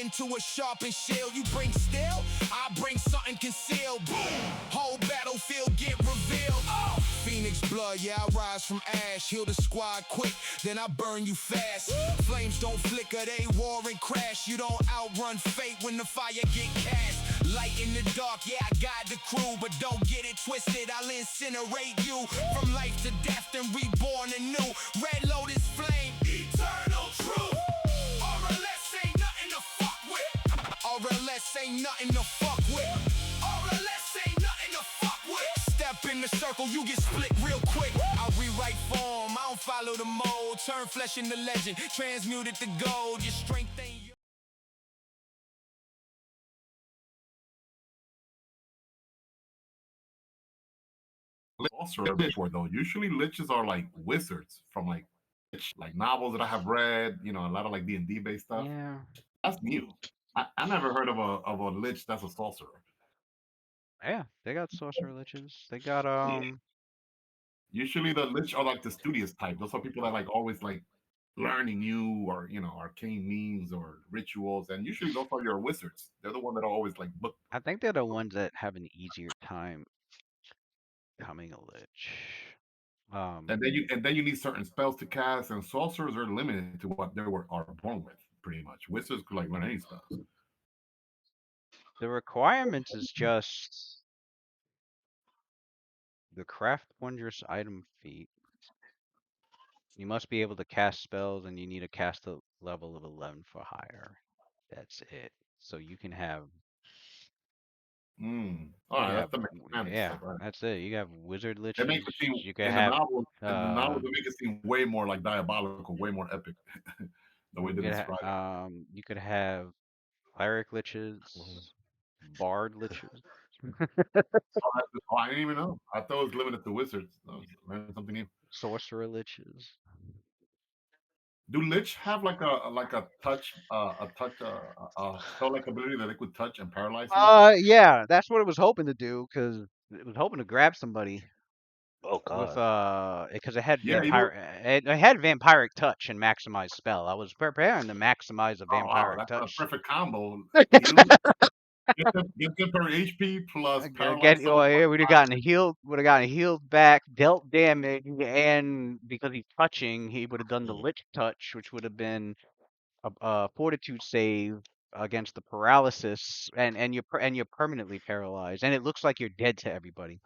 into a sharpened shield. You bring steel, I bring something concealed. Boom, whole battlefield get revealed. Oh, Phoenix blood, yeah, I rise from ash. Heal the squad quick, then I burn you fast. Flames don't flicker, they war and crash. You don't outrun fate when the fire get cast. Light in the dark, yeah, I guide the crew, but don't get it twisted, I'll incinerate you. From life to death and reborn anew. Red Lotus flame, eternal truth. RLS ain't nothing to fuck with. RLS ain't nothing to fuck with. RLS ain't nothing to fuck with. Step in the circle, you get split real quick. I rewrite form, I don't follow the mold. Turn flesh into legend, transmute it to gold. Your strength ain't your... Sorcerer before though. Usually liches are like wizards from like novels that I have read. You know, a lot of like D&D based stuff. Yeah. That's new. I never heard of a lich that's a sorcerer. Yeah, they got sorcerer liches. They got Usually the lich are like the studious type. Those are people that like always like learning new or arcane means or rituals, and usually those are your wizards. They're the one that are always like book. I think they're the ones that have an easier time becoming a lich. And then you need certain spells to cast, and sorcerers are limited to what they are born with. Pretty much, wizards could like learn any spells. The requirements is just the craft wondrous item feat. You must be able to cast spells, and you need to cast a level of 11 for higher. That's it. So you can have. All right, Yeah, that's the mechanics yeah, stuff, right? that's it. You have wizard It makes liches. it seem You can in the have novel. In the novels, it makes it seem way more like diabolical, way more epic. The way they describe it. you could have cleric liches, bard liches. Oh, I didn't even know. I thought it was limited to wizards. I was learning something new. Sorcerer liches. Do lich have like a touch spell like ability that they could touch and paralyze you? Yeah, that's what it was hoping to do, because it was hoping to grab somebody Oh with God. because it had Yeah, even. it had vampiric touch and maximized spell. I was preparing to maximize a Oh wow, vampiric that's a touch. perfect combo. Heal, get them per HP plus paralyze someone. Yeah, we'd have gotten healed, back, dealt damage, and because he's touching, he would have done the lich touch, which would have been a fortitude save against the paralysis, and you're permanently paralyzed, and it looks like you're dead to everybody.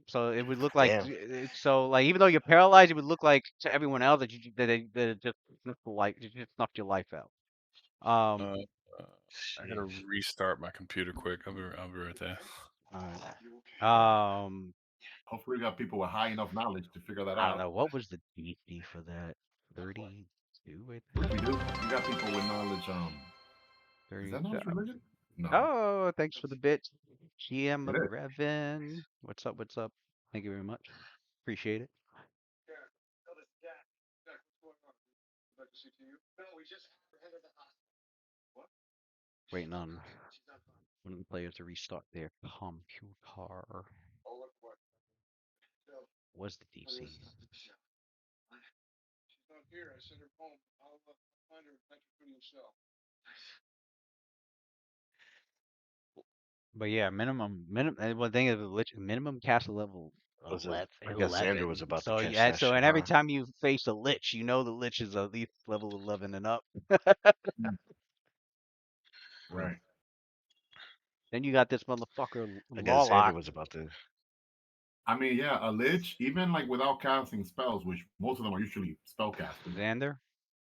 So it would look like even though you're paralyzed, it would look like to everyone else that that just snuffed your life out. I gotta restart my computer quick. I'll be right there. Hopefully, we got people with high enough knowledge to figure that out. I don't know what was the DC for that. 32, I think. We do. We got people with knowledge. Is that knowledge religion? No. Oh, thanks for the bit, GM It is. Revan. What's up? What's up? Thank you very much. Appreciate it. Waiting on one of the players to restart their computer. Was the DC? She's not here. I sent her home. I'll find her and catch her for yourself. But yeah, one thing is minimum castle level 11. I guess Xander was about to catch yeah, that so shit, and every huh? time you face a lich, you know the lich is at least level 11 and up. Right. Then you got this motherfucker I guess Lawlock. Xander was about to. I mean, yeah, a lich, even like without casting spells, which most of them are usually spell casting. Xander?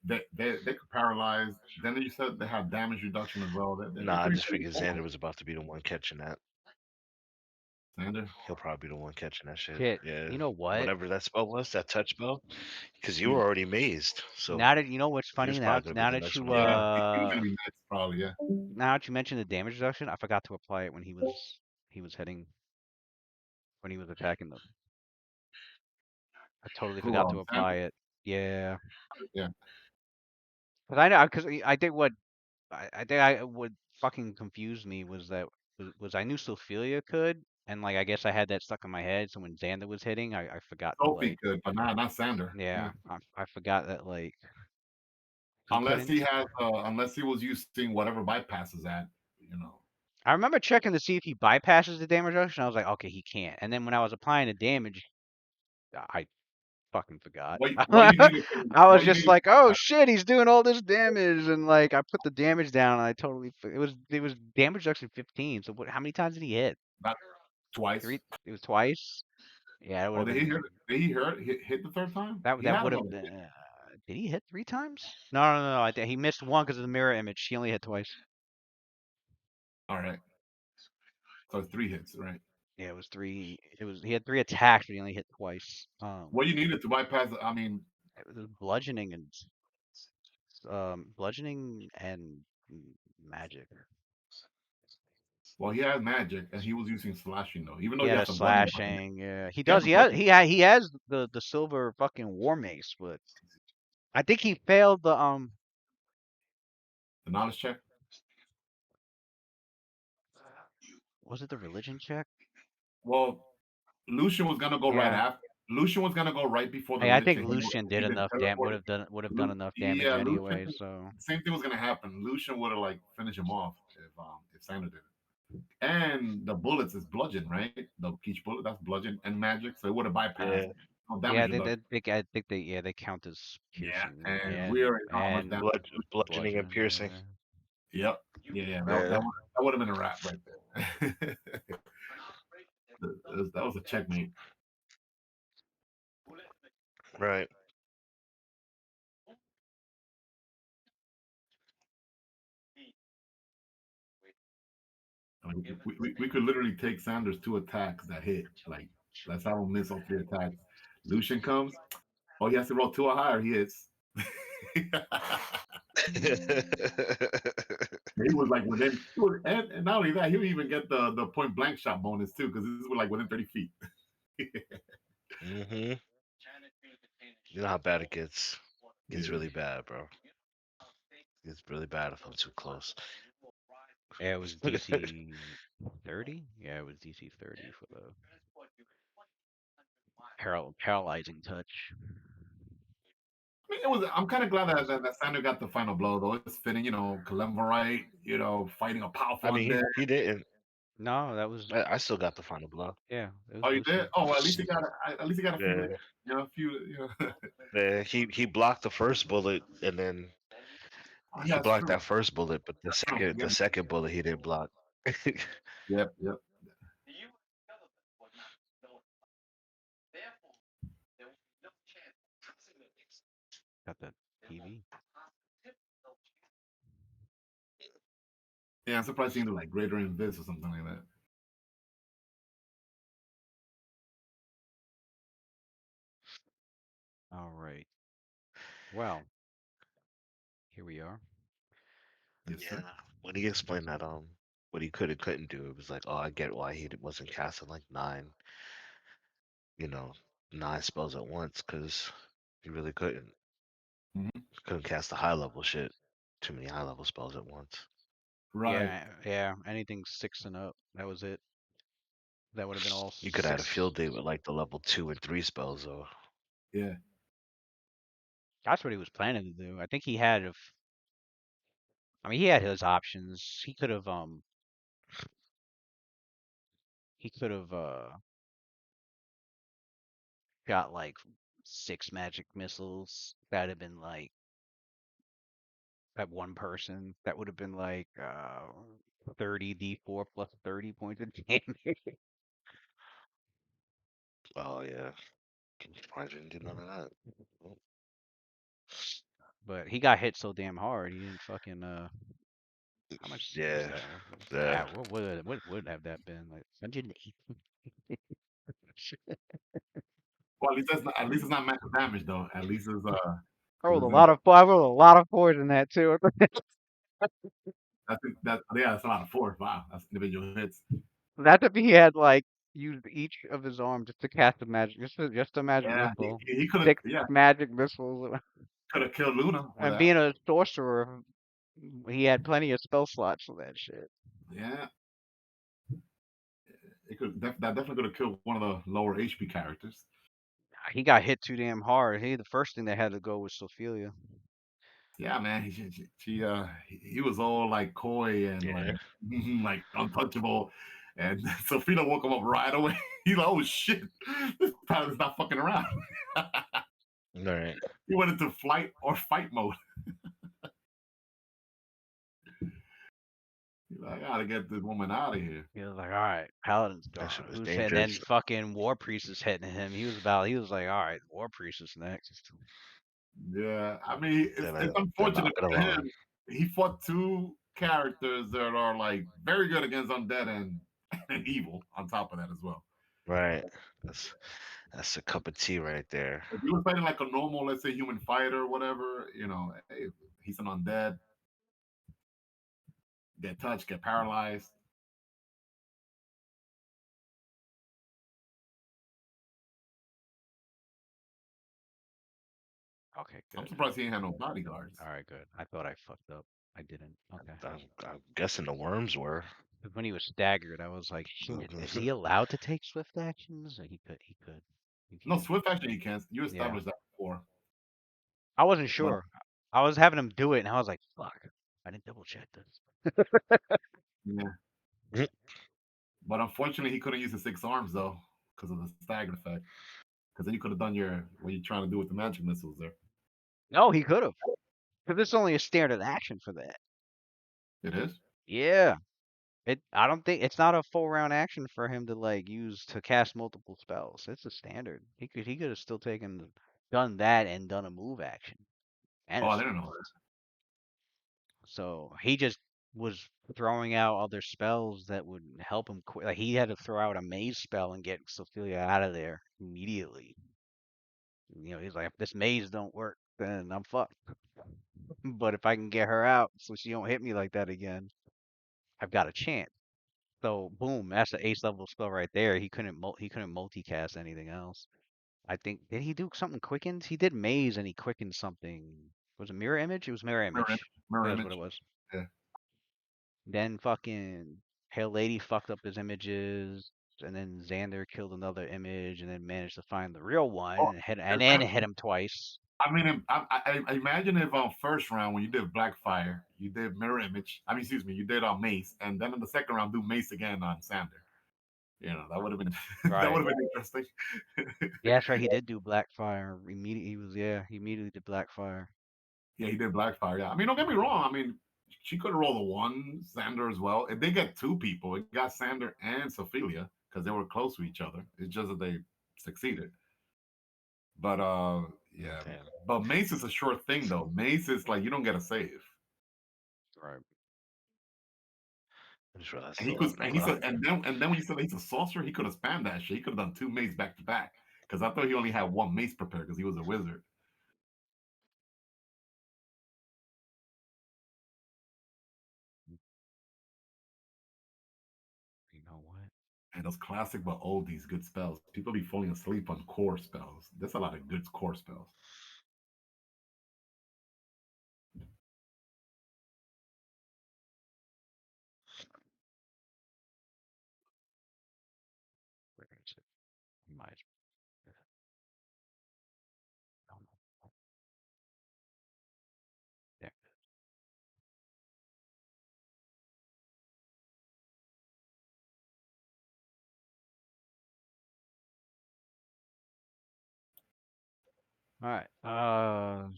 They could paralyze. Then you said they have damage reduction as well. Nah, I just figured Xander was about to be the one catching that. Xander? He'll probably be the one catching that shit. Shit. Yeah. You know what? Whatever that spell was, that touch spell, because you were already mazed. So now that you know what's funny, now that you probably, yeah. Now that you mentioned the damage reduction, I forgot to apply it when he was heading when he was attacking them. I totally forgot to apply it. Yeah. Yeah. Because I think what fucking confused me was that I knew Sophia could, and like I guess I had that stuck in my head. So when Xander was hitting, I forgot. Sophie could, but not Xander. Yeah, I forgot that like Unless couldn't. he has, unless he was using whatever bypasses at, you know. I remember checking to see if he bypasses the damage reduction. I was like, okay, he can't. And then when I was applying the damage, I fucking forgot. What you need to, I was what you just need like, oh to, shit, he's doing all this damage, and like I put the damage down, and I totally it was damage reduction 15. So how many times did he hit? not twice. 3. It was twice. Yeah, it would Oh, have been did he hit the third time? He that had would have another been. hit. Did he hit 3 times? No. I think he missed one because of the mirror image. He only hit twice. All right. So it's 3 hits, right? Yeah, it was 3. He had 3 attacks, but he only hit twice. What you needed to bypass, I mean, It was bludgeoning and magic. well, he had magic and he was using slashing though. Even though He he had a has some bludgeoning weapons, slashing. Yeah, he he has does. a bludgeoning. He has the silver fucking war mace, but I think he failed The knowledge check. was it the religion check? Well, Lucian was gonna go right Yeah. after. Lucian was gonna go right before the Hey, I Lich, think and Lucian he did didn't enough teleport. would have done enough damage Yeah, anyway, Lucian. so Same thing was gonna happen. Lucian would have like finished him off if Santa did it. And the bullets is bludgeon, right? The each bullet that's bludgeon and magic, so it would have bypassed. Yeah. No yeah, damage reduction. I think they count as Yeah, piercing and we already know how much and damage. Bludgeoning and piercing. yeah. Yep. Yeah, Yeah. that would have been a wrap right there. That was a checkmate. Right. I mean, we could literally take Sanders 2 attacks that hit. Like, let's have him miss all 3 attacks. Lucian comes. Oh, he has to roll 2 or higher. He hits. He was like within, and not only that, he would even get the point blank shot bonus too, because this was like within 30 feet. Mm-hmm. You know how bad it gets. It gets Yeah. really bad, bro. It's really bad if I'm too close. Yeah, it was DC 30? Yeah, it was DC 30 for the paralyzing touch. I mean, it was. I'm kind of glad that Sander got the final blow, though. It's fitting, Kalemvarite, fighting a powerful I mean, undead. he didn't. No, that was I still got the final blow. yeah, it was Oh, you Lucian. did? Oh, well, at least he got. At least he got a few. Yeah. A few. Yeah, he blocked the first bullet, and then Oh, he yeah, that's blocked true. that first bullet, but the That's true. second Yeah. the second bullet he didn't block. Yep. Got the TV. Yeah, I'm surprised he did like greater invis or something like that. All right. Well, here we are. Yes, Yeah. sir. When he explained that what he could and couldn't do, it was like, oh, I get why he wasn't casting like 9 spells at once, because he really couldn't. Mhm. Couldn't cast the high level shit. Too many high level spells at once. Right. Yeah, anything 6 and up. That was it. That would have been all You could have had a 6. field day with like the level 2 and 3 spells, though. Yeah. That's what he was planning to do. I think he had he had his options. He could have got like 6 magic missiles. That'd have been like that one person. That would have been like 30 D4 plus 30 points of damage. Oh yeah. I didn't do none of that. Oh, But he got hit so damn hard. He didn't fucking how much was yeah. that? Yeah. What would have that been? Like 180. Well, at least it's not massive damage though. At least it's I rolled a lot of 4s in that too. that's a lot of force. Wow, that's individual hits. That's if he had like used each of his arms just to cast a magic, just a magic Yeah, missile. he could have. 6 Yeah, magic missiles. could have killed Luna with And that. being a sorcerer, he had plenty of spell slots for that shit. Yeah, that definitely could have killed one of the lower HP characters. He got hit too damn hard. The first thing that had to go was Sophelia. Yeah, man. He was all like coy and Yeah. like untouchable, and Sophia woke him up right away. He's like, "Oh shit, this pilot's not fucking around." Right. He went into flight or fight mode. He's like, "I gotta get this woman out of here." He was like, all right, Paladin's That gone. shit was Who's hitting? Then dangerous. fucking War Priest is hitting him. He was like, all right, War Priest is next. Yeah, I mean, Then it's then unfortunate knock it for along. him. He fought two characters that are like very good against undead and evil. On top of that, as well. Right. That's that's a cup of tea right there. If he was fighting like a normal, let's say, human fighter or whatever, hey, he's an undead, get touched, get paralyzed. Okay, I'm good. surprised he ain't had no bodyguards. All right, good. I thought I fucked up. I didn't. Okay. I'm guessing the worms were. 'Cause when he was staggered, I was like, is he allowed to take swift actions? He could. He could. He No, can. swift action he can't. You Yeah. established that before. I wasn't But sure. I was having him do it, and I was like, fuck. I didn't double check this. yeah. Mhm. But unfortunately, he couldn't use the six arms though, because of the stagger effect. Because then you could have done your what you're trying to do with the magic missiles there. No, he could have. Because it's only a standard action for that. It is. Yeah. I don't think it's not a full round action for him to like use to cast multiple spells. It's a standard. He could have still done that and done a move action and Oh, a I didn't swift. know that. So he just was throwing out other spells that would help him quick. Like he had to throw out a maze spell and get Sophia out of there immediately. He's like, if this maze don't work, then I'm fucked. But if I can get her out so she don't hit me like that again, I've got a chance. So boom, that's an ace level spell right there. He couldn't multicast anything else. I think did he do something quickens? He did maze and he quickened something. Was it mirror image? It was mirror Mirror image. image. Mirror That's what it image. was. Yeah. Then fucking Pale Lady fucked up his images, and then Xander killed another image, and then managed to find the real one Oh, and then hit him twice. I mean, I imagine if on first round when you did Blackfire, you did mirror image. I mean, excuse me, you did on Mace, and then in the second round do Mace again on Sander. That would have been that would Right. have been interesting. Yeah, that's right. He did do Blackfire. He immediately did Blackfire. Yeah, he did Blackfire. Yeah, I mean, don't get me wrong. I mean, she could have rolled a one, Sander as well. It did get two people. It got Sander and Sophia because they were close to each other. It's just that they succeeded. But yeah. Damn. But Mace is a sure thing though. Mace is like you don't get a save. Right. I just realized And it's he was 11 and he o'clock. said and then when you said he's a sorcerer, he could have spammed that shit. He could have done two Mace back to back. Because I thought he only had one Mace prepared because he was a wizard. You know what? And those classic but oldies good spells. People be falling asleep on core spells. There's a lot of good core spells. Where is it? Might. I don't know. There. All right.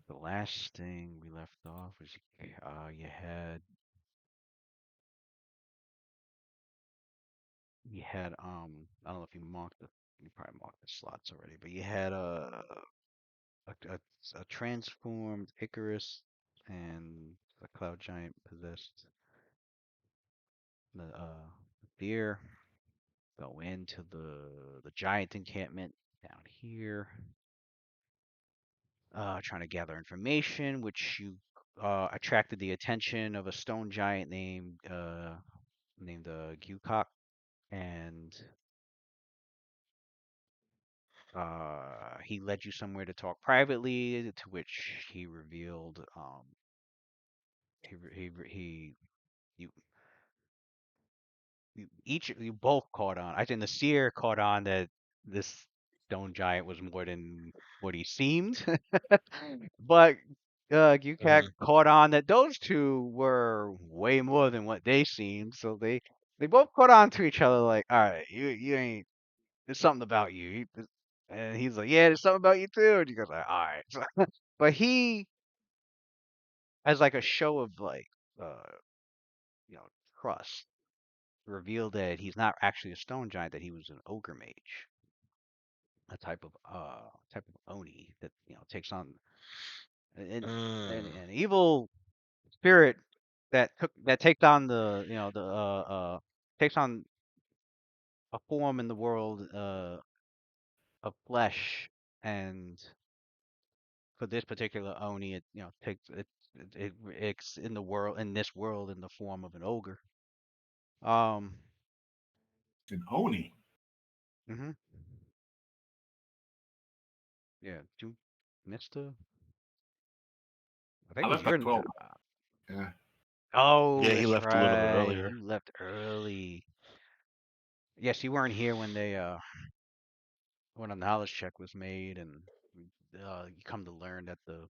The last thing we left off was you had I don't know if you probably marked the slots already, but you had a transformed Icarus and a cloud giant possessed the deer. Go into the giant encampment down here. Trying to gather information, which you attracted the attention of a stone giant named Gukok, and he led you somewhere to talk privately, to which he revealed he you you both caught on. I think the seer caught on that this stone giant was more than what he seemed, but you caught on that those two were way more than what they seemed. So they both caught on to each other like, all right, you ain't. There's something about you. And he's like, yeah, there's something about you too. And he goes like, all right. But he, as like a show of like, uh, you know, trust, revealed that he's not actually a stone giant. That he was an ogre mage, a type of oni that takes on an, an evil spirit that takes on the the takes on a form in the world of flesh, and for this particular oni it takes it's in the world, in this world, in the form of an ogre. um And Oni. mhm, yeah, you missed the I think I it was left your at 12. Yeah. oh, Yeah, he that's left a little bit right, earlier. you left early. Yes, you weren't here when they when a knowledge check was made, and you come to learn that the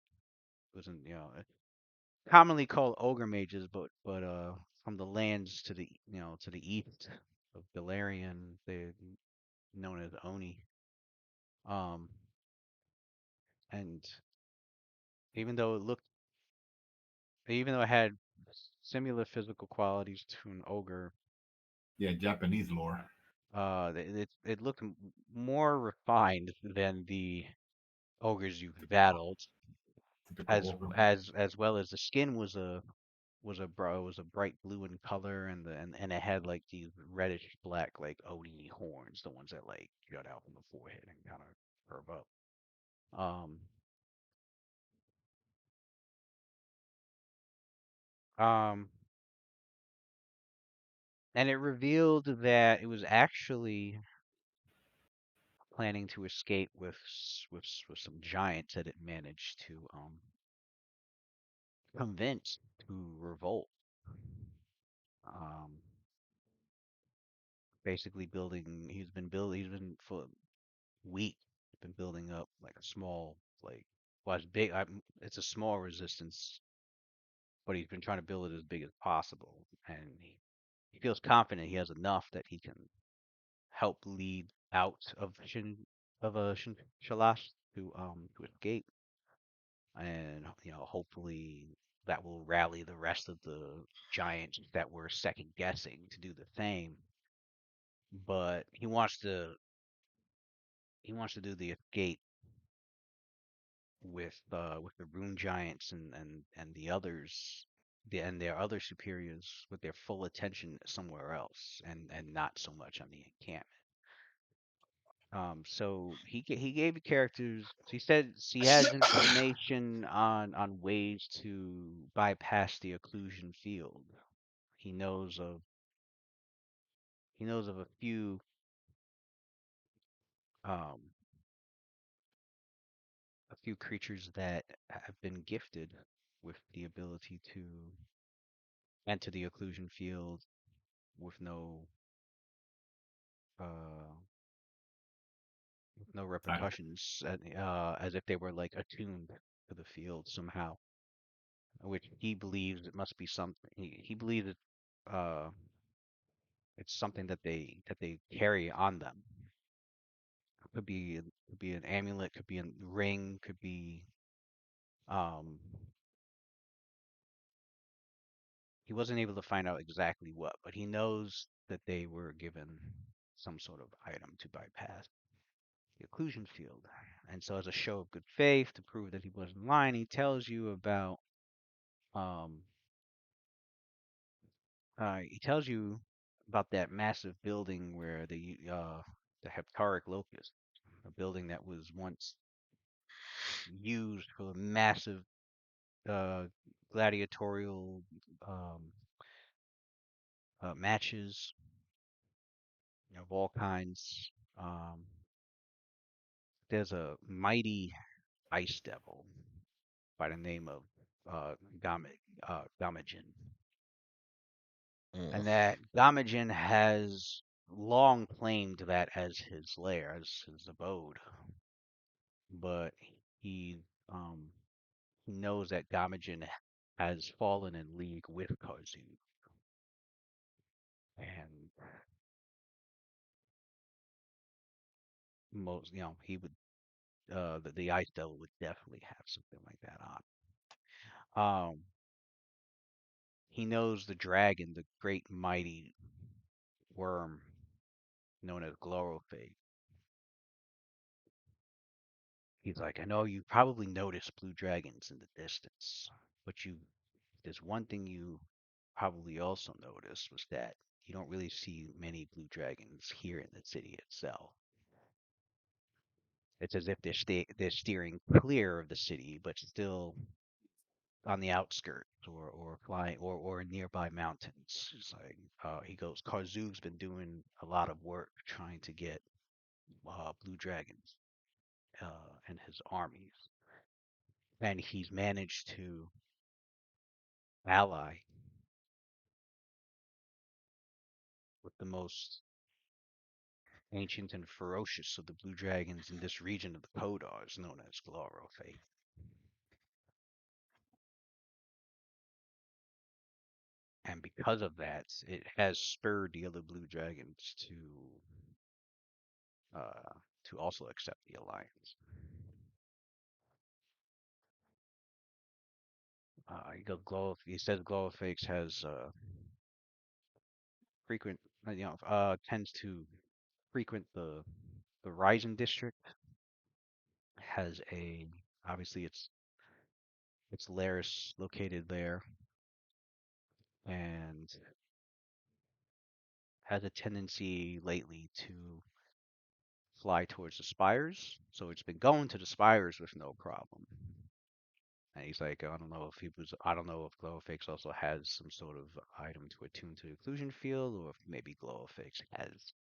wasn't commonly called ogre mages, but from the lands to the to the east of Galarian, they're known as Oni. Um, and even though it looked, even though it had similar physical qualities to an ogre, Yeah, Japanese lore. it looked more refined than the ogres you've battled, Typical ogre. as well as the skin was a bright blue in color, and and it had like these reddish black like Oni horns, the ones that like jut out from the forehead and kind of curve up. Um, um, and it revealed that it was actually planning to escape with with some giants that it managed to convince to revolt. Um, basically building. He's been for weeks. Been building up like a small like well, it's big. It's a small resistance, but he's been trying to build it as big as possible, and he feels confident he has enough that he can help lead out of Shalash to escape, and hopefully that will rally the rest of the giants that were second guessing to do the same. But he wants to do the escape with the rune giants and the others, and their other superiors, with their full attention somewhere else, and not so much on the encampment. So he gave the characters. He said he has information on ways to bypass the occlusion field. He knows of a um few creatures that have been gifted with the ability to enter the occlusion field with uh no Right. repercussions, as if they were like attuned to the field somehow, which he believes it must be something. He believes uh, it's something that they carry on them. Could be an amulet, could be a ring, could be um. He wasn't able to find out exactly what, but he knows that they were given some sort of item to bypass the occlusion field. And so, as a show of good faith to prove that he wasn't lying, he tells you about um he tells you about that massive building where the Heptaric Locust, a building that was once used for massive uh gladiatorial um matches, of all kinds. There's a mighty ice devil by the name of Gamajin. Mm. And that Gamajin has long claimed that as his lair, as his abode. But he um he knows that Gamajin has fallen in league with Karzu, and he would the Ice Devil would definitely have something like that on. He knows the dragon, the great mighty worm known as Glorofate. He's like, I know you probably noticed blue dragons in the distance, but there's one thing you probably also noticed was that you don't really see many blue dragons here in the city itself. It's as if they're steering clear of the city, but still on the outskirts or flying or in nearby mountains. It's like he goes, Karzug's been doing a lot of work trying to get blue dragons and his armies, and he's managed to ally with the most ancient and ferocious of the blue dragons in this region of the Podars, known as Glorofate. And because of that, it has spurred the other blue dragons to also accept the alliance. He says Glowfix has frequent, tends to frequent the Rising District. Has obviously its lair is located there, and has a tendency lately to fly towards the spires. So it's been going to the spires with no problem. And he's like, I don't know if Glowfix also has some sort of item to attune to the occlusion field, or if maybe Glowfix has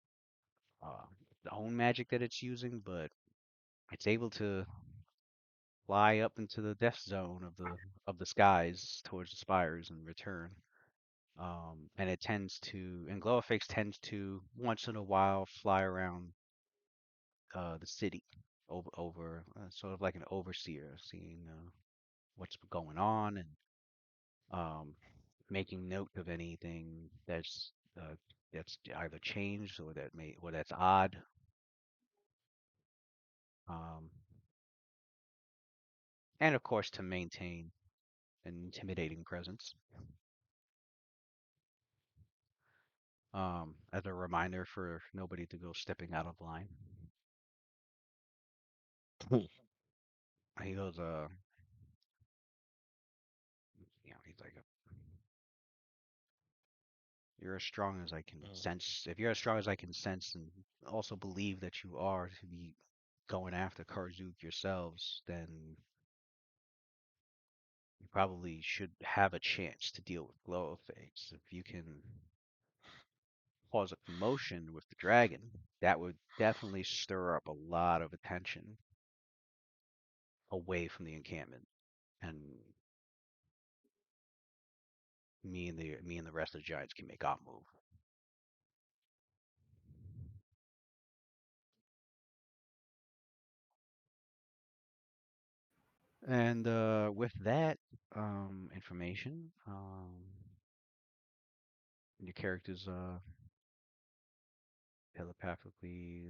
the own magic that it's using, but it's able to fly up into the death zone of the skies towards the spires and return. And Glowfix tends to once in a while fly around the city over sort of like an overseer, seeing what's going on and um, making note of anything that's either changed or that's odd. Um, and of course to maintain an intimidating presence. As a reminder for nobody to go stepping out of line. He goes, he's like, you're as strong as I can sense. If you're as strong as I can sense and also believe that you are to be going after Karzuk yourselves, then you probably should have a chance to deal with Glowface. If you can cause a commotion with the dragon, that would definitely stir up a lot of attention away from the encampment, and me and the rest of the giants can make our move. And with that information, your characters telepathically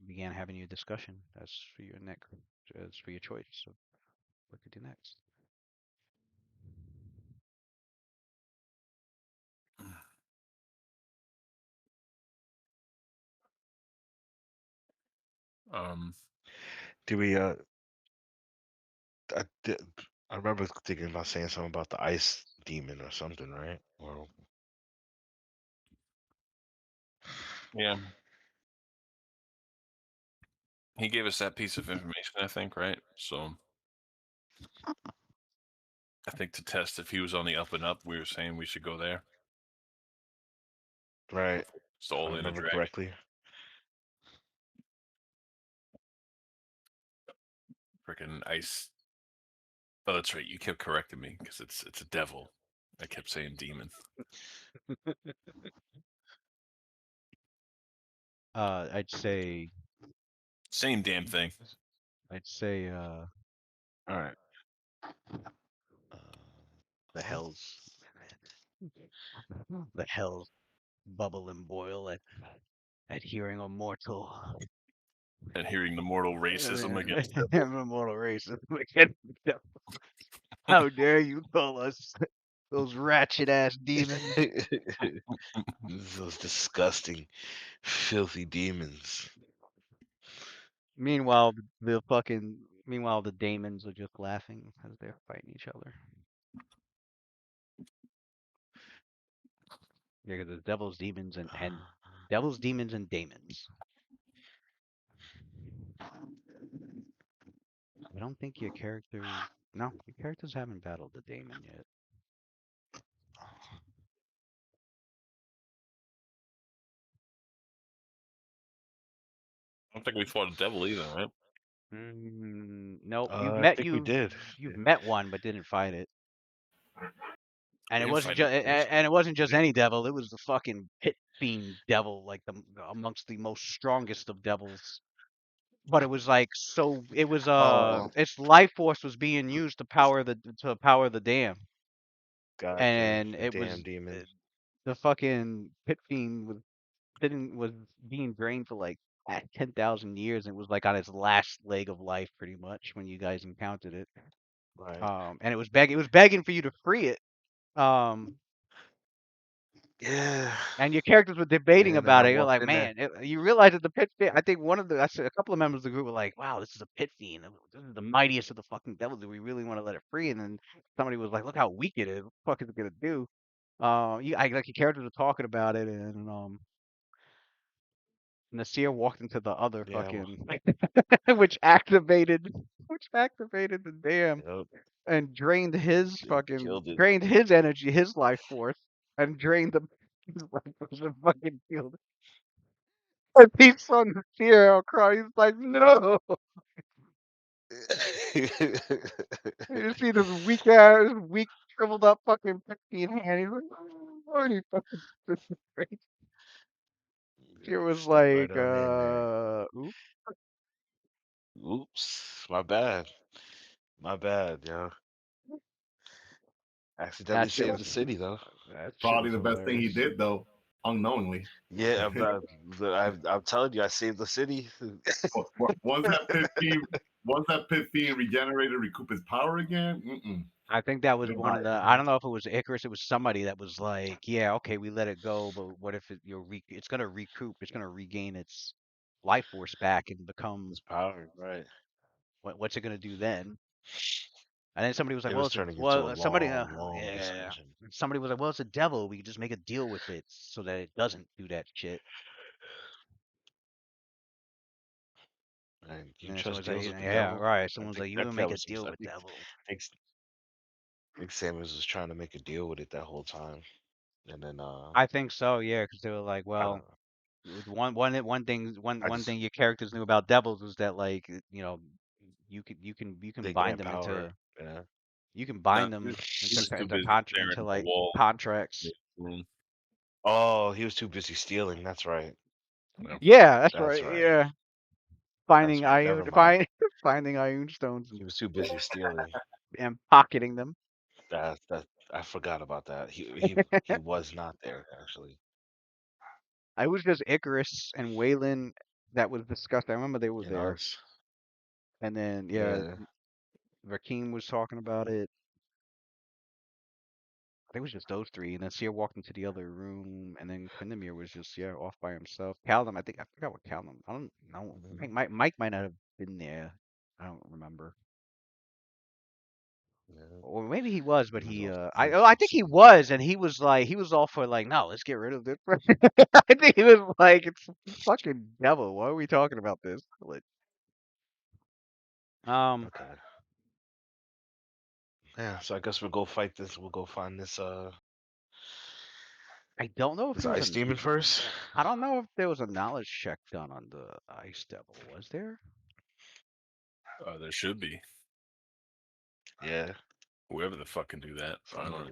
began having your discussion. As for your choice. So what to do next? Do we I, did, I remember thinking about saying something about the ice demon or something, right? Or Yeah. He gave us that piece of information, I think, right? So I think to test if he was on the up and up, we were saying we should go there. right. Stole I in a remember dragon. correctly. Freaking ice. Oh, that's right. You kept correcting me because it's a devil. I kept saying demon. I'd say Same damn thing. I'd say All right. Uh, the hells. The hells bubble and boil at hearing a mortal. And hearing the mortal racism against Immortal racism against the devil. How dare you call us those ratchet ass demons? Those disgusting, filthy demons. Meanwhile, meanwhile the demons are just laughing as they're fighting each other. Yeah, 'cause there's devils, demons, and devils, demons, and demons. I don't think your characters. No, your characters haven't battled the demon yet. I don't think we fought a devil either, right? Nope. I think we did. You've met one, but didn't fight it. And We it didn't wasn't fight just any devils. and it wasn't just any devil. It was the fucking pit fiend devil, like amongst the most strongest of devils. But it was like so. It was Oh, its life force was being used to power the dam, got you. and The it damn was demon. the fucking pit fiend was being drained for like 10,000 years, and it was like on its last leg of life, pretty much, when you guys encountered it. Right. And it was begging for you to free it. Um, Yeah. and your characters were debating And then I about it. You're walked like, in there. man, you realize that the pit fiend. I think a couple of members of the group were like, wow, this is a pit fiend. This is the mightiest of the fucking devils. Do we really want to let it free? And then somebody was like, look how weak it is. What the fuck is it gonna do? Like your characters were talking about it, and Nasir walked into the other Yeah. fucking, which activated the dam Yep. and It killed it. drained his energy, his life force, and drained the his life force and fucking killed it. And he saw Nasir out cry. He's like, no. You see this weak, shriveled up fucking 15 hand. He's like, oh, you fucking, this is great. She was Step right like, on in there. oop. Oops. My bad. My bad, yo. Accidentally That shit saved was the city, though. that shit Probably was the best thing he hilarious. did, though, unknowingly. Yeah, I'm telling you, I saved the city. Once that pit fiend regenerated, recoup his power again. I think that was one Goodbye. of the. I don't know if it was Icarus. It was somebody that was like, "Yeah, okay, we let it go, but what if it's gonna recoup? It's gonna regain its life force back and become His power, right? what's it gonna do then?" And then somebody was like, It "Well, was it's a turning into a well." Somebody, long, long yeah. discussion. Somebody was like, "Well, it's a devil. We could just make a deal with it so that it doesn't do that shit." And you And then trust someone's like, deals with the "Yeah, devil? right." I Someone's think like, "You that would that make a was some. deal I with devil." think Samuels was trying to make a deal with it that whole time, and then I think so, yeah, because they were like, I don't "Well." know. I One just thing your characters knew about devils was that like you can they bind grant them power. into Yeah. you can No, bind he was, them he was too busy staring into at the like wall. contracts. Room. Oh, he was too busy stealing. That's right. Yeah. Yeah, that's That's right. right. Yeah, That's right. Never mind. finding iron stones He was too busy stealing. and pocketing them. That I forgot about that. He was not there actually. I was just Icarus and Waylon that was discussed. I remember they were In there, ours. and then yeah, Yeah. Rakeem was talking about it. I think it was just those three, and then Seer walked into the other room, and then Quindamir was just off by himself. Callum, I forgot what Callum. I don't know. Mhm. Mike might not have been there. I don't remember. Yeah. Or maybe he was, He but was he off I drinking think he something. was, and he was all for like, no, let's get rid of this. I think he was like, it's fucking devil. Why are we talking about this? Like, um, Okay. Yeah. So I guess we'll go fight this. We'll go find I don't know if this there was ice demon first. I don't know if there was a knowledge check done on the ice devil. Was there? There should be. Yeah. Whoever the fuck can do that. I don't know.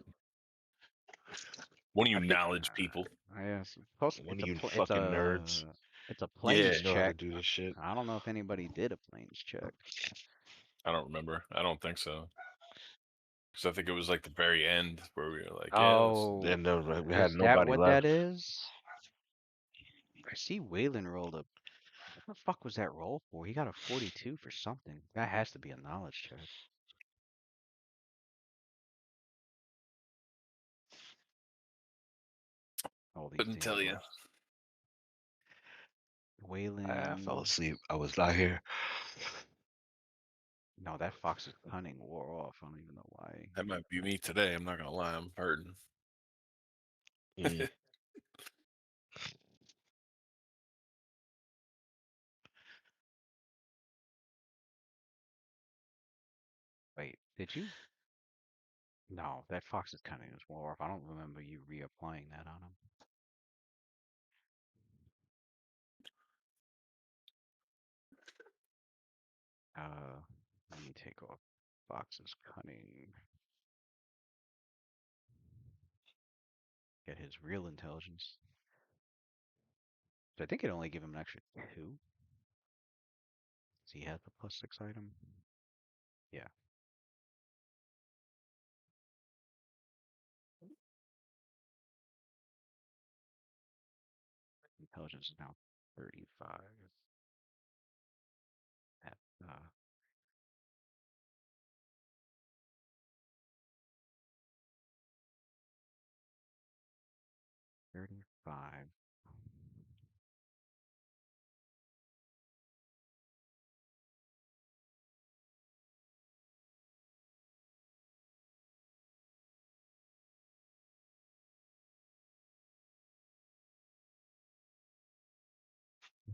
One of you I think knowledge people. yeah, One of you fucking nerds. it's a Yeah. planes You know how to check. do this shit. I don't know if anybody did a planes check. I don't remember. I don't think so. Because I think it was like the very end where we were like, yeah, Oh, Then there was, we had is that nobody what left. that is? I see Waylon rolled up. What the fuck was that roll for? He got a 42 for something. That has to be a knowledge check. All these couldn't damn tell you. rolls. I Waylon. fell asleep. I was not here. No, that fox's cunning wore off. I don't even know why. That might be me today. I'm not gonna lie, I'm hurting. Mm. Wait, did you? No, that fox's cunning was wore off. I don't remember you reapplying that on him. Let me take off fox's cunning. Get his real intelligence. So I think it only give him an extra 2. Does he have the +6 item? Yeah. Intelligence is now 35. At 35.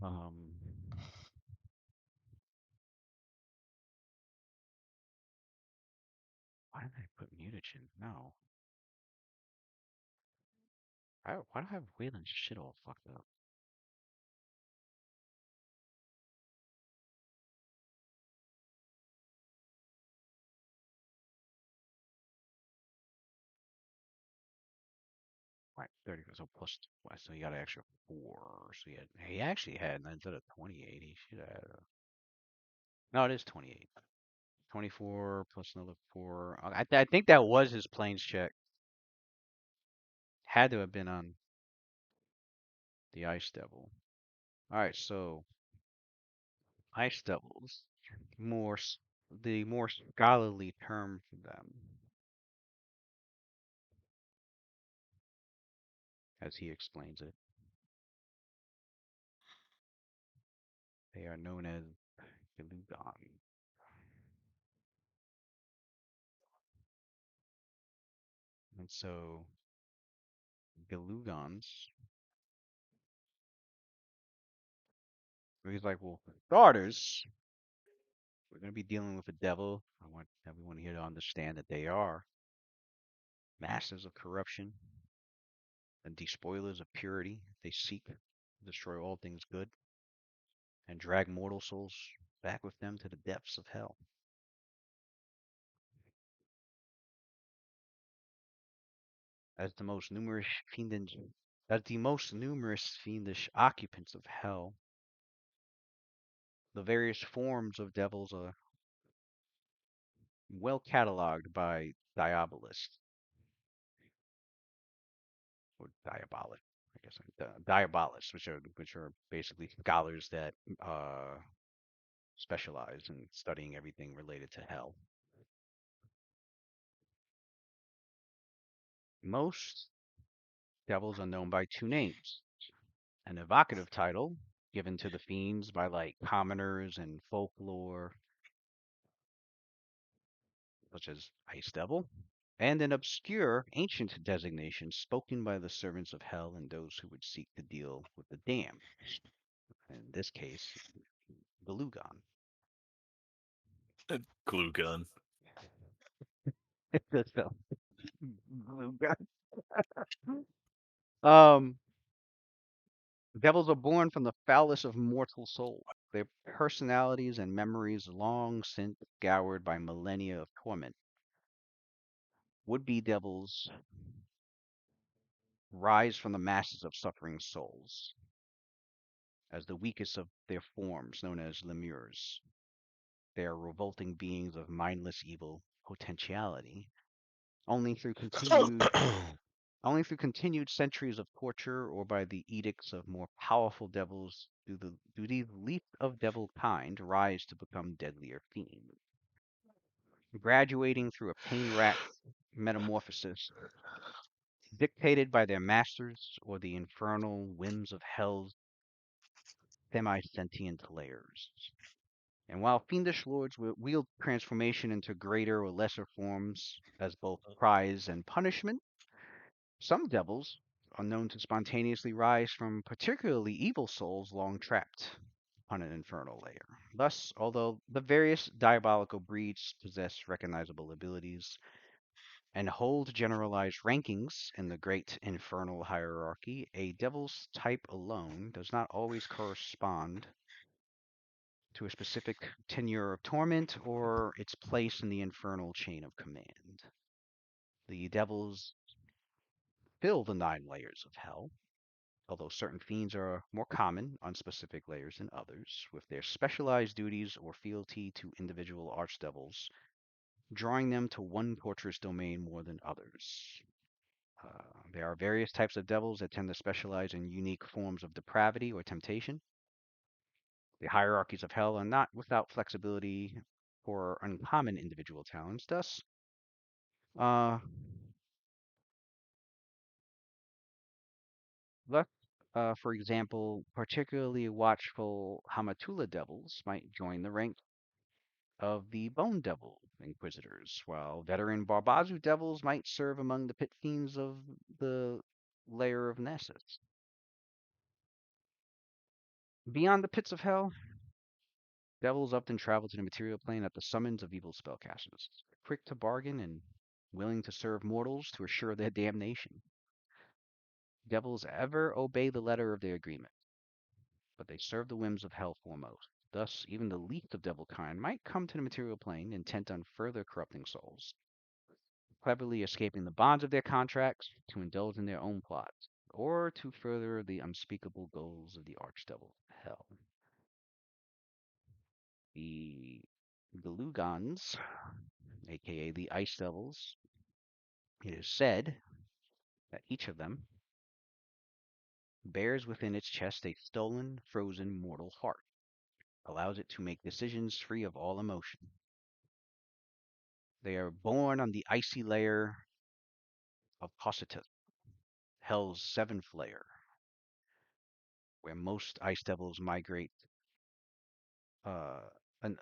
Um, why did I put mutagen? No. Why do I have Wayland's shit all fucked up? Right, 30. So plus, so he got an extra 4. So he actually had, instead of 28, he should have. No, it is 28. 24 plus another 4. I think that was his planes check. Had to have been on the Ice Devil. Alright, so Ice Devils, the more scholarly term for them, as he explains it. They are known as Galugon. And so Galugons, he's like, well, for starters, we're going to be dealing with a devil. I want everyone here to understand that they are masters of corruption and despoilers of purity. They seek to destroy all things good and drag mortal souls back with them to the depths of hell. As the most numerous fiendish occupants of hell, the various forms of devils are well cataloged by diabolists or diabolic, I guess, diabolists, which are basically scholars that specialize in studying everything related to hell. Most devils are known by 2 names: an evocative title given to the fiends by like commoners and folklore, such as Ice Devil, and an obscure ancient designation spoken by the servants of hell and those who would seek to deal with the damned. In this case, Galugon. Glue gun. So, Galugon. Um, devils are born from the foulest of mortal souls. Their personalities and memories long since scoured by millennia of torment. Would-be devils rise from the masses of suffering souls as the weakest of their forms, known as lemures. They are revolting beings of mindless evil potentiality Only through continued only through continued centuries of torture or by the edicts of more powerful devils do these least of devil kind rise to become deadlier fiends. Graduating through a pain-racked metamorphosis, dictated by their masters or the infernal whims of hell's semi-sentient layers. And while fiendish lords wield transformation into greater or lesser forms as both prize and punishment, some devils are known to spontaneously rise from particularly evil souls long trapped on an infernal layer. Thus, although the various diabolical breeds possess recognizable abilities and hold generalized rankings in the great infernal hierarchy, a devil's type alone does not always correspond to a specific tenure of torment or its place in the infernal chain of command. The devils fill the 9 layers of hell, although certain fiends are more common on specific layers than others, with their specialized duties or fealty to individual archdevils, drawing them to one torturous domain more than others. There are various types of devils that tend to specialize in unique forms of depravity or temptation. The hierarchies of hell are not without flexibility for uncommon individual talents. Uh, thus, for example, particularly watchful Hamatula devils might join the ranks of the Bone Devil Inquisitors, while veteran Barbazu devils might serve among the pit fiends of the layer of Nessus. Beyond the pits of hell, devils often travel to the material plane at the summons of evil spellcasters, quick to bargain and willing to serve mortals to assure their damnation. Devils ever obey the letter of their agreement, but they serve the whims of hell foremost. Thus, even the least of devil kind might come to the material plane intent on further corrupting souls, cleverly escaping the bonds of their contracts to indulge in their own plots, or to further the unspeakable goals of the archdevil hell. The Galugans, aka the Ice Devils, it is said that each of them bears within its chest a stolen, frozen mortal heart, allows it to make decisions free of all emotion. They are born on the icy layer of Positus, Hell's 7th layer, where most ice devils migrate, uh, and,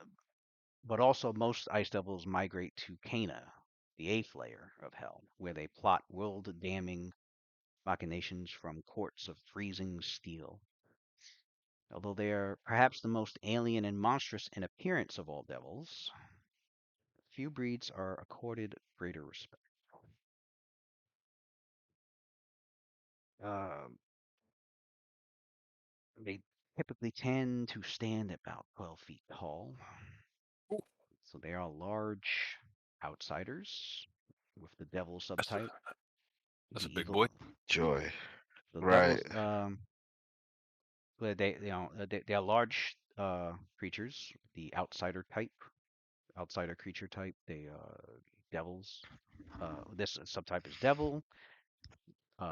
but also most ice devils migrate to Cana, the 8th layer of Hell, where they plot world-damning machinations from courts of freezing steel. Although they are perhaps the most alien and monstrous in appearance of all devils, few breeds are accorded greater respect. Um, they typically tend to stand about 12 feet tall, so they are large outsiders with the devil That's a subtype. that's a The big evil, boy. Joy. the Right. devils, they are large creatures. The outsider creature type. They devils. This subtype is devil,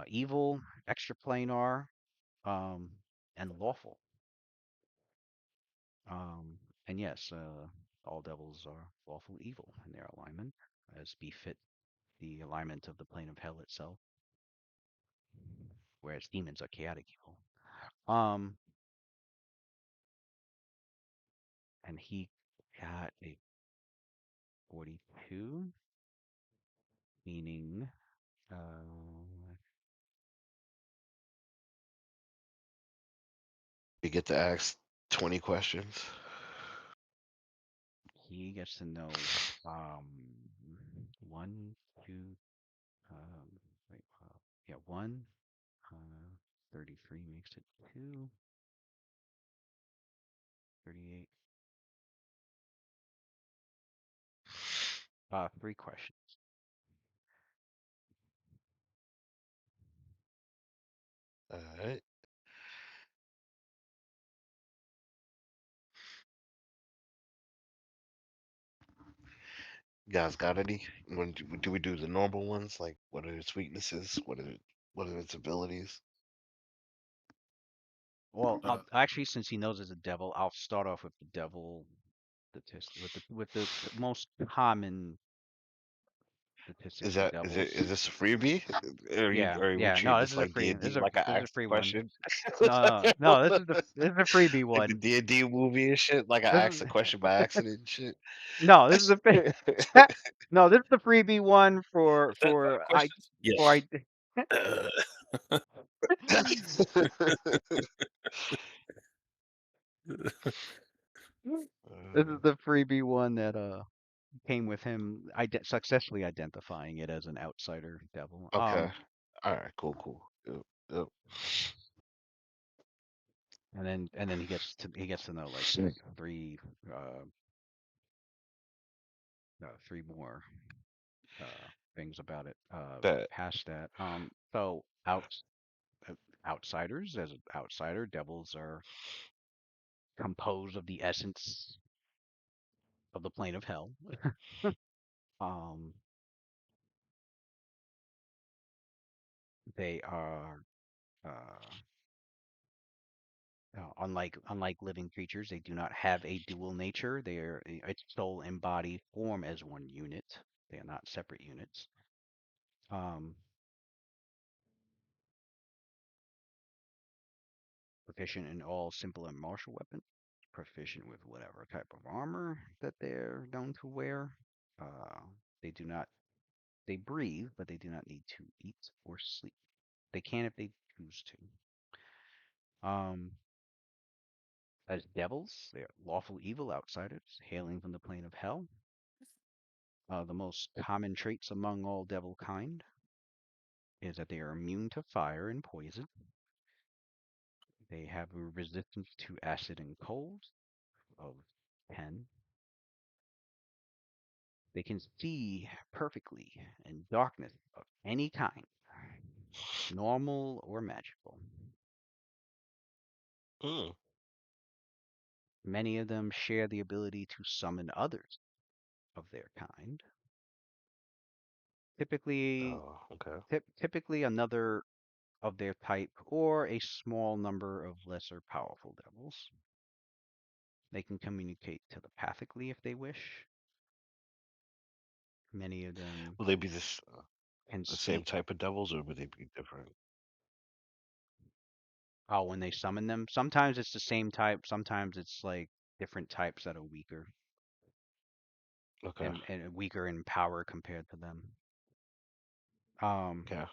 evil, extraplanar, um, and lawful. Um, and yes, all devils are lawful evil in their alignment, as befit the alignment of the plane of hell itself, whereas demons are chaotic evil. Um, and he got a 42, meaning You get to ask 20 questions. he gets to know um, one, two, um, wait, yeah, one, 33 makes it two, 38, 3 questions. All right. You guys got any? Do we do the normal ones? Like, what are its weaknesses? What are its abilities? Well, Uh, actually, since he knows it's a devil, I'll start off with the devil statistic with the most common statistics for Is devils. this a freebie? Yeah, Or we yeah. treat No, this this is a like free. D&D? Like I This is a asked the free one. question, No, no. This is a freebie like the one. D&D movie and shit. Like I This asked the question by accident and shit. no. This is a no. This is the freebie one is that five questions? for Yes. I. This is the freebie one that came with him successfully identifying it as an outsider devil. Okay. All right. Cool. Cool. Yep, yep. And then he gets to know like three uh, three more things about it Bet. past that. So uh, outsiders, as an outsider, devils are composed of the essence of the plane of hell. Um, they are uh, unlike living creatures, they do not have a dual nature. They are its soul and body form as one unit. They are not separate units. Um, Proficient in all simple and martial weapons. Proficient with whatever type of armor that they're known to wear. Uh, they do not. They breathe, but they do not need to eat or sleep. They can if they choose to. As devils, they are lawful evil outsiders, hailing from the plane of hell. The most common traits among all devil kind is that they are immune to fire and poison. They have a resistance to acid and cold of 10. They can see perfectly in darkness of any kind, normal or magical. Mm. Many of them share the ability to summon others of their kind. Typically, Oh, okay. typically another of their type or a small number of lesser powerful devils. They can communicate telepathically if they wish. Many of them Will they be this can the same speak. type of devils, or would they be different? Oh, when they summon them, sometimes it's the same type, sometimes it's like different types that are weaker Okay. and weaker in power compared to them. Um, Okay.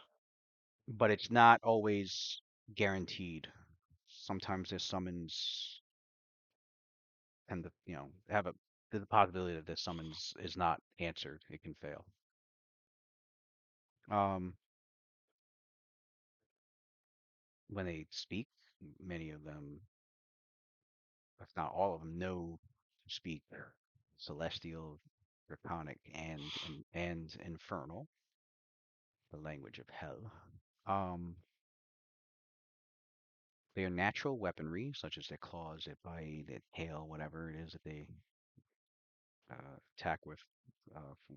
but it's not always guaranteed. Sometimes their summons tend to, have the possibility that their summons is not answered. It can fail. Um, when they speak, many of them, if not all of them, know to speak celestial, draconic, and infernal, the language of hell. Um, their natural weaponry, such as their claws, their bite, their tail, whatever it is that they attack with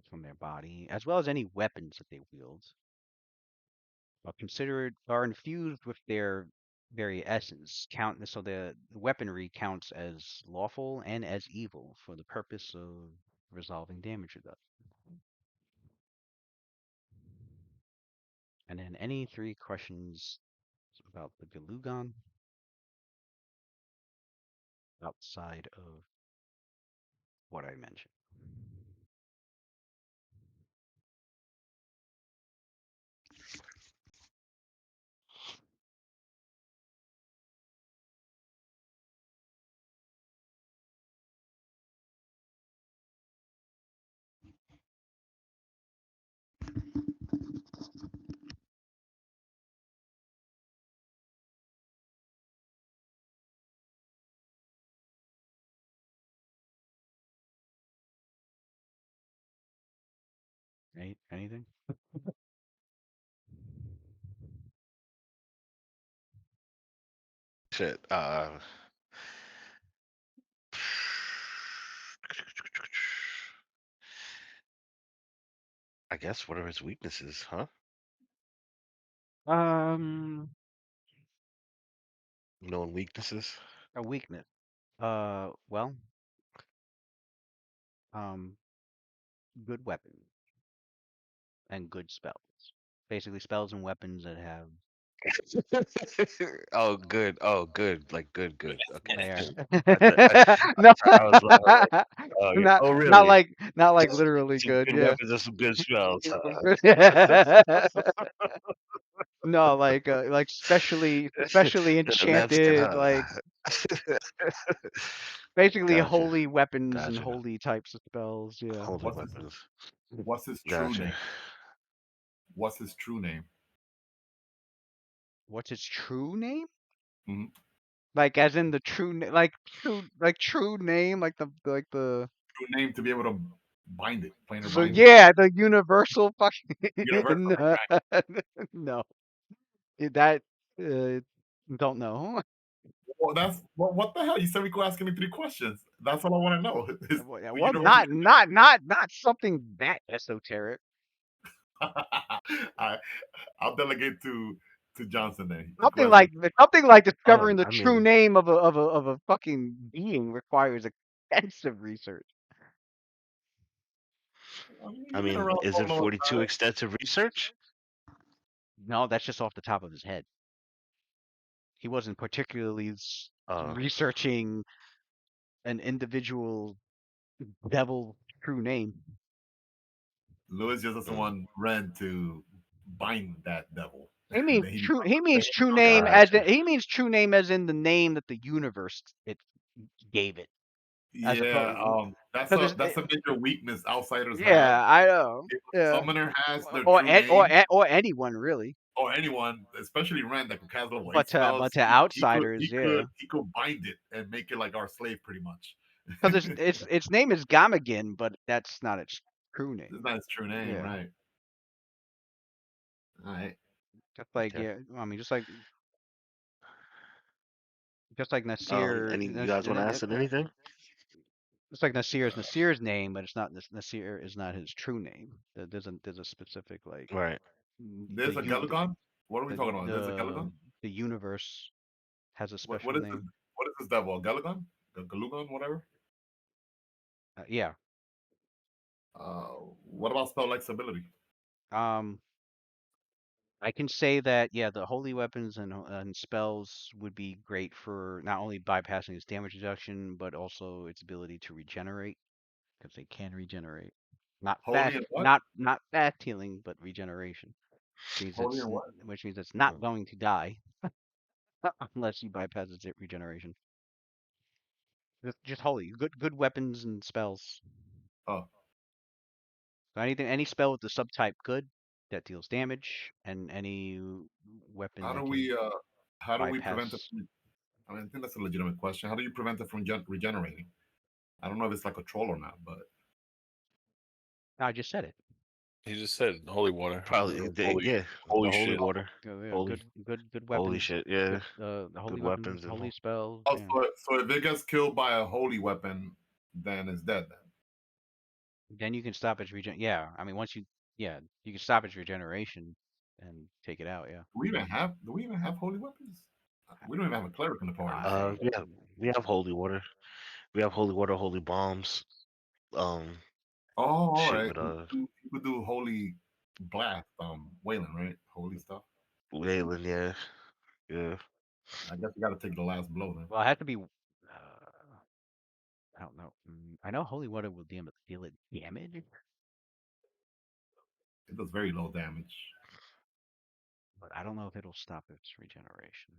from their body, as well as any weapons that they wield, are infused with their very essence. So the weaponry counts as lawful and as evil for the purpose of resolving damage reduction. And then any three questions about the Galugon outside of what I mentioned. Anything? Shit. I guess what are his weaknesses, huh? Um, Known weaknesses. a weakness. Well, um, good weapons and good spells. Basically, spells and weapons that have Oh, good. Oh, good. Like good, good. Okay. there. I, No, I was like, oh, yeah. not Oh, really? not like Just literally some good. good Yeah. weapons and some good spells. No, like specially That's good, enchanted, like huh? basically Gotcha. holy weapons and Gotcha. holy types of spells. Yeah. Holy What's his weapons. What's his true Gotcha. name? What's his true name? What's its true name? Mhm. Like as in the true name, like the True name to be able to bind it, plain or so bind it. yeah, the universal Universal, fucking right? no. That don't know. Well, what the hell? You said we could ask me 3 questions. That's all I want to know. Is Well, the well, universal. not something that esoteric. I I'll delegate to Johnson then. He could Something answer. like something like Oh, discovering the I true mean, name of a fucking being requires extensive research. You've been around for a isn't long 42 time. extensive research? No, that's just off the top of his head. He wasn't particularly Uh, researching an individual devil true name. Lewis just doesn't mm, want Ren to bind that devil. He And means then he true. becomes He then means he true becomes name Ren. as gotcha. in, he means true name as in the name that the universe it gave it, as Yeah, opposed that's because a major weakness outsiders have. yeah, I know, If a yeah, summoner has their true name, or anyone really, or anyone, especially Ren that can cast level 8 but spells, to outsiders, yeah, he could bind it and make it like our slave pretty much. because its name is Gamagin, but that's not its true name. It's not his true name, Yeah, right? All right. just like Okay. yeah, I mean, just like Nasir, Any you guys want to ask it anything? just like Nasir is Nasir's name, but it's not Nasir is not his true name. There's a specific like Right. the There's a you Galagon. What are we the talking about? There's a the Galagon. the universe has a What special is this? name. What is this devil? A Galagon? A Galugon? Whatever. Yeah. What about spell ability? Um, I can say that yeah, the holy weapons and spells would be great for not only bypassing its damage reduction, but also its ability to regenerate because they can regenerate. Not Holy fast, and what? not fast healing, but regeneration, Holy and what? which means it's not Mm. going to die unless you bypass its regeneration. Just holy, good weapons and spells. Oh, So any spell with the subtype good that deals damage, and any weapon how do that we can uh how do we prevent it bypass. from? I mean, I think that's a legitimate question. How do you prevent it from regenerating? I don't know if it's like a troll or not, but No, I just said it. He just said holy water. Probably, Holy, yeah. holy The holy shit. water. Yeah, Holy, good holy weapons, shit. Yeah. good the holy Good weapons, weapons and holy whole. spells. oh, Yeah. so if it gets killed by a holy weapon, then it's dead. Then Then you can stop its regen. Yeah, I mean yeah, you can stop its regeneration and take it out. Yeah. do we even have holy weapons? We don't even have a cleric in the party, I so We have holy water. We have holy water, holy bombs. Um, oh, all shit right. with You could do holy blast, Wayland, right? Holy stuff. Leyland, yeah, yeah. I guess you got to take the last blow then. well, it has to be. I don't know. I know holy water will deal it damage, It does very low damage. but I don't know if it'll stop its regeneration.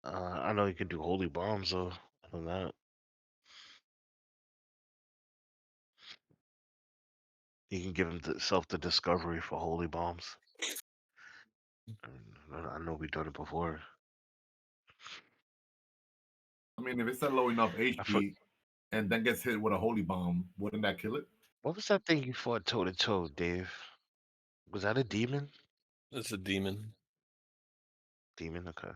I know you can do holy bombs though. I know that. You can give himself the discovery for holy bombs. I know we've done it before. I mean, if it's at low enough I for, HP and then gets hit with a holy bomb, wouldn't that kill it? what was that thing you fought toe to toe, Dave? Was that a demon? It's a demon. Demon, okay.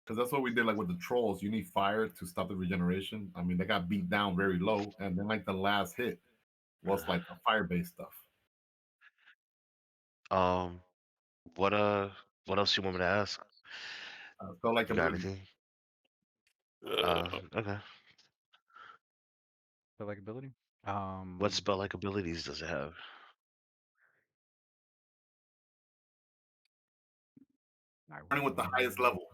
Because that's what we did, like with the trolls. You need fire to stop the regeneration. I mean, they got beat down very low, and then like the last hit, What's like the fire-based stuff? Um, what else you want me to ask? Spell like You got ability. anything? Uh, Okay. Spell like ability. What spell-like abilities does it have? Starting with the highest level.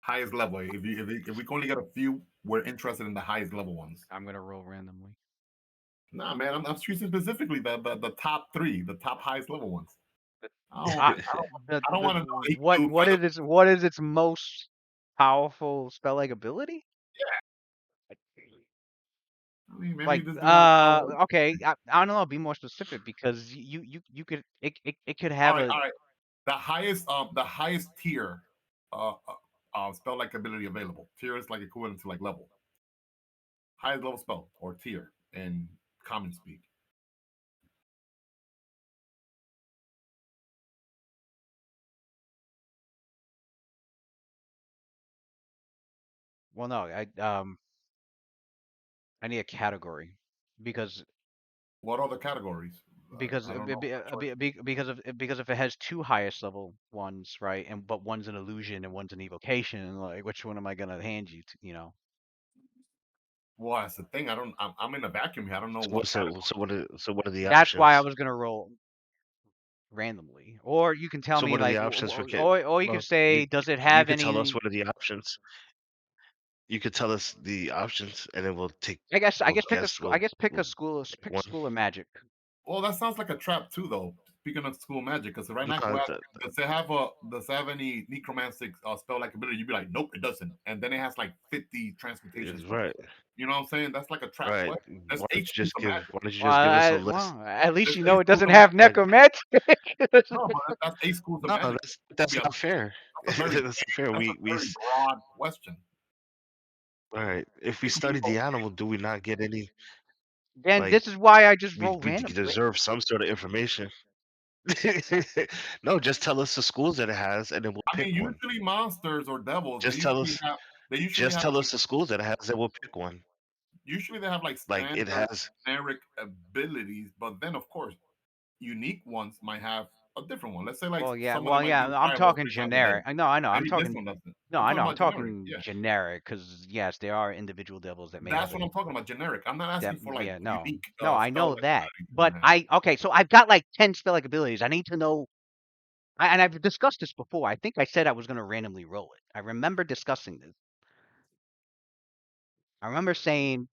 Highest level. If we can only get a few, we're interested in the highest level ones. I'm gonna roll randomly. Nah, man, I'm choosing specifically the top three, the top highest level ones. I, I don't want to know he can do what is its most powerful spell like ability? I mean, maybe Like this dude has power. okay, I don't know. Be more specific because you could it could have All right. The highest tier, spell like ability available. Tier is like equivalent to like level. Highest level spell or tier in common speak. well no I need a category because What other categories? because I don't be- know. be- because if it has two highest level ones, right, and but one's an illusion and one's an evocation, like which one am I gonna hand you to, you know? Well, that's the thing. I'm in a vacuum here. I don't know So, what what are the That's why I options? was gonna roll randomly. Or you can tell So me what are the like options for kit? or you Well, could say does it have could tell us any what are the options. You could tell us the options, and then we'll I we'll guess pick a guess. school I guess pick a We'll school pick pick a one. school of magic. Well, that sounds like a trap too, though. Speaking of school magic, because right now, if you No, ask, does it have any necromantic spell like ability? You'd be like, nope, it doesn't. And then it has like 50 transmutation spells. right, You know what I'm saying? That's like a trap right. question. There's Why don't 8 you schools just of give? magic. Why don't you Well, just give us a list? at least There's you 8 know it schools doesn't of have Like, necromantic. no, but that's 8 schools of no, magic. that's Yeah, not fair. that's a very That's not fair. that's a We very broad question. all right. If we It could be study the animal, do we not get any? Then Like this is why I just roll we random. deserve some sort of information. No, just tell us the schools that it has, and then we'll I mean, pick one. usually monsters or devils, Just tell us. they usually Just have tell like us the schools that it has, and we'll pick one. they have like Like it standard has. generic abilities, but then of course unique ones might have a different one. Let's say like some of them Well, might yeah. do I'm fireball, talking for example. Then generic. I know. I'm maybe this talking. one doesn't. No, I'm I talking know. I'm about generic. talking Yeah, generic because yes, there are individual devils that may have that's what a I'm talking about. Generic. I'm not asking for like yeah. No, unique no. I spell know like that. abilities you But might have. okay. So I've got like 10 spell like abilities. I need to know. And I've discussed this before. I think I said I was gonna randomly roll it. I remember discussing this. I remember saying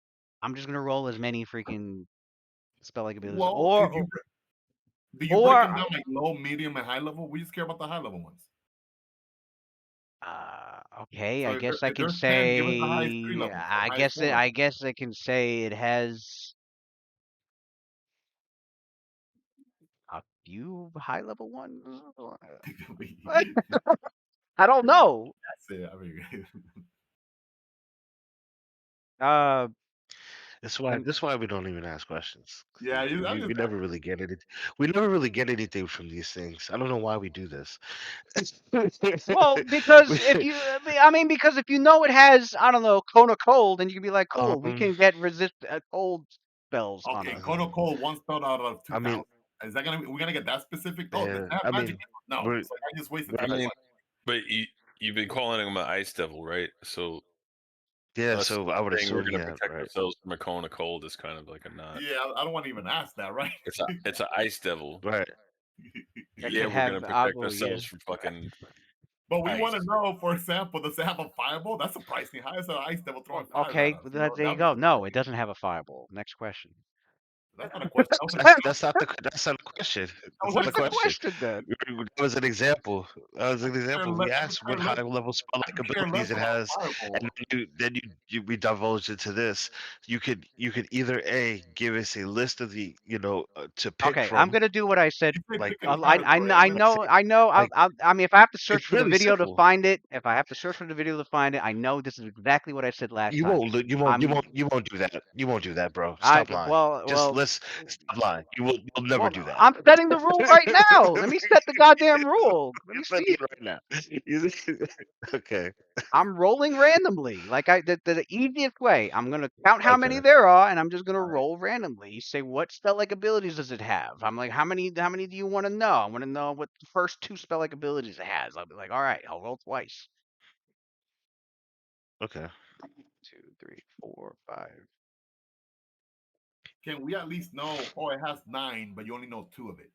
I'm just gonna roll as many freaking spell like abilities, Well, if you do you break or them down like low, medium, and high level? We just care about the high level ones. okay, So I guess I if can there's 10, give us the highest 3 say levels or highest 4 levels. I guess I can say it has a few high level ones. I don't know. That's it. I mean, Uh, That's why. and That's why we don't even ask questions. yeah, I'm We just never really get it. We never really get anything from these things. I don't know why we do this. well, because if We- you, I mean, because if you know it has, I don't know, cone of cold, then you can be like, cool, we um. can get resist cold spells on okay. us. Code of Cold, one spelled out of I 2,000. mean, Is that we're gonna get that specific? Oh, does yeah. it have I magic? mean, No. we're, So I just wasted we're I three mean, questions. but you've been calling him an ice devil, right? So yeah. us So I would saying we're assume, going to yeah, protect right, ourselves from a cone of cold is kind of like a nod. Yeah, I don't want to even ask that, right? It's an ice devil. right. That Yeah, could we're have, going to protect well, yeah. ourselves from fucking But we want to ice. know, for example, does it have a fireball? That's surprisingly high. It's an ice devil throwing fires at Okay, us. well, You know, there you that'd be go. No, surprising. it doesn't have a fireball. Next question. That's not a question. That was an That's not a question. That's not What's a the question. question then? That was an example. That was an example. We I asked what high level spell could like care less abilities it about has, fireball. and then we divulged into this. You could either a give us a list of the to pick Okay, I'm from. gonna do what I said. You say Like pick a category. I like say know, I know. like I mean, if I have to search it's for the really video to simple. find it, if I have to search for the video to find it, I know this is exactly what I said last You time. won't. I'm, You won't do that. You won't do that, bro. Stop lying. Just well, let's stop lying. You'll never do that. I'm setting the rule right now. Let me set the goddamn rule. Let me You're setting see. it right now. You- okay. I'm rolling randomly. Like the easiest way. I'm gonna count how many Okay. there are, and I'm just gonna All right. roll randomly. You say what spell-like abilities does it have? I'm like, how many do you want to know? I want to know what the first two spell-like abilities it has. I'll be like, all right, I'll roll twice. Okay. 2, 3, 4, 5. Can we at least know? Oh, it has 9, but you only know 2 of it,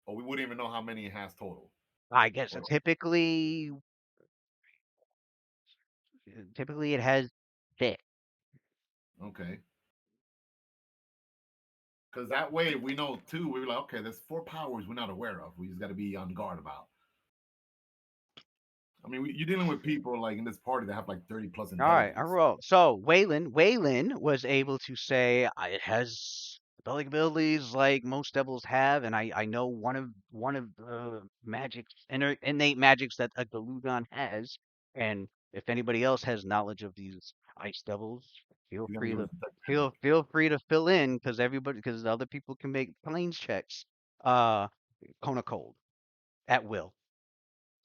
or we wouldn't even know how many it has total. I guess Or, typically it has 6. okay, because that way we know 2. We're like, okay, there's 4 powers we're not aware of. We just got to be on guard about. I mean, you're dealing with people like in this party that have like 30 plus All right, I intelligence. roll. So Waylon was able to say it has spelling abilities like most devils have, and I know one of the magics, innate magics that a Galugon has, and if anybody else has knowledge of these ice devils, feel You're gonna free give to us a detective fill in because other people can make planes checks. Kona cold at will,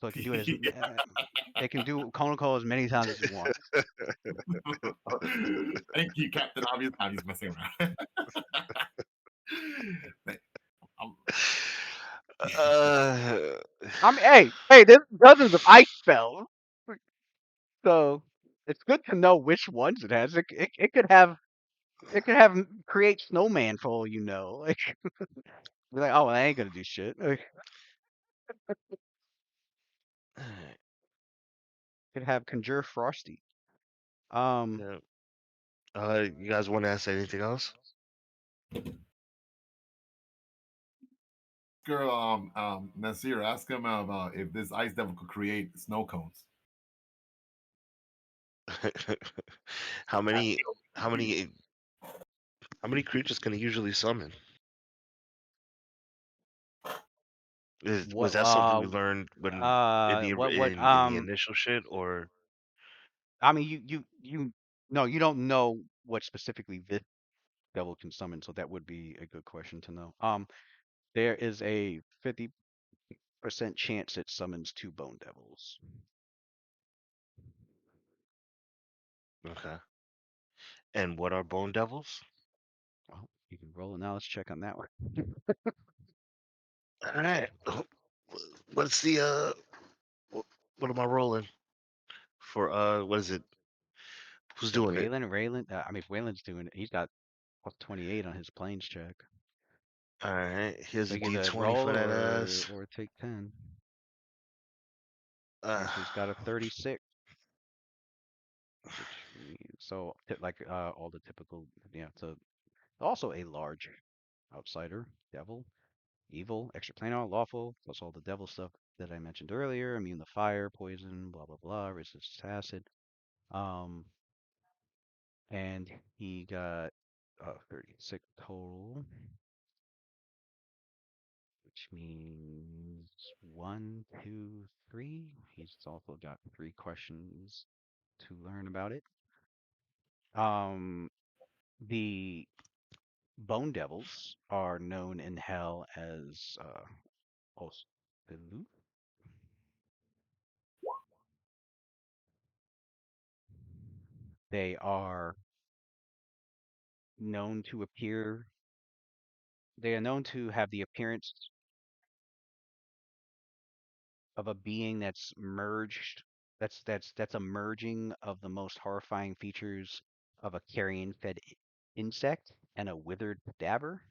so it can do it as check. it can do Kona cold as many times as it wants. Thank you, Captain Obvious. I'm just messing around. I'm- Uh, I mean, hey, there's dozens of ice spells, so it's good to know which ones it has. It could have create snowman for all you know. Like, be like, oh, well, I ain't gonna do shit. Like, could have conjure frosty. Um, yeah. You guys want to ask anything else? Girl, Nasir, ask him about if this ice devil could create snow cones. How many? How many? How many creatures can he usually summon? Was what that something we learned when what in the initial shit, or I mean, you no, you don't know what specifically this devil can summon, so that would be a good question to know. There is a 50% chance it summons 2 bone devils. okay? And what are bone devils? Well, you can roll it now. Let's check on that one. All right. What's the what am I rolling for? What is it? Who's So doing it? Raylan, I mean, if Wayland's doing it, he's got plus 28 on his planes check. All right. Here's So a he can either D20 for roll that ass. or take 10. Uh, Okay, so he's got a 36, which means so like all the typical, yeah. So also a large outsider, devil, evil, extraplanar, lawful, plus all the devil stuff that I mentioned earlier, immune to fire, poison, blah blah blah, resistance to acid. Um, and he got 36 total, which means 1, 2, 3. He's also got 3 questions to learn about it. The Bone Devils are known in Hell as Ospelu. They are known to appear. They are known to have the appearance of a being that's merged. That's a merging of the most horrifying features of a carrion-fed insect and a withered cadaver,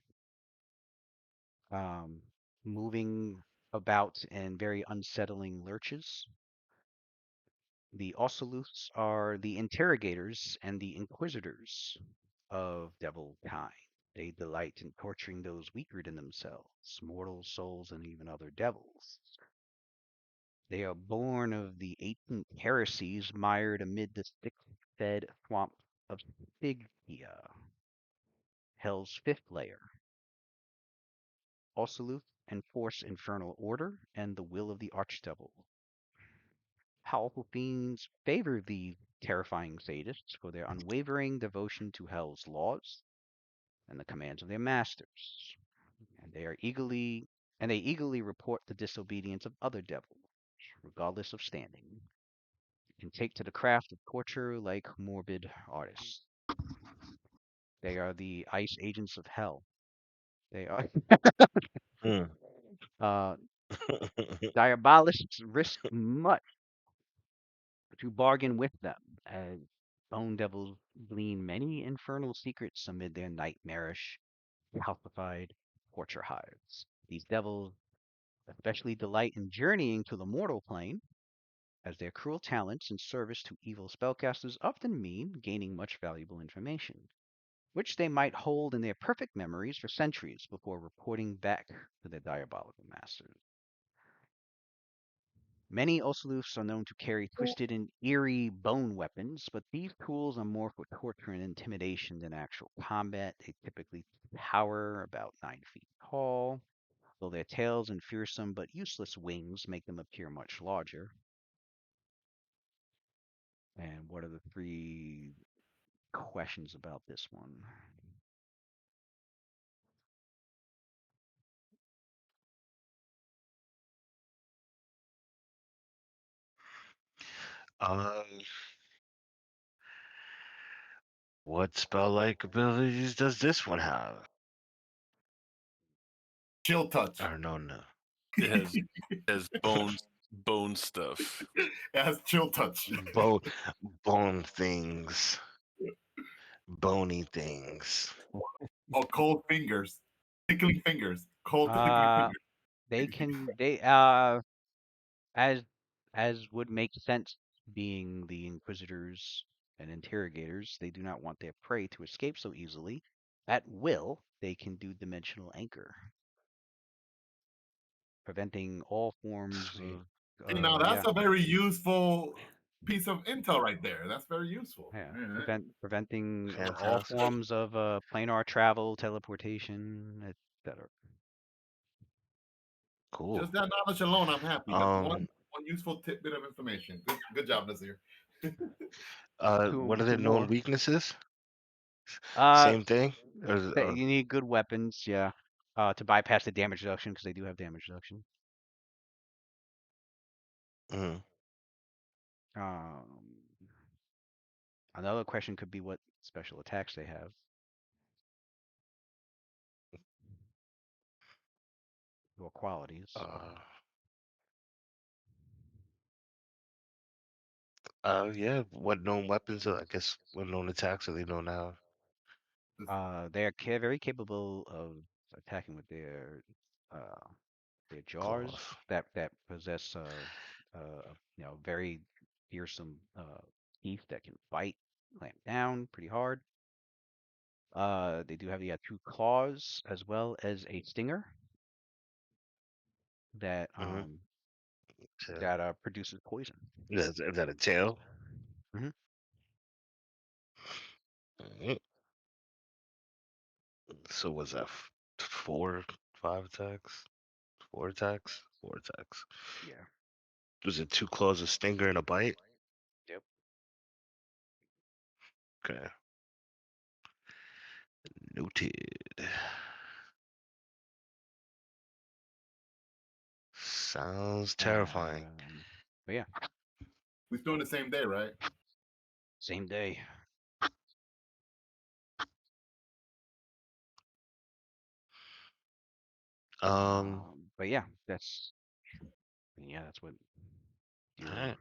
um, moving about in very unsettling lurches. The Ocelufs are the interrogators and the inquisitors of devil kind. They delight in torturing those weaker than themselves, mortal souls, and even other devils. They are born of the ancient heresies mired amid the stick-fed swamp of Stygia, Hell's fifth layer. Oceluf enforce infernal order and the will of the Archdevil. Powerful fiends favor the terrifying sadists for their unwavering devotion to Hell's laws. and the commands of their masters, and they eagerly report the disobedience of other devils, regardless of standing, and take to the craft of torture like morbid artists. They are the ice agents of hell. They are Hmm. uh, diabolists risk much to bargain with them, as bone devils glean many infernal secrets amid their nightmarish, calcified torture hives. These devils especially delight in journeying to the mortal plane, as their cruel talents in service to evil spellcasters often mean gaining much valuable information, which they might hold in their perfect memories for centuries before reporting back to their diabolical masters. Many Osalufs are known to carry twisted and eerie bone weapons, but these tools are more for torture and intimidation than actual combat. They typically tower about 9 feet tall, though their tails and fearsome but useless wings make them appear much larger. And what are the 3 questions about this one? Um, what spell-like abilities does this one have? Chill touch. Or no. It has bone stuff. It has chill touch. Bone, bone things, bony things. Or cold fingers. Tickling fingers. Cold tickling Uh, fingers. they as would make sense, being the inquisitors and interrogators, they do not want their prey to escape so easily. At will, they can do dimensional anchor, preventing all forms Sweet. of See, now yeah, that's a very useful piece of intel right there. That's very useful. yeah, Yeah. preventing all Fantastic. forms of planar travel, teleportation, etc. Cool. Just that knowledge alone, I'm happy. That's one Um, useful tidbit of information. Good job, Nazir. what are Two their known more. weaknesses? Uh, Same thing? you need good weapons, yeah, to bypass the damage reduction because they do have damage reduction. mhm. Um, Another question could be what special attacks they have or qualities. uh, yeah. What known weapons? I guess what known attacks are they known now? They are very capable of attacking with uh, their Claws. jars that possess very fearsome teeth that can bite, clamp down pretty hard. They do have 2 claws as well as a stinger that Mm-hmm. um Tail. that produces poison. Is that a tail? Hmm. Mhm. So was that 5 attacks? 4 attacks? 4 attacks. Yeah. Was it 2 claws, a stinger, and a bite? Yep. Okay. Noted. Sounds And terrifying. but yeah, We're doing the same day, right? same day. Um, But yeah, that's what your alright.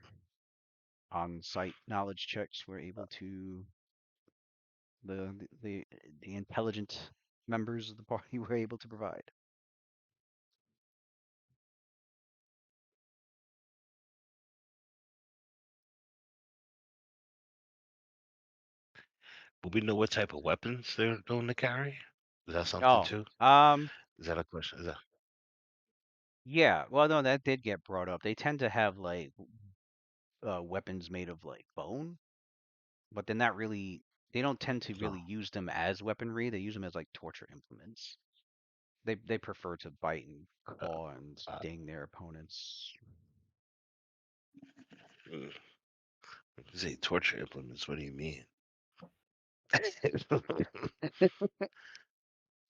on-site knowledge checks were able to the intelligent members of the party were able to provide. Will we know what type of weapons they're known to carry? Is that something Oh, too? Is that a question? Is that yeah. Well, no, that did get brought up. They tend to have like weapons made of like bone, but they're not really. They don't tend to no? really use them as weaponry. They use them as like torture implements. They prefer to bite and Uh, claw and uh, sting their opponents. mm, you say torture implements. What do you mean?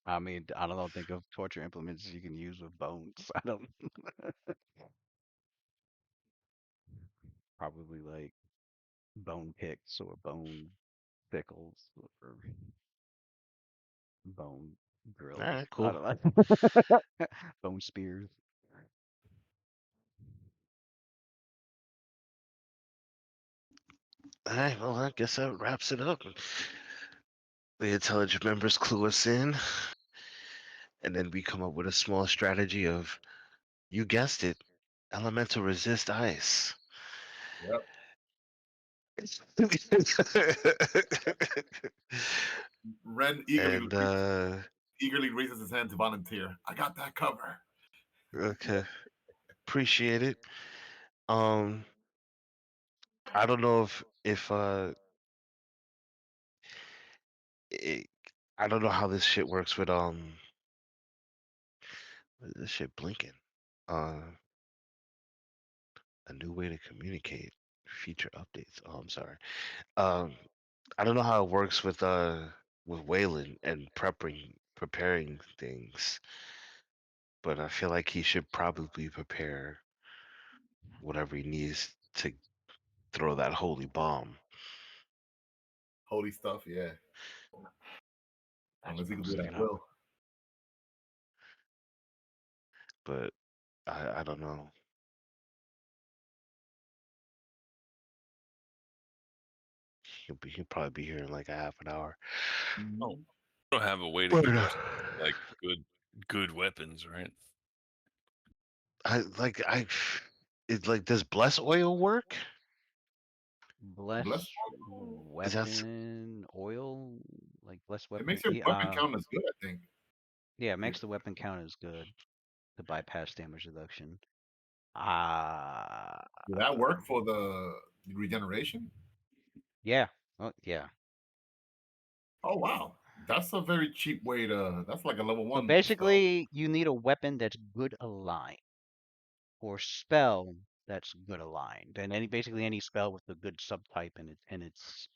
I mean, I don't know. Think of torture implements you can use with bones. I don't. Probably like bone picks or bone pickles or bone All drills. right, I cool. don't know. Bone spears. All right, well, I guess that wraps it up. The intelligent members clue us in, and then we come up with a small strategy of, you guessed it, elemental resist ice. Yep. Ren And eagerly raises his hand to volunteer. I got that cover. okay, appreciate it. Um, I don't know if it, I don't know how this shit works with what is this shit blinking. Uh, a new way to communicate. Feature updates. Oh, I'm sorry. Um, I don't know how it works with Waylon and preparing things, but I feel like he should probably prepare whatever he needs to throw that holy bomb. Holy stuff, yeah. Unless he can do it Looking at up. will. But I don't know. He'll probably be here in like a half an hour. Oh, you don't have a way to But give us like good weapons, right? does bless oil work? Bless Bless. Is that weapon oil, like bless It weapon. makes your weapon count as good, I think. Yeah, it If makes the weapon count as good to bypass damage reduction. Ah, Will that work for the regeneration? yeah. Oh, yeah. Oh wow. That's a very cheap way to that's like a level So 1 spell. basically, you need a weapon that's good aligned, or spell that's good aligned, and basically any spell with a good subtype in its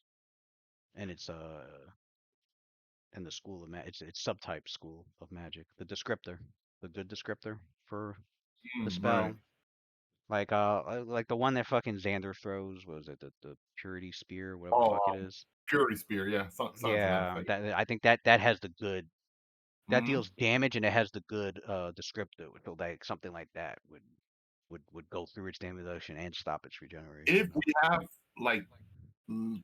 in the school of its subtype school of magic, the good descriptor for the Right. spell. Like the one that fucking Xander throws. What was it? The Purity Spear, whatever the Oh, fuck it is. Purity Spear, yeah, something to that Yeah, effect. I think that has the good, that Mhm. deals damage, and it has the good descriptor. So like something like that would go through its damage reduction and stop its If regeneration. we have like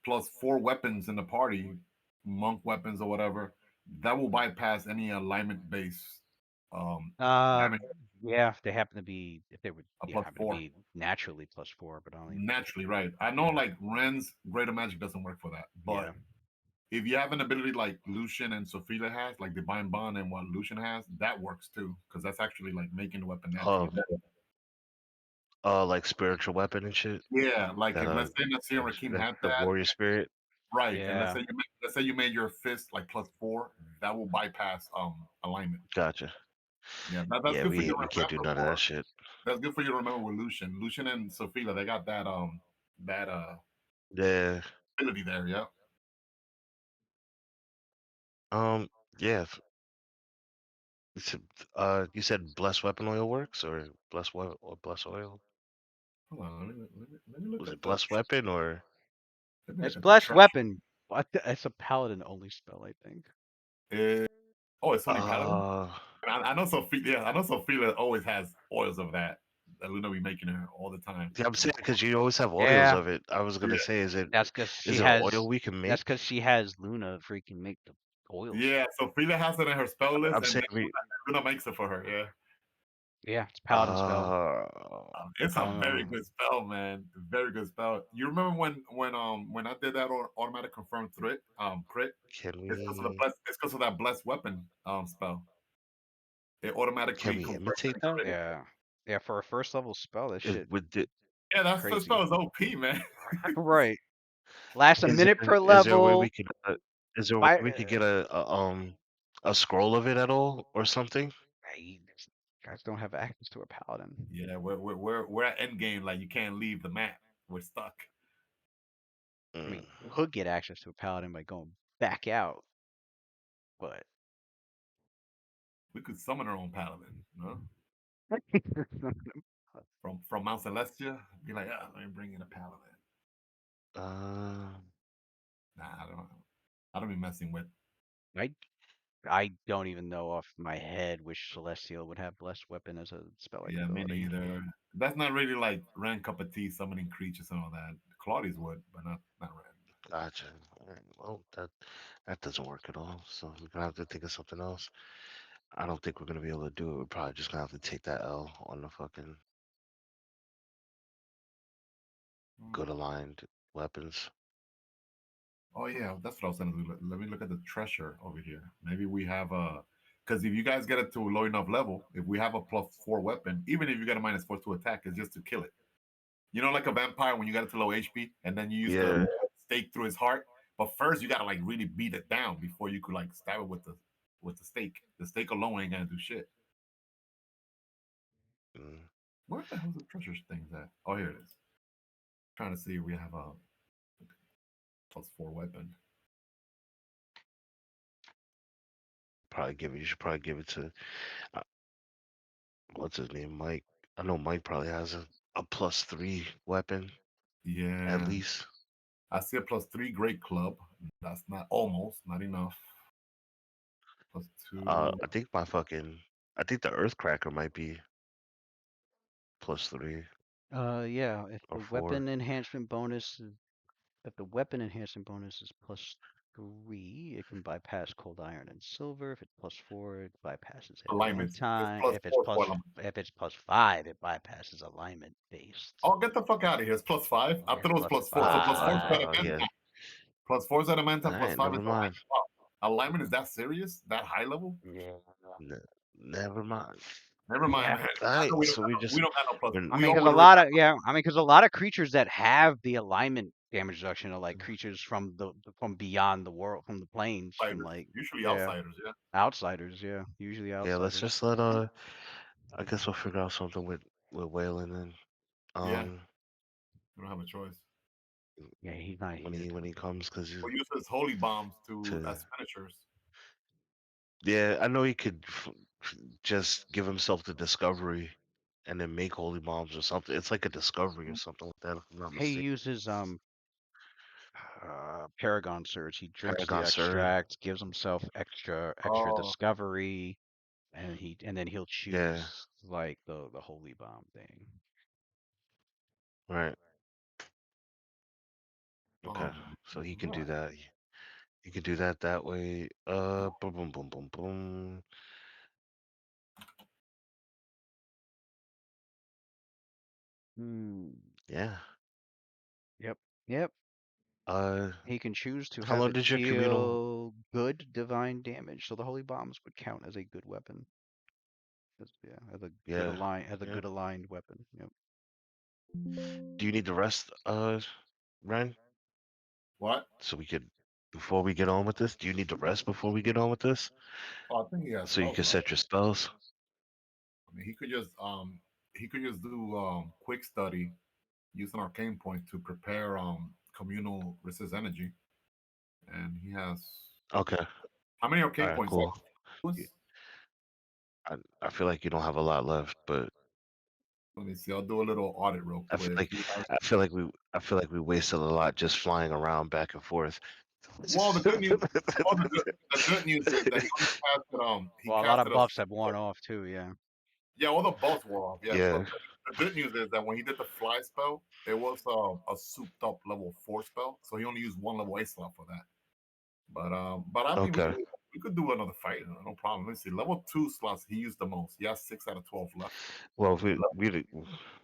plus 4 weapons in the party, monk weapons or whatever, that will bypass any alignment based Uh, damage. yeah, if they happen to be, if they would, A yeah, plus happen to 4 be naturally +4, but only, naturally, right? I know yeah, like Ren's greater magic doesn't work for that, yeah. but if you have an ability like Lucian and Sophia has, like Divine Bond and what Lucian has, that works too, because that's actually like making the weapon naturally Oh, better. like spiritual weapon and shit. Yeah, like That if let's say Nasir Rakim had the that, warrior spirit. right, and Yeah. let's say you made your fist like plus 4, that will bypass alignment. Gotcha. Yeah, that's Yeah, good for you to we can't do remember none of that for. shit. That's good for you to remember with Lucian and Sophia, they got that Yeah. ability there. Yeah. Um. Yeah. It's, you said blessed weapon oil works or bless oil? Hold on, let me look Was at it the blessed weapon or? It's blessed trash. weapon. What? It's a paladin only spell, I think. Eh, oh, it's only paladin. Uh, I know Sophia. Yeah, I know Sophia always has oils of that. That Luna be making her all the time. yeah, I'm saying because you always have oils Yeah, of it. I was gonna Yeah, say, is there oil we can That's make? because she has Luna freaking make the oils. yeah. Sophia has it in her spell list, I'm and saying then Luna makes it for her. Yeah. Yeah, it's paladin spell. uh, It's a very Um, good spell, man. Very good spell. You remember when I did that automatic confirmed crit? can It's because of the we blessed. It's because of that blessed weapon spell. It automatically confirms imitate any that? crit. yeah, yeah. For a first level spell, that Is shit would the, Yeah, that crazy. spell is OP, man. Right. Lasts a minute per is there a way we level. could is there a way By we could get a scroll of it at all or something? you guys don't have access to a paladin. Yeah, we're at end game. Like you can't leave the map. We're stuck. I Mm. mean, you could get access to a paladin by going back out, but We could summon our own paladin, no? From Mount Celestia. Be like, ah, let me bring in a paladin. Uh, Nah, I don't be messing with. I I don't even know off my head which Celestial would have Blessed Weapon as a spell Yeah, me ability. neither. That's not really like Ren cup of tea, summoning creatures and all that. Claudius would, but not Ren. gotcha. All right, well, that doesn't work at all. So we're gonna have to think of something else. I don't think we're gonna be able to do it. We're probably just gonna have to take that L on the fucking good aligned weapons. Oh yeah, that's what I was saying. Let me look at the treasure over here. Maybe we have a, because if you guys get it to a low enough level, if we have a +4 weapon, even if you get a -4 to attack, it's just to kill it. You know, like a vampire when you get it to low HP, and then you use the Yeah. stake through his heart. But first, you gotta like really beat it down before you could like stab it with the stake. The stake alone ain't gonna do shit. Mm, Where the hell's the treasure things at? Oh, here it is. Trying to see if we have a +4 weapon. probably give it. You should probably give it to uh, what's his name, Mike. I know Mike probably has a +3 weapon at Yeah, least. I see a +3 great club. That's not almost not enough. +2. I think I think the Earthcracker might be +3 Yeah, if or the 4. weapon enhancement bonus is if the weapon enhancement bonus is +3, it can bypass cold iron and silver. If it's +4, it bypasses Alignment. advanced It's time. +4 for alignment. If it's +5, it bypasses alignment based. Oh, get the fuck out of here! It's +5. I thought it was Plus +4. So +4 is five. Adamanta. Yeah. +4 is All Adamanta. right, +5 never is mind. alignment. Wow. Alignment is that serious? That high level? Yeah. Ne- Never mind. Never mind, Yeah. man. All I right, know so we don't got no plus. we're I We mean, all because a would lot of because a lot of creatures that have the alignment damage reduction are like creatures from beyond the world, from the planes, from outsiders. like Usually yeah, outsiders, yeah. outsiders. Yeah, usually yeah. Let's outsiders. just let I guess we'll figure out something with Waylon and Yeah. um We don't have a choice. Yeah, he's not here when till he comes because We use his holy bombs to to as finishers. yeah, I know he could just give himself the discovery and then make holy bombs or something. It's like a discovery or something like that, if I'm not He mistaken. uses Paragon Surge. He drinks the Paragon Surge. extract, gives himself extra Oh, discovery, and then he'll Yeah, choose like the holy bomb thing. right. Okay, um, so he can do right. that. He can do that that way. Boom, boom, boom, boom, boom. Hmm. Yeah. Yep. Yep. Uh, He can choose to how have long it does your communal? deal good divine damage, so the holy bombs would count as a good weapon. Yeah, Yeah, as a yeah. good aligned weapon. Yep. Do you need the rest, Ren? What? So we could, before we get on with this, do you need the rest before we get on with this? Oh, I think he has So you spells, can right? set your spells? I mean, he could just do quick study, use an arcane point to prepare communal resist energy, and he has Okay. how many All arcane right, points? cool. Like, Y- I feel like you don't have a lot left, but let me see. I'll do a little audit real I feel quick. like I feel like we wasted a lot just flying around back and forth. Well, the good news. Well, the good news is that he only casted he Well, a lot casted of a buffs have worn off too. Yeah. yeah. All the buffs were off. Yes, but Yeah. the good news is that when he did the fly spell, it was a souped up level 4 spell, so he only used one level 8 slot for that. But I mean, Okay. we could do another fight, no problem. Let's see. Level 2 slots he used the most. He has 6 out of 12 left. Well, if Level,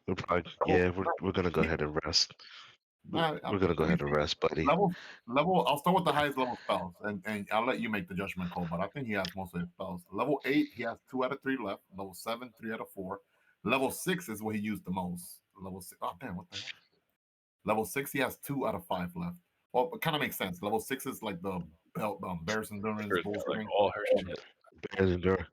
we're probably level, yeah, we're gonna go he, ahead and rest. nah, We're gonna go let me ahead and see. rest, buddy. Level. I'll start with the highest level spells, and I'll let you make the judgment call. But I think he has most of his spells. Level 8, he has 2 out of 3 left. Level 7, 3 out of 4. Level 6 is where he used the most. Level 6. Oh damn, what the hell? Level 6, he has 2 out of 5 left. Well, it kind of makes sense. Level 6 is like the belt, Bears Endurance, Icarus got, like Bullstring. all her shit. Bears endure.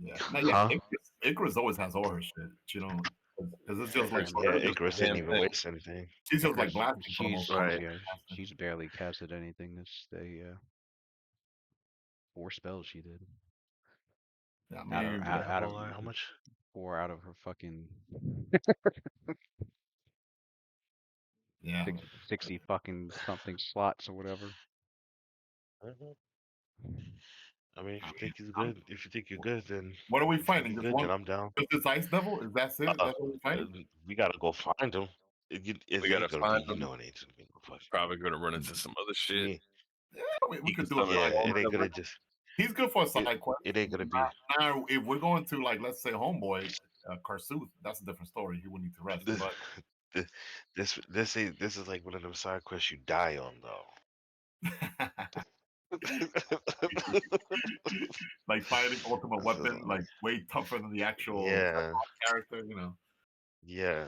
Yeah, no, yeah. Huh? Icarus always has all her shit. You know, because it's just like Icarus Yeah, Icarus she's does just the Icarus didn't damn even thing. waste anything. she's just like Icarus, blasting for the most part. Right. she's barely casted anything this day. 4 spells she did. I Out of mean, out, Yeah, out of hold on. How much? 4 out of her fucking yeah. 60 fucking something slots or whatever. Mhm. I mean, if I you mean, think he's good, if you think you're good, then what are we if you think fighting? you're Just good, one? then I'm down. Just this ice devil? Is that it? Uh, That's what we're fighting? we gotta go find him. It We ain't gotta gonna be, find you them. know, it ain't gonna be no fucking. Probably gonna run into some other shit. Me, Yeah, we He can could do a summon yeah, side all it ain't the gonna just. He's good for a It side quest. it ain't gonna be Now, if we're going to like, let's say, Homeboy, Karsuth, that's a different story. He would need to rest. this But this is like one of them side quests you die on though. like fighting ultimate This is weapon, like way tougher than the actual yeah, character. You know. yeah.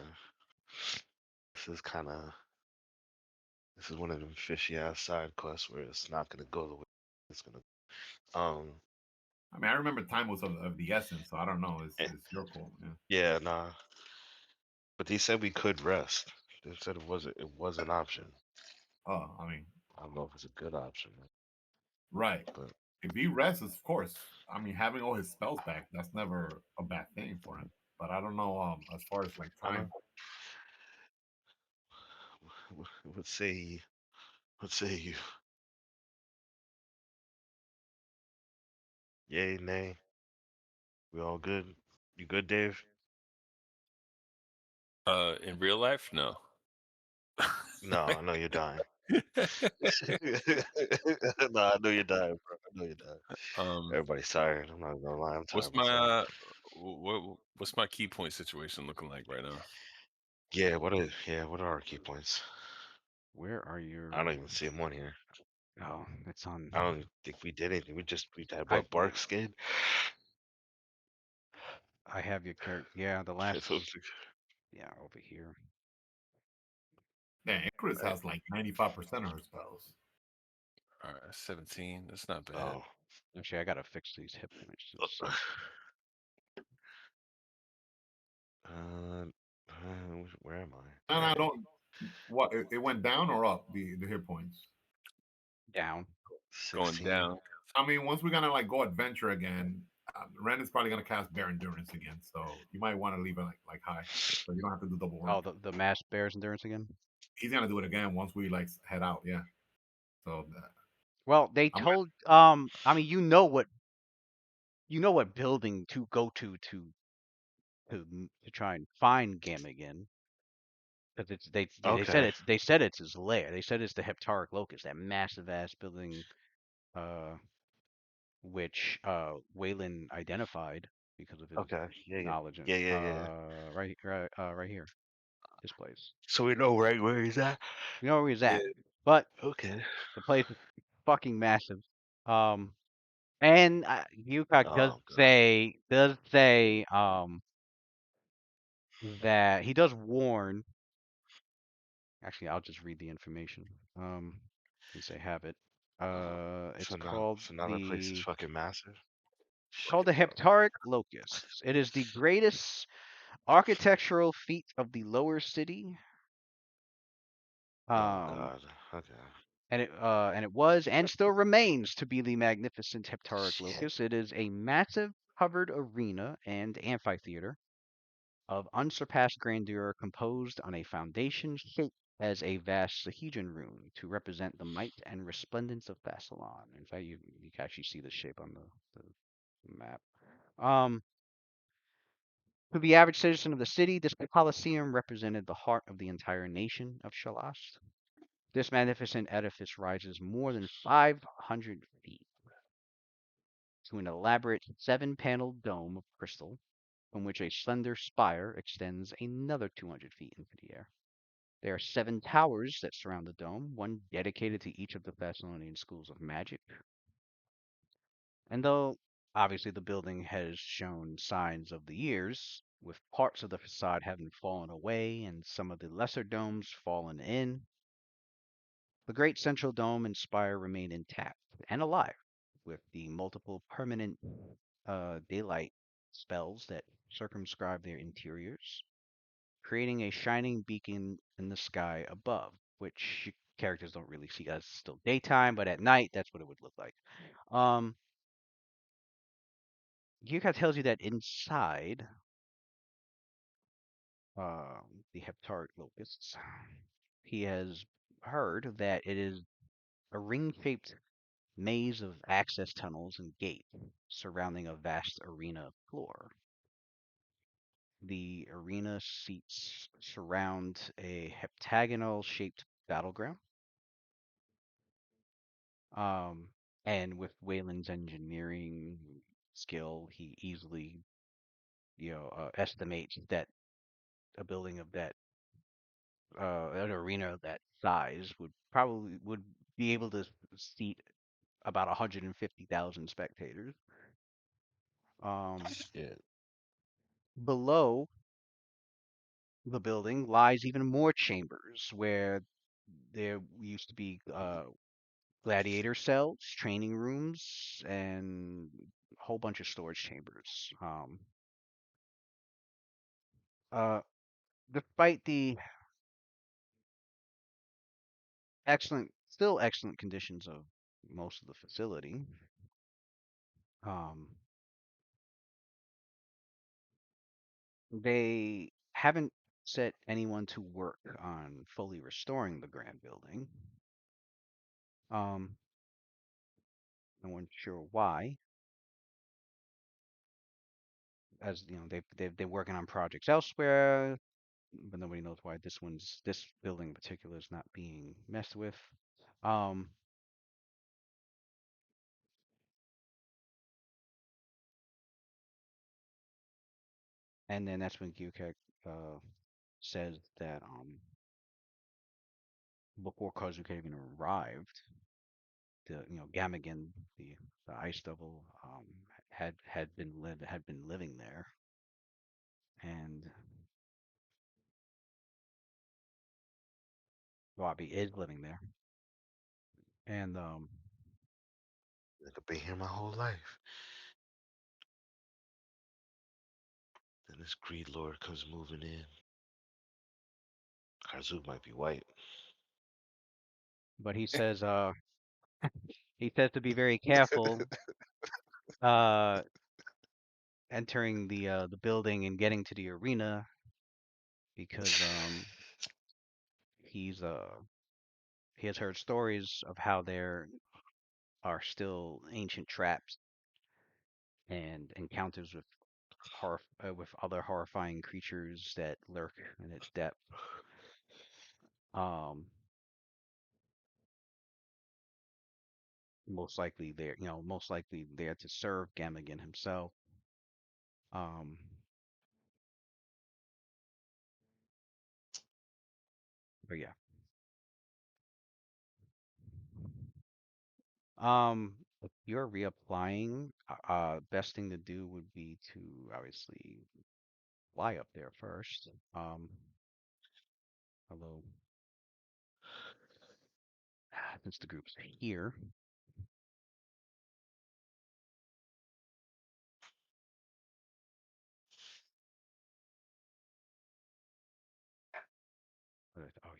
This is kind of this is one of them fishy ass side quests where it's not gonna go the way it's gonna. Um, I mean, I remember time was of the essence, so I don't know. eh, It's your call. Yeah. yeah, nah. But they said we could rest. They said it was an option. Oh, I mean, I don't know if it's a good option, right. but If he rests, of course. I mean, having all his spells back, that's never a bad thing for him. But I don't know. As far as like I don't time, know. Let's say you. Yay, nay. We all good? You good, Dave? In real life, no. No, I know you're dying. No, I know you're dying, bro. I know you're dying. um, Everybody's tired. I'm not gonna lie. I'm what's tired my myself. what's my key point situation looking like right now? Yeah, what are our key points? Where are I don't your? even see them on here. Oh, it's on. I don't even think we did anything. We had I what bark skin? I have your character. Yeah, the last. That's what I'm Yeah, over here. yeah, Chris thinking. has like 95% of her spells. All right, 17. That's not bad. Oh. Actually, I gotta fix these hit points. Just so. Uh, where am I? And I don't. What it went down or up the hit points? Down. Going 16. down. I mean, once we're gonna like go adventure again, Ren is probably gonna cast Bear Endurance again, so you might want to leave it like high, so you don't have to do double work. Oh, the mass bears endurance again. He's gonna do it again once we like head out. Yeah. So Well, they I'm told. I mean, you know what building to go to try and find Gamma again. Because Okay. they said it's his lair. They said it's the Heptaric Locust, that massive ass building, uh, which Waylon identified because of his Okay. Yeah, yeah. knowledge. Yeah, yeah, yeah. Right here, this place. So we know right where he's at. You know where he's Yeah. at, but Okay. the place is fucking massive. Um, and Yukok Oh god. does say that he does warn. Actually, I'll just read the information. Since I have it. It's So now that place is fucking massive. called the Fucking bro. Heptaric Locusts. It is the greatest architectural feat of the lower city. Oh Um, god. Okay. and it was and still remains to be the magnificent Heptaric Shit. Locust. It is a massive covered arena and amphitheater of unsurpassed grandeur composed on a foundation shaped as a vast Sahedron rune to represent the might and resplendence of Thassalon. In fact, you can actually see the shape on the map. Um, to the average citizen of the city, this Colosseum represented the heart of the entire nation of Shalast. This magnificent edifice rises more than 500 feet to an elaborate 7-paneled dome of crystal, from which a slender spire extends another 200 feet into the air. There are 7 towers that surround the dome, one dedicated to each of the Thessalonian schools of magic. And though obviously the building has shown signs of the years, with parts of the facade having fallen away and some of the lesser domes fallen in, the great central dome and spire remain intact and alive, with the multiple permanent daylight spells that circumscribe their interiors, creating a shining beacon in the sky above, which characters don't really see as still daytime, but at night that's what it would look like. Um, Yuka tells you that inside the Heptaric locusts, he has heard that it is a ring-shaped maze of access tunnels and gates surrounding a vast arena floor. The arena seats surround a heptagonal-shaped battleground. And with Wayland's engineering skill, he easily, estimates that a building of that, an arena of that size would be able to seat about 150,000 spectators. Shit. Below the building lies even more chambers where there used to be gladiator cells, training rooms, and a whole bunch of storage chambers. Uh, Despite the still excellent conditions of most of the facility, um, they haven't set anyone to work on fully restoring the grand building. Um, no one's sure why, as you know, they're working on projects elsewhere, but nobody knows why this building in particular is not being messed with. Um, and then that's when Gyukek says that before Kazuka even arrived, Gamagan, the ice devil, had been living there, and Wabi is living there, and I've been here my whole life. Then this greed lord comes moving in. Karzuk might be white. but he says to be very careful uh entering the building and getting to the arena because he's he has heard stories of how there are still ancient traps and encounters with other horrifying creatures that lurk in its depth. Um, most likely there to serve Gamagan himself. Um, but yeah. If you're reapplying, best thing to do would be to obviously fly up there first. Although since the group's here,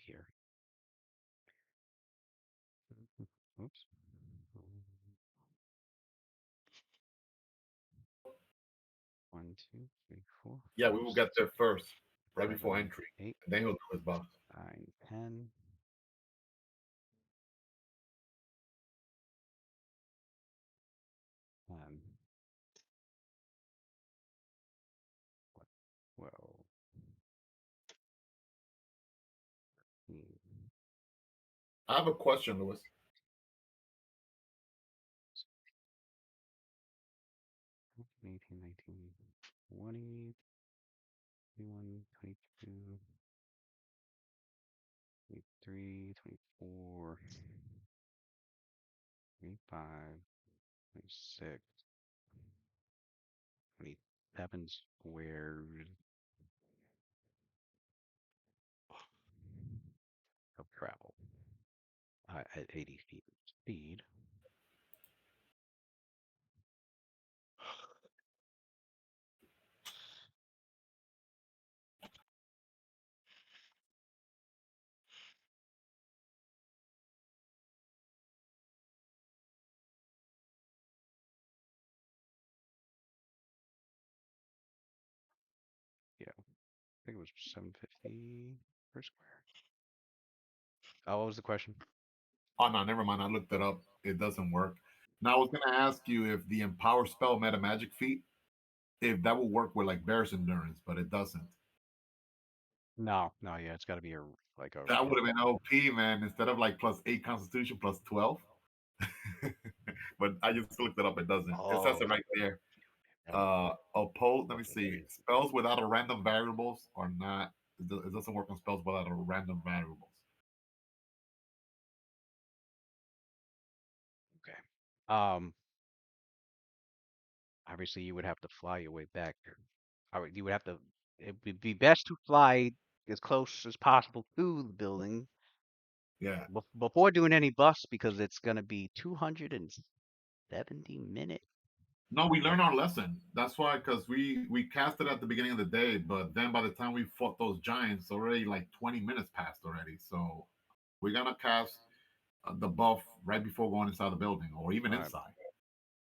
here. Oops. 1, 2, 3, 4, Yeah, 5, we will get 6, there first, right before 7, entry. 8, And then he'll do his buff. 9, 10. Um, 12, I have a question, Lewis. 18, 19, 20, 21, 22, 23, 24, 25, 26, 27 squares of travel at 80 feet of speed. think it was 750 per square. Oh, what was the question? Oh no, never mind. I looked it up. It doesn't work. Now I was gonna ask you if the empower spell meta magic feat, if that would work with like Bear's endurance, but it doesn't. No, no, yeah, it's got to be a like a That would have been OP, man. Instead of like +8 Constitution +12. But I just looked it up. It doesn't. It says Oh, it right there. um, Oppose. Let me okay, see. Spells without a random variables are not. It doesn't work on spells without a random variables. okay. Obviously you would have to fly your way back. You would have to. It would be best to fly as close as possible to the building Yeah. before doing any buffs because it's gonna be 270-minute. No, we learned our lesson. That's why, because we cast it at the beginning of the day, but then by the time we fought those giants, already like 20 minutes passed already. So we're gonna cast the buff right before going inside the building, or even All right. inside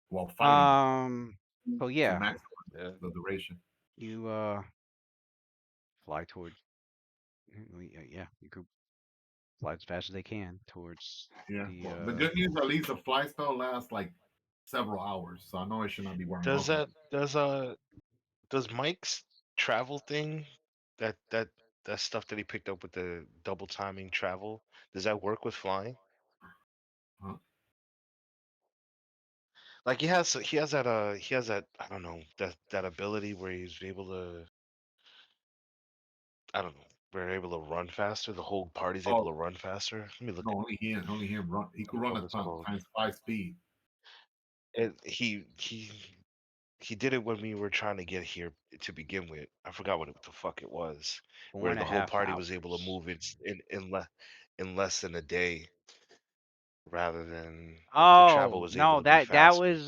while fighting So to yeah, maximize yeah. the duration. you fly toward. Yeah, you could fly as fast as they can towards Yeah. the Well, the good news, at least the fly spell lasts like several hours, so I know it should not be wearing Does off on that does Mike's travel thing that stuff that he picked up with the double timing travel, does that work with flying? you. Huh? Like he has that I don't know that ability where he's able to I don't know we're able to run faster. The whole party's able Oh to run faster. Let me look no, at only him run. He could run what at it's called. times 5 speed. And he did it when we were trying to get here to begin with. I forgot what the fuck it was, four where and a the whole half party was able to hours. move it in less than a day, rather than like the travel Oh was able no, to be that faster. was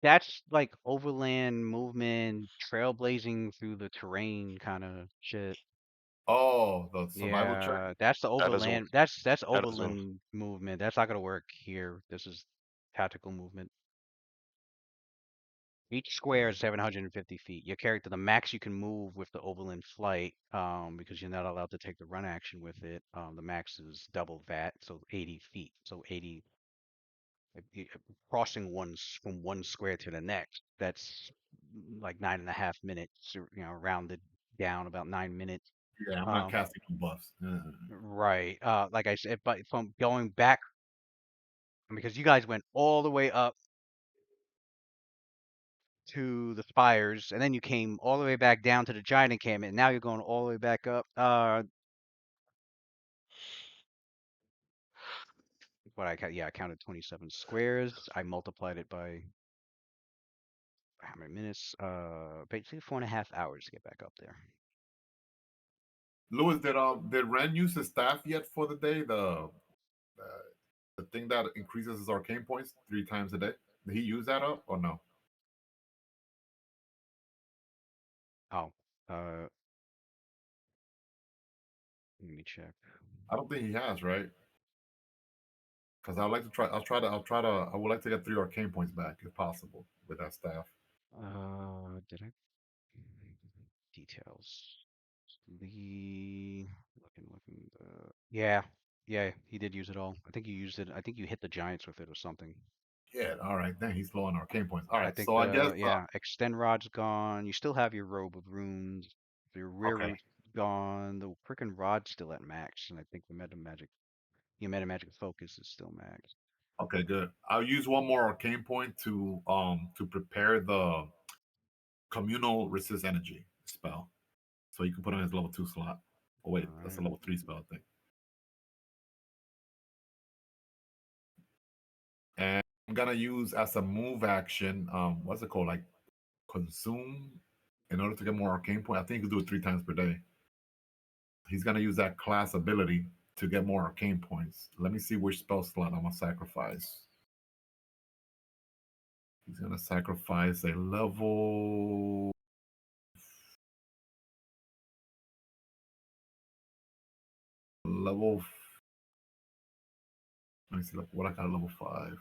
that's like overland movement, trailblazing through the terrain kind of shit. Oh, the survival check. Yeah, that's the That doesn't overland. That's that doesn't overland movement. That's not gonna work here. This is tactical movement. Each square is 750 feet. Your character, the max you can move with the overland flight, because you're not allowed to take the run action with it. The max is double that, so 80 feet. So 80, crossing from one square to the next. That's like 9.5 minutes, rounded down about 9 minutes. Yeah, I'm not Um, casting no buffs. right. Like I said, but from going back, because you guys went all the way up to the spires, and then you came all the way back down to the giant encampment, and now you're going all the way back up. Yeah, I counted 27 squares. I multiplied it by how many minutes? Basically 4.5 hours to get back up there. Lewis, did Ren use his staff yet for the day? The thing that increases his arcane points 3 times a day. Did he use that up or no? Oh, uh, let me check. I don't think he has, right? Because I'd like to try. I would like to get 3 arcane points back if possible with that staff. Did I? Details. The looking. Yeah, yeah, he did use it all. I think you used it. I think you hit the giants with it or something. Yeah. All right. Then he's low on arcane points. All I right. think So I guess. yeah, extend rod's gone. You still have your robe of runes. Your rear Okay. root's gone. The freaking rod's still at max, and I think your meta magic focus is still max. Okay. Good. I'll use one more arcane point to prepare the communal resist energy spell, so you can put on his level 2 slot. Oh wait, All that's a right. level 3 spell, I think. And I'm gonna use as a move action. What's it called? Like consume in order to get more arcane point. I think you can do it 3 times per day. He's gonna use that class ability to get more arcane points. Let me see which spell slot I'm gonna sacrifice. He's gonna sacrifice a level. Let me see what I got at level 5.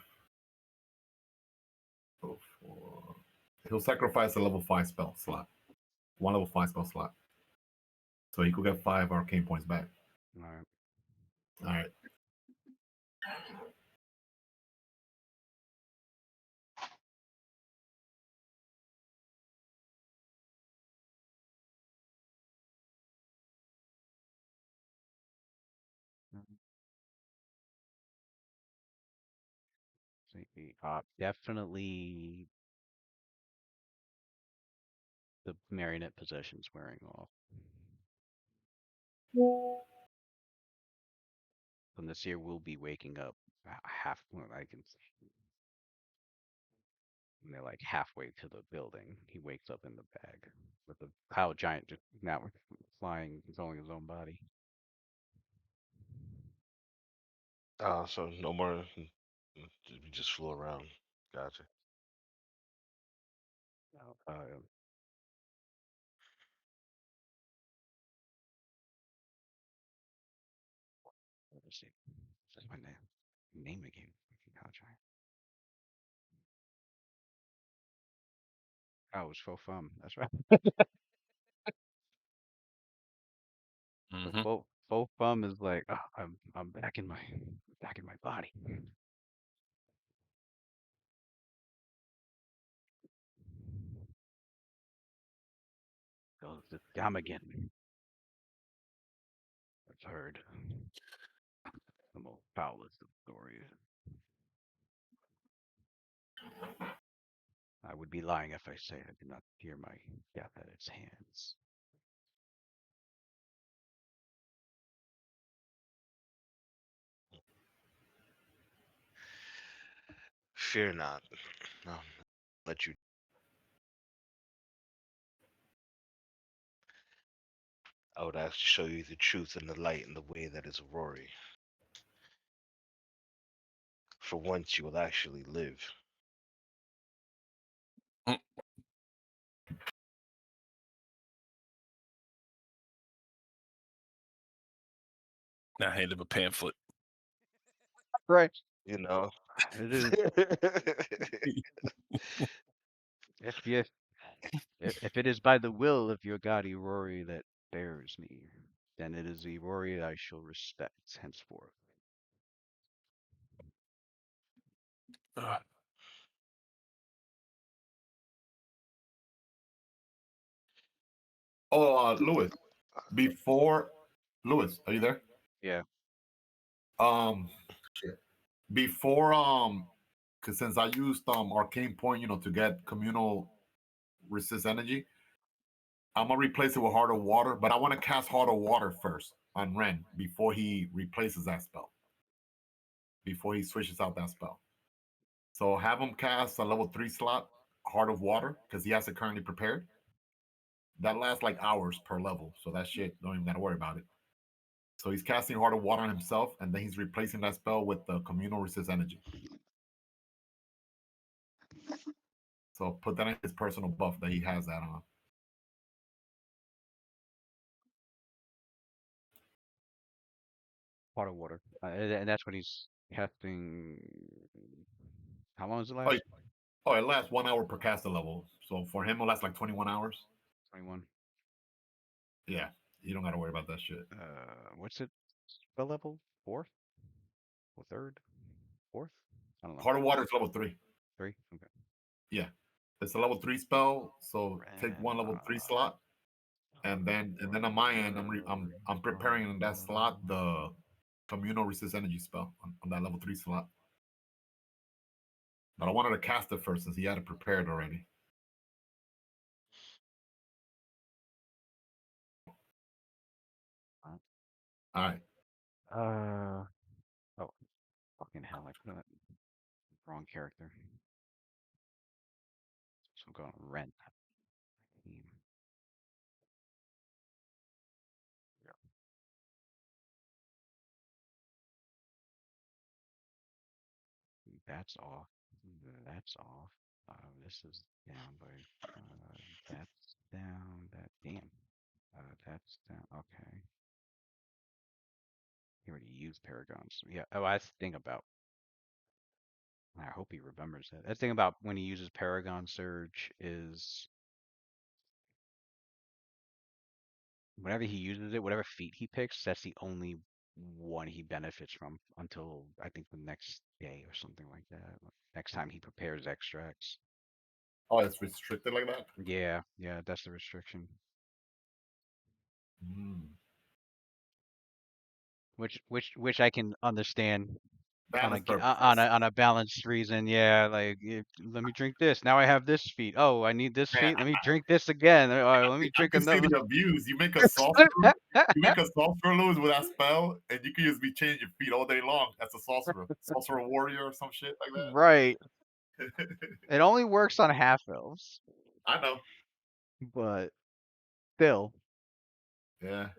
Level 4. He'll sacrifice a level 5 spell slot. One level 5 spell slot. So he could get 5 arcane points back. All right. All right. Definitely the marionette possession's wearing off. And this year will be waking up half. Well, I can. And they're like halfway to the building. He wakes up in the bag with the cloud giant just now flying, controlling his own body. So no more. We just flew around. Gotcha. Uh, let's see. That's my name again. Cloud giant. Oh, it was faux fum. That's right. Hmm. Faux fum is like, oh, I'm back in my body. Goes the damn again. I've heard the most foulest of stories. I would be lying if I say I did not hear my death at its hands. Fear not. Let you. I would actually show you the truth and the light and the way that is Rory. For once, you will actually live. I hand him a pamphlet. Right. You know. It is. If you, if it is by the will of your god Rory that bears me, then it is the Rory I shall respect henceforth. Ugh. Oh, Lewis. Before Lewis, are you there? Yeah. Shit. Before because since I used arcane point, to get communal resist energy, I'm gonna replace it with heart of water, but I want to cast heart of water first on Ren before he replaces that spell. Before he switches out that spell. So have him cast a level 3 slot, heart of water, because he has it currently prepared. That lasts like hours per level, so that shit don't even gotta worry about it. So he's casting heart of water on himself, and then he's replacing that spell with the communal resist energy. So put that in his personal buff that he has that on. Pot of water. And that's what he's casting. How long does it Oh, last? oh, it lasts 1 hour per caster level. So for him, it lasts like 21 hours. 21. Yeah, you don't got to worry about that shit. What's it? Spell level? Fourth? Or third? Fourth? I don't know. Heart of Water is level 3. 3? Okay. Yeah, it's a level 3 spell. So take Ren, one level 3 slot, and then on my end, I'm preparing in that slot the communal resist energy spell on that level 3 slot. But I wanted to cast it first since he had it prepared already. All right. Oh, fucking hell! I put that wrong character. So I'm going Ren. Team. Yeah, that's off. That's off. This is down by. That's down. That damn. That's down. Okay. He already used Paragons. Yeah. Oh, that's the thing about. I hope he remembers that. That's the thing about when he uses Paragon Surge is whenever he uses it, whatever feat he picks, that's the only one he benefits from until I think the next day or something like that. Next time he prepares extracts. Oh, it's restricted like that. Yeah, yeah, that's the restriction. Mm. Which I can understand on Balance on purposes. a balanced reason. Yeah, like let me drink this. Now I have this feat. Oh, I need this Man, feat. Let me drink this again. Let me I drink can see another. the abuse. You make a sorcerer. You make a sorcerer lose with that spell, and you can just be changing your feet all day long. That's a sorcerer warrior or some shit like Right. that. It only works on half elves, I know. but still, Yeah.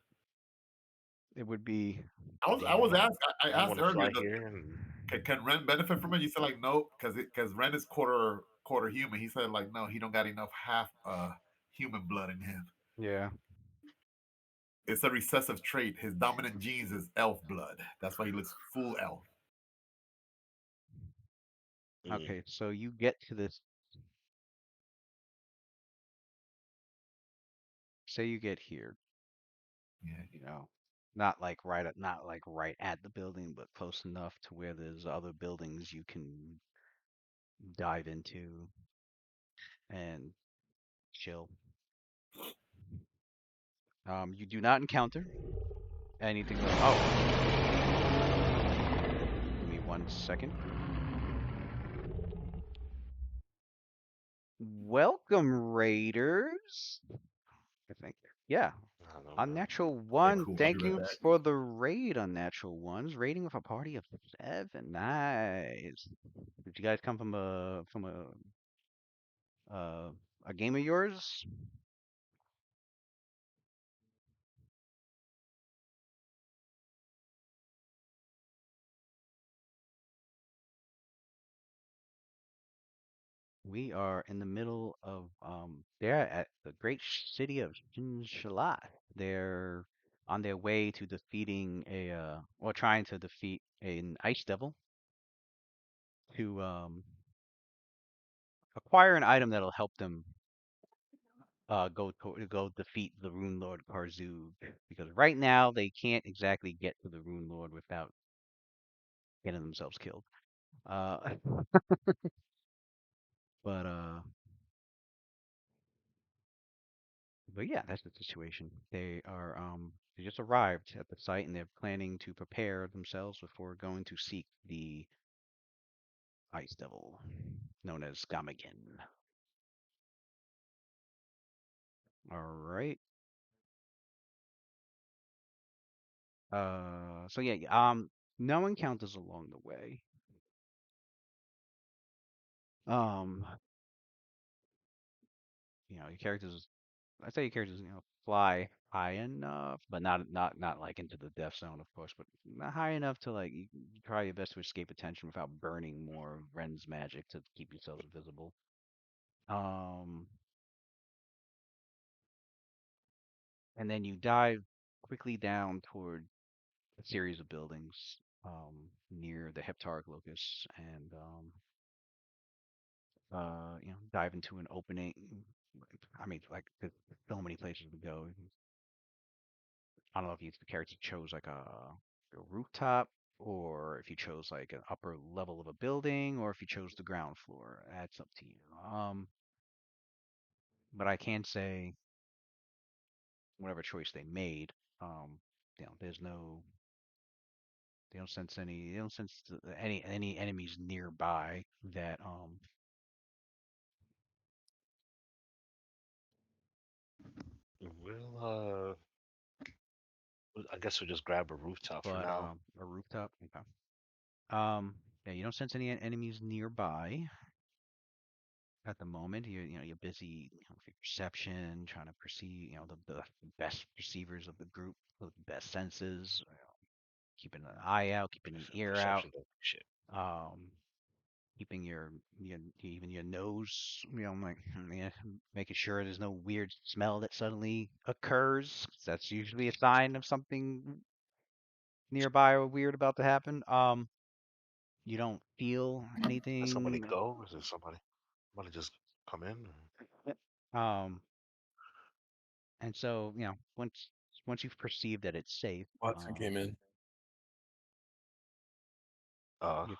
it would be. I was Damn. asked. I I asked want to earlier. fly here and Can Ren benefit from it? You said like no, because Ren is quarter human. He said like no, he don't got enough half human blood in him. Yeah. It's a recessive trait. His dominant genes is elf blood. That's why he looks full elf. mm, Okay, so you get to this. Say you get here. Yeah. You know, not like right at the building, but close enough to where there's other buildings you can dive into and chill. You do not encounter anything. Oh, give me 1 second. Welcome, Raiders. I think. Yeah, I don't know. Unnatural Okay, one. cool. I'll be Thank right you back. for the raid, Unnatural ones. Raiding with a party of 7. Nice. Did you guys come from a game of yours? We are in the middle of they're at the great city of Xin-Shalast. They're on their way to defeating a or trying to defeat an ice devil to acquire an item that'll help them go defeat the Runelord Karzug, because right now they can't exactly get to the Runelord without getting themselves killed. Uh, but uh, but yeah, that's the situation. They just arrived at the site and they're planning to prepare themselves before going to seek the Ice Devil, known as Gamagen. All right. So yeah, no encounters along the way. Um, your characters, I'd say your characters, fly high enough, but not like into the death zone, of course, but not high enough to like you try your best to escape attention without burning more of Ren's magic to keep yourselves visible. Um, and then you dive quickly down toward a series of buildings near the Heptaric Locus, and dive into an opening. I mean, like there's so many places to go. I don't know if the character chose like a rooftop, or if you chose like an upper level of a building, or if you chose the ground floor. That's up to you. But I can say whatever choice they made, um, there's no, they don't sense any enemies nearby that we'll I guess we'll just grab a rooftop for but now. a rooftop. Okay. Yeah, you don't sense any enemies nearby at the moment. You're busy, with your perception, trying to perceive, the best perceivers of the group with the best senses, keeping an eye out, keeping an ear out, Perception don't do shit. um, keeping even your nose, like yeah, making sure there's no weird smell that suddenly occurs. 'Cause that's usually a sign of something nearby or weird about to happen. You don't feel Did somebody anything. go? Or is there somebody just come in? Um, and so once once you've perceived that it's safe, Watson came in. your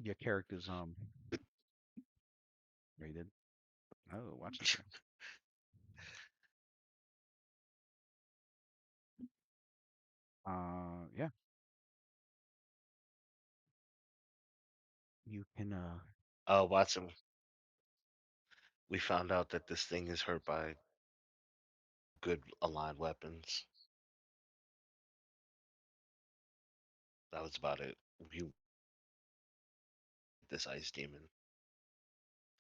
your character's rated. Oh, Watson's here. Yeah. You can Watson, we found out that this thing is hurt by good aligned weapons. That was about it. We this ice demon.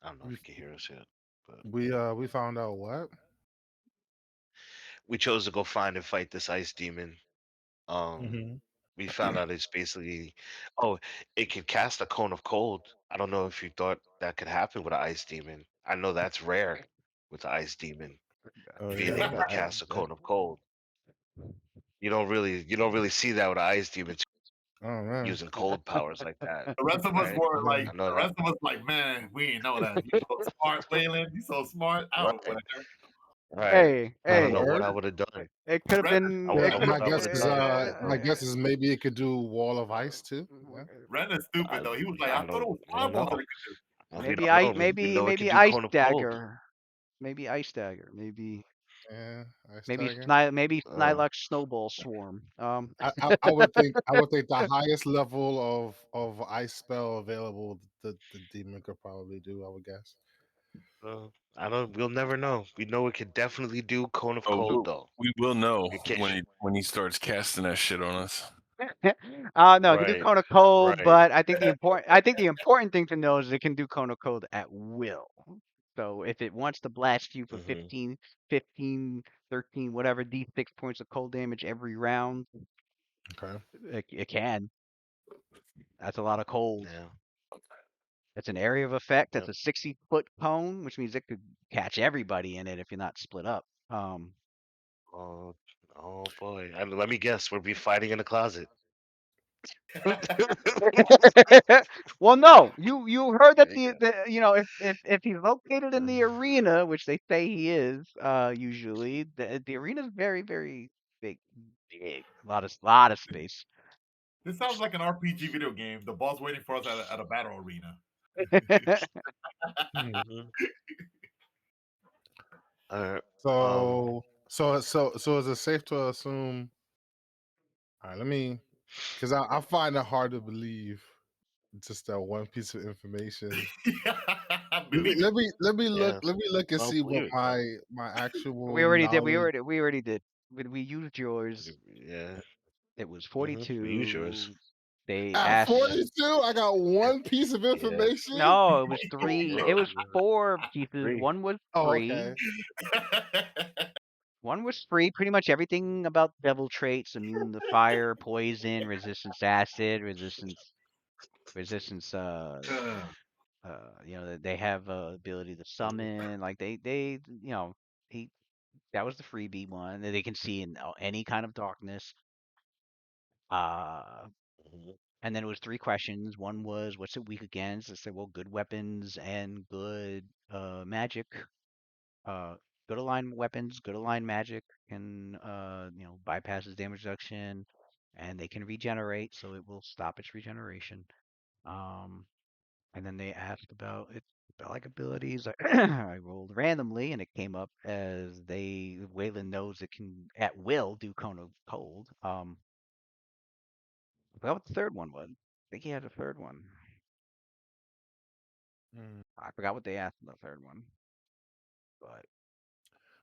I don't know if We you can hear us yet, but we found out what? we chose to go find and fight this ice demon. Um, Hmm. we found out it's basically, oh, it can cast a cone of cold. I don't know if you thought that could happen with an ice demon. I know that's rare with the ice demon Oh being yeah, able to cast a cone of cold. You don't really see that with an ice demon oh man. using cold powers like that, The rest of us right? were Yeah. like, I know the that, rest of us like, man, we ain't know that. You so smart, Waylon. You so smart. I don't right? know. Right. Hey, I don't hey, know what I Word. would have done. it could have Ren is, been I Yeah, don't know my what I guess would have is done. maybe it could do wall of ice too. Yeah. Ren is stupid I though. He was like, I I thought it don't was we don't fireballs that know. it could do. We maybe don't know. We know it could maybe do ice cone of cold. dagger. Maybe ice dagger. Yeah, ice tiger. Maybe Uh, Snylock snowball swarm. I would think the highest level of ice spell available the demon could probably do. I would guess. I don't. We'll never know. We know it could definitely do cone of Oh, cold though. we will know It can, when he starts casting that shit on us. No, it can do right, Kona Cold, right. but I think the important thing to know is it can do Kona Cold at will. So if it wants to blast you for Hmm. 15, 13, whatever D6 points of cold damage every round, Okay. it can. That's a lot of cold. Yeah. That's an area of effect. That's Yep. a 60-foot cone, which means it could catch everybody in it if you're not split up. Oh, oh boy. Let me guess. We'll be fighting in the closet. Well, no, you heard that There you the, go. the you know if he's located in Uh, the arena, which they say he is, usually the arena is very very big, a lot of space. This sounds like an RPG video game. The boss waiting for us at a battle arena. Hmm. mhm. All right. So is it safe to assume? All right, because I find it hard to believe just that one piece of information. Let me Believe it. let me let me look Yeah. let me look and I'll see what believe it. my we actual already did. knowledge. We already did. We used yours. Yeah. It was We use yours. 42. They At asked. 42, I got one piece of Yeah. information. No, it was three. It No. was four pieces. Three. One was Oh, free. okay. One was free. Pretty much everything about devil traits: immune to fire, poison, resistance to acid, resistance. They have ability to summon. Like he that was the freebie one that they can see in any kind of darkness. Uh, Mhm. and then it was three questions. One was, what's it weak against? I said, well, good weapons and good magic. Uh, Good aligned weapons, good aligned magic can bypasses damage reduction, and they can regenerate, so it will stop its regeneration. Um, and then they asked about its spell-like abilities. I rolled randomly, and it came up as Waylon knows it can at will do Cone of Cold. I forgot what the third one was. I think he had a third one. Mm. I forgot what they asked in the third one, but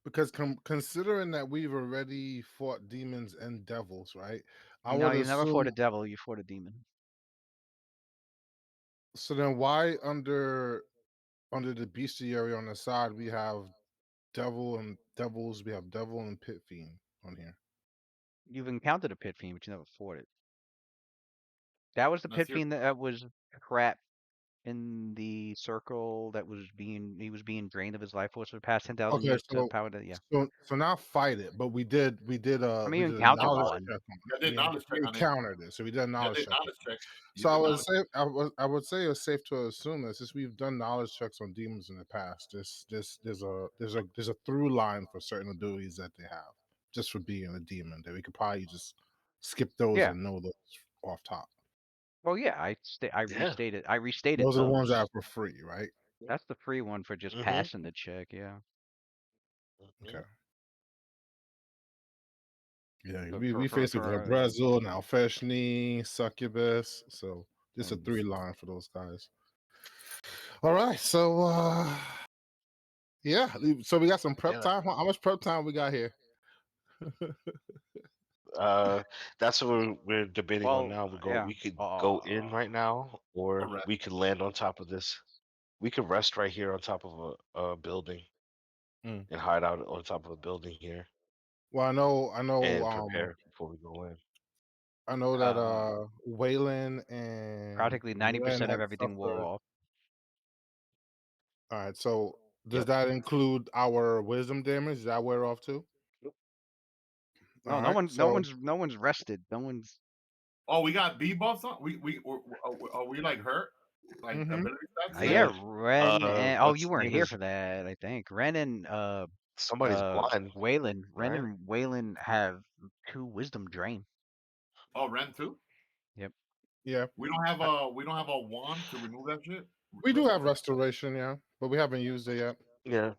Because considering that we've already fought demons and devils, right? I no, would you never fought assume. a devil. You fought a demon. So then, why under the bestiary on the side we have devil and devils? We have devil and pit fiend on here. You've encountered a pit fiend, but you never fought it. That was the Let's pit hear. fiend that was trapped in the circle that he was being drained of his life force for the past 10,000 Okay, years to power that. Yeah. so now fight it, but I mean, we you did a encountered knowledge one. check on I it. did knowledge We check on it. encountered it, so we did a I knowledge did check on knowledge it. check. You So I did would knowledge. say I would say it's safe to assume that since we've done knowledge checks on demons in the past, there's a through line for certain abilities that they have. just for being a demon. That we could probably just skip those Yeah. and know those off top. Well, yeah, I Yeah. restated Those are the ones that those. are for free, right? That's the free one for just Mm-hmm. passing the check. Yeah. Okay. Yeah, But we faced with Brazil, now Feshni, Succubus. So just a 3 line for those guys. All right, so yeah, so we got some prep time. How much prep time we got here? That's what we're debating on now. yeah. We could go in right now, or we could land on top of this. We could rest right here on top of a building and hide out on top of a building here. Well, I know, and prepare before we go in. I know that Waylon and practically 90% of everything wore off. All right, so does that include our wisdom damage? Does that wear off too? No, no one's rested. No one's. Oh, we got debuffs on. Are we like hurt? Like ability stats? Yeah, Ren and you what's weren't name here is- for that. I think Ren and Somebody's blind. Waylon, Ren right? and Waylon have 2 wisdom drain. Oh, Ren too. Yep. Yeah. We don't have a wand to remove that shit. We do have restoration, yeah, but we haven't used it yet. Yeah.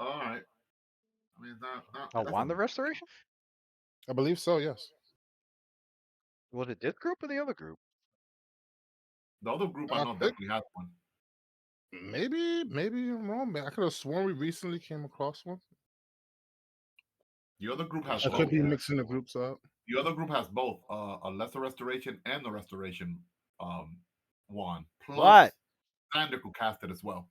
All right. I mean, Oh, wand the restoration? I believe so. Yes. Was it this group or the other group? The other group I know definitely has one. Maybe I'm wrong, man. I could have sworn we recently came across one. The other group has I both. could be mixing the groups up. The other group has both a lesser restoration and a restoration wand. Plus, Sander could cast it as well.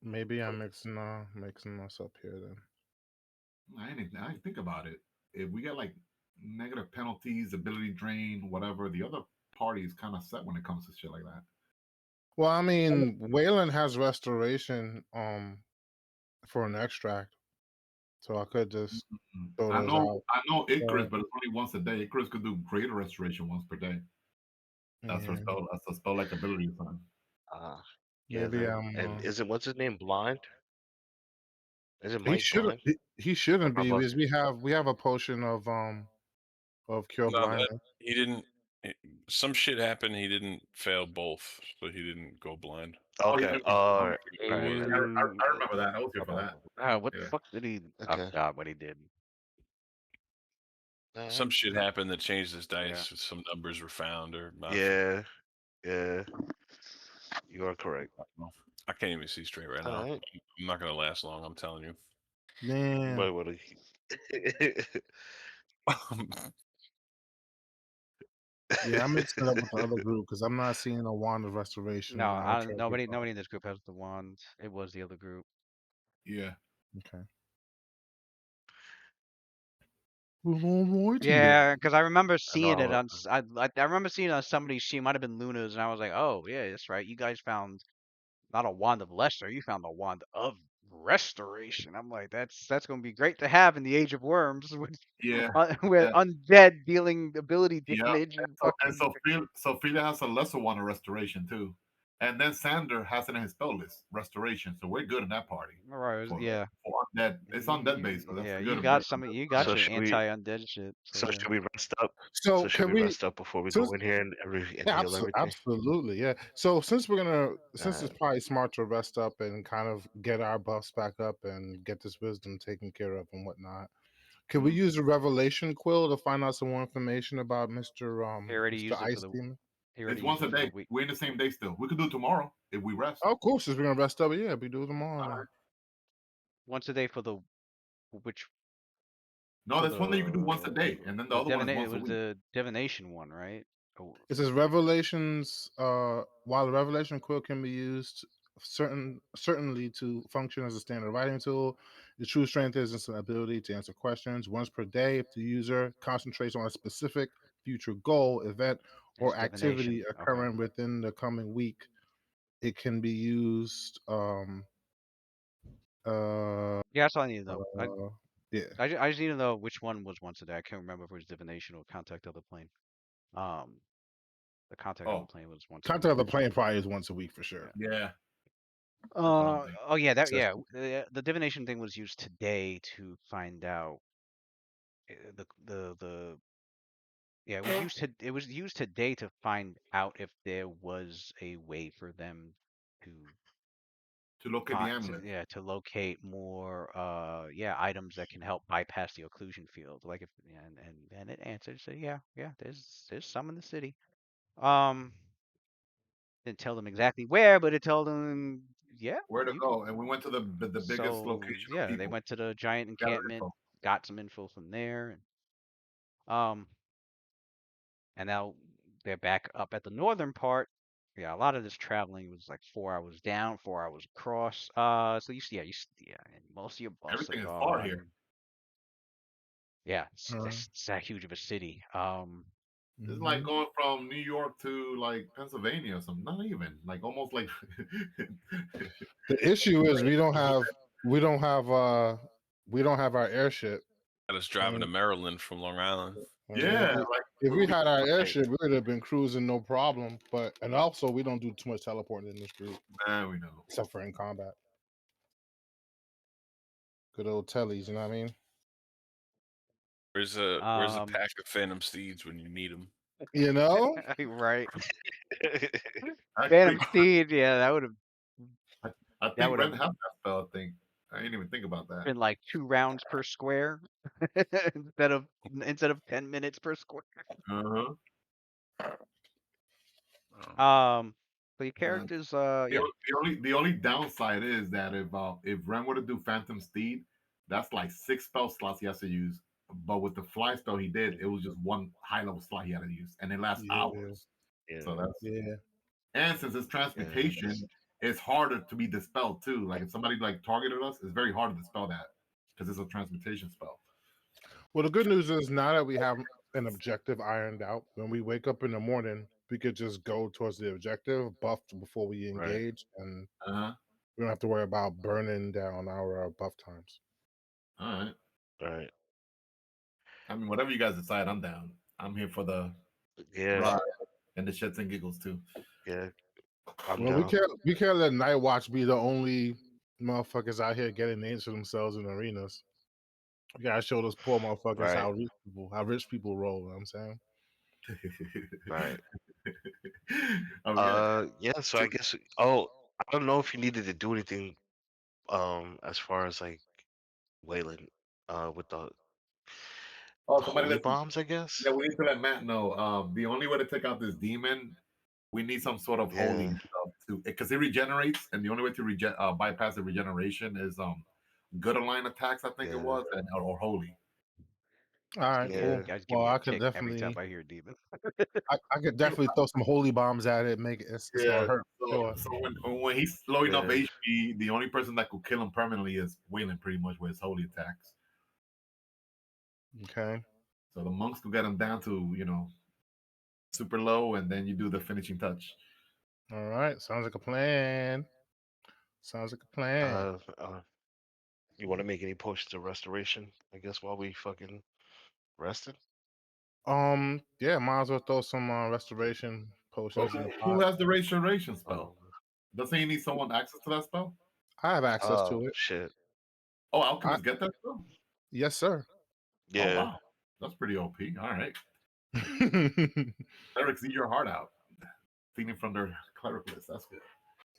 Maybe I'm mixing us up here then. I didn't think about it. If we get like negative penalties, ability drain, whatever, the other party is kind of set when it comes to shit like that. Well, I mean, Waylon has restoration for an extract, so I could just throw those out. I know Icarus, but it's only once a day. Icarus could do greater restoration once per day. That's her spell. That's a spell like ability sign. Yeah. Maybe and isn't what's his name blind? Isn't he Mike shouldn't. blind? He shouldn't be because we have a potion of cure blindness. He didn't. Some shit happened. He didn't fail both, so he didn't go blind. Okay. I remember that. I was here for that. What the fuck did he? I forgot what he did. Some shit happened that changed his dice. Some numbers were found, or yeah. You are correct. I can't even see straight right now. Right. I'm not gonna last long. I'm telling you. Man. Yeah, I'm mixing it up with the other group because I'm not seeing a wand of restoration. No, nobody in this group has the wand. It was the other group. Yeah. Okay. Yeah, because I remember seeing it on. I remember seeing it on somebody's sheet. Might have been Luna's, and I was like, "Oh yeah, that's right. You guys found not a wand of Lester. You found a wand of restoration." I'm like, "That's gonna be great to have in the Age of Worms with undead dealing ability damage." Sophia has a lesser one of restoration too, and then Sander has it in his spell list, restoration. So we're good in that party. Right? For undead, it's undead based. So that's good. You got you got your anti-undead shit. So should we rest up? So should we rest up before we go in here and heal everything? Absolutely, yeah. So since it's probably smart to rest up and kind of get our buffs back up and get this wisdom taken care of and whatnot, can we use the revelation quill to find out some more information about Mr. Ice Demon? It's once a day. We're in the same day still. We could do it tomorrow if we rest. Oh, cool. Since we're gonna rest up, yeah, we do it tomorrow. Once a day for the which? No, that's one that you can do once a day, and then the other one is once a week. It was the divination one, right? It says revelations. While the revelation quill can be used certainly to function as a standard writing tool, the true strength is its ability to answer questions once per day. If the user concentrates on a specific future goal, event, or activity occurring within the coming week, it can be used. Yeah, that's all I need to know. Yeah. I just need to know which one was once a day. I can't remember if it was divination or contact of the plane. The contact of the plane was once. Contact of the plane probably is once a week for sure. Yeah. Oh yeah, that yeah. Assessment. The divination thing was used today to find out the yeah, it was used today to find out if there was a way for them to To locate the amulet. to locate more yeah, items that can help bypass the occlusion field. Like if yeah, and it answered, so yeah, there's some in the city. Um didn't tell them exactly where, but it told them yeah, Where to you can. go? And we went to the biggest So location of yeah, they people. went to the giant Gather encampment, info. got some info from there, um and now they're back up at the northern part. Yeah, a lot of this traveling was like 4 hours down, 4 hours across. So yeah, and most of your buffs are Everything is far here. gone. Yeah, Alright. it's that huge of a city. It's like Mhm. going from New York to like Pennsylvania or something. Not even like almost like The issue is we don't have our airship. I was I driving to mean, Maryland from Long Island. yeah, if like we had our okay, airship, we would have been cruising no problem. But and also we don't do too much teleporting in this group, man, we know. except for in combat. Good old tellies, you know what I mean? Where's a pack of Phantom Steeds when you need them? You know? right. Actually, Phantom Steed, yeah, I that think would Ren have has that spell. I think I didn't even think about that. been like 2 rounds per square instead of 10 minutes per square. Uh-huh. Oh. So your Uh, characters, the, yeah, the only downside is that if Ren were to do Phantom Steed, that's like 6 spell slots he has to use. But with the fly spell he did, it was just one high level slot he had to use, and it lasts Yeah, hours. Yeah, So that's yeah. and since it's yeah. transmutation, it's harder to be dispelled too. Like if somebody like targeted us, it's very hard to dispel that because it's a transmutation spell. Well, the good news is now that we have an objective ironed out, when we wake up in the morning, we could just go towards the objective, buffed before we Right. engage, and Uh-huh. we don't have to worry about burning down our buff times. All right. Right. I mean, whatever you guys decide, I'm down. I'm here for the Yeah. ride and the shits and giggles too. Yeah. I'm Well, down. we can't let Night Watch be the only motherfuckers out here getting names for themselves in arenas. We gotta show those poor motherfuckers Right. how rich people roll. You know what I'm saying? Right. Okay. Yeah, so I guess I don't know if you needed to do anything as far as like Wayland with Oh, the somebody holy let bombs, I guess. yeah, we need to let Matt know. The only way to take out this demon, we need some sort of holy Yeah. stuff to because it regenerates, and the only way to bypass the regeneration is good align attacks, I think it Yeah. was, and or holy. All right, yeah, Yeah. cool. you guys give Well, me a tick every time I hear demon. I could definitely throw some holy bombs at it. Make it. It's Yeah. gonna hurt. So Sure. so when he's low enough Yeah. HP, the only person that could kill him permanently is Wayland, pretty much with his holy attacks. Okay. So the monks could get him down to super low, and then you do the finishing touch. All right. Sounds like a plan. Sounds like a plan. You want to make any potions of restoration? I guess while we fucking rested. Yeah. Might as well throw some restoration Well, potions in the who pot. has the restoration spell? Um. Doesn't he need someone access to that spell? I have access Oh to it. shit. Oh, I alchemists get that spell? Yes, sir. Oh Yeah. wow, that's pretty OP. All right, clerics eat your heart out. Feeding from their cleric list. That's good.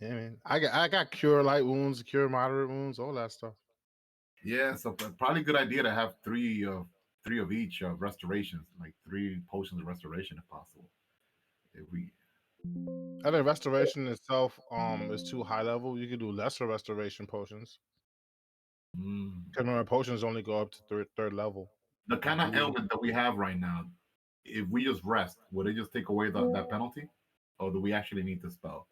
Yeah, man. I got cure light wounds, cure moderate wounds, all that stuff. Yeah, so probably a good idea to have three of each of restorations, like 3 potions of restoration if possible. If we I think restoration itself is too high level. You could do lesser restoration potions. mm, Because remember, potions only go up to third level. the kind of ailment that we have right now, if we just rest, would it just take away that penalty, or do we actually need the spell?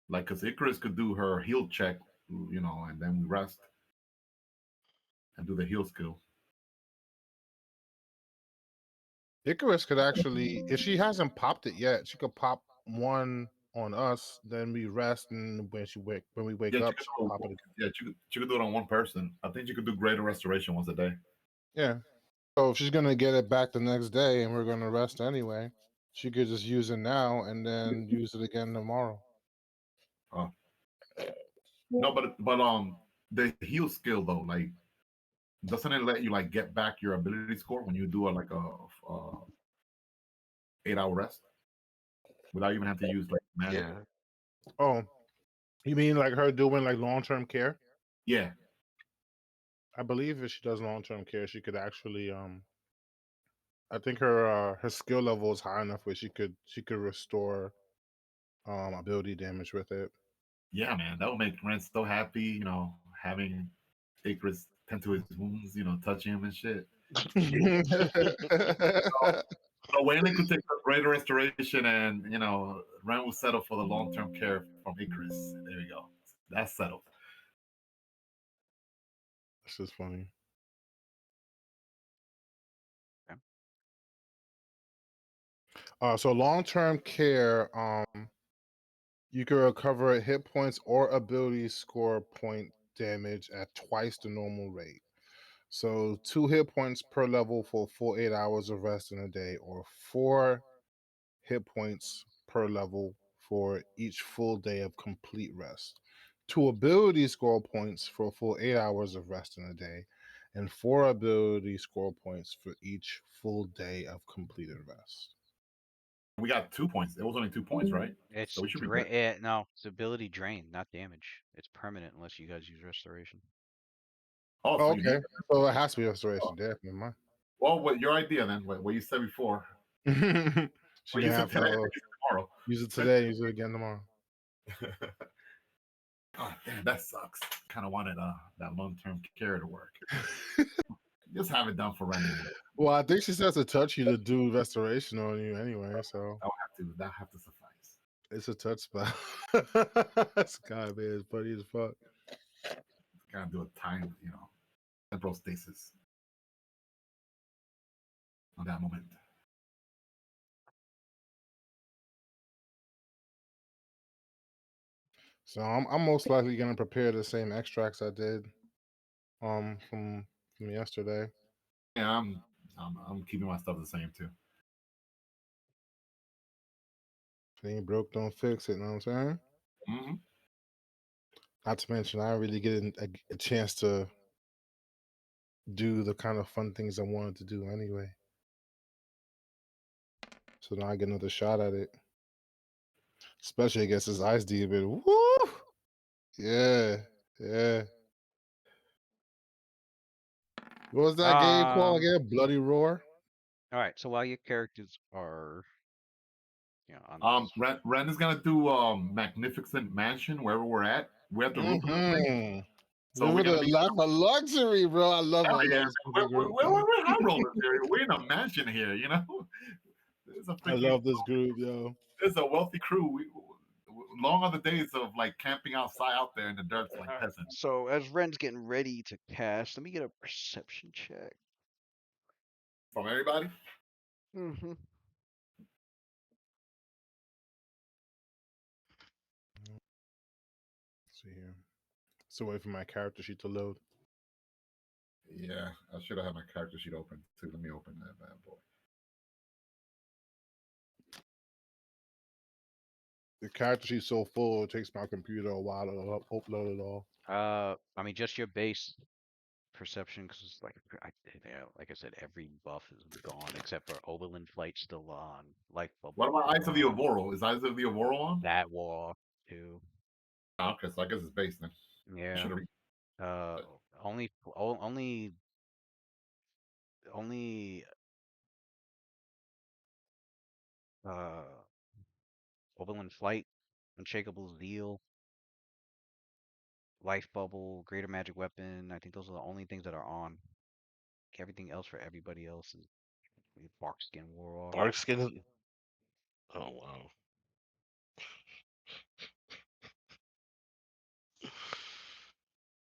Like, because Icarus could do her heal check, and then we rest and do the heal skill. Icarus could actually, if she hasn't popped it yet, she could pop one on us. Then we rest, and when we wake Yeah, up, she pop it again. she could do it on one person. I think she could do greater restoration once a day. Yeah. So if she's gonna get it back the next day, and we're gonna rest anyway. She could just use it now and then use it again tomorrow. Oh. No, but the heal skill though, like, doesn't it let you like get back your ability score when you do a 8 hour rest without even having to use like magic? Yeah. Oh, you mean like her doing like long term care? Yeah. I believe if she does long term care, she could actually I think her skill level is high enough where she could restore ability damage with it. Yeah, man, that would make Ren so happy, having Icarus tend to his wounds, touch him and shit. So Wayland could take a greater restoration, and Ren will settle for the long term care from Icarus. There we go. That's settled. This is funny. So long term care, you can recover hit points or ability score point damage at twice the normal rate. So 2 hit points per level for full 8 hours of rest in a day, or 4 hit points per level for each full day of complete rest. 2 ability score points for a full 8 hours of rest in a day, and 4 ability score points for each full day of completed rest. We got 2 points. It was only 2 points, right? It's So we should be good. no, it's ability drain, not damage. It's permanent unless you guys use restoration. Oh, Oh, so you need. okay. So it has to be restoration. Never mind. Well, what your idea then? What you said before? She Well, can use it have today, to use it tomorrow. use it today, use it again tomorrow. Oh, damn, that sucks. Kind of wanted that long term care to work. Just have it done for Ren anyway. Well, I think she says to touch you to do restoration on you anyway, so That have to suffice. it's a touch spell. This guy, man, is funny as fuck. Gotta do a time, temporal stasis on that moment. So I'm most likely gonna prepare the same extracts I did from yesterday. Yeah, I'm keeping my stuff the same too. If it ain't broke, don't fix it. Know what I'm saying? Mm-hmm. Not to mention, I really get a chance to do the kind of fun things I wanted to do anyway. So now I get another shot at it. Especially against this ice demon. Woo! Yeah. Yeah. What was that game called again? Bloody Roar? All right, so while your characters are on this. Ren is gonna do Magnificent Mansion wherever we're at. We're at the roof of the thing. So Live we're with gonna a be. life of luxury, bro. I love Hell yeah, this group. we're high rollers here. We're in a mansion here, It's a I freaking. love this group, yo. It's a wealthy crew. Long are the days of like camping outside out there in the dirt like All right, peasants. so as Ren's getting ready to cast, let me get a perception check. From everybody? Mm-hmm. Let's see here. So wait for my character sheet to load. Yeah, I should have had my character sheet open too. Let me open that bad boy. The character sheet's so full, it takes my computer a while to upload it all. I mean, just your base perception, because it's like I said, every buff is gone except for Overland Flight still on, Life Bubble. What about Eyes of the on, Avoro? Is Eyes of the Avoro on? That wall too. Okay, so I guess it's based then. Yeah. Only Overland Flight, Unshakable Zeal, Life Bubble, Greater Magic Weapon. I think those are the only things that are on. Everything else for everybody else is Bark Skin wore off. Bark skin. Oh wow.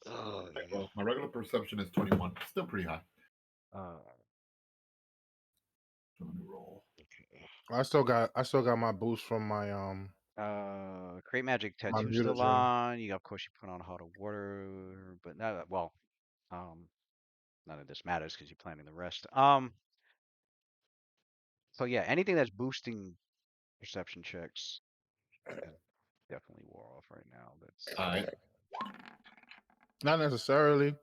Oh, Okay, well, my regular perception is 21. Still pretty high. So let me roll. I still got my boost from my Create Magic my Tattoo still mutagen. on. You of course you put on Heart of Water, but not none of this matters because you're planning the rest. So yeah, anything that's boosting perception checks. Is definitely wore off right now. That's All right. Not necessarily.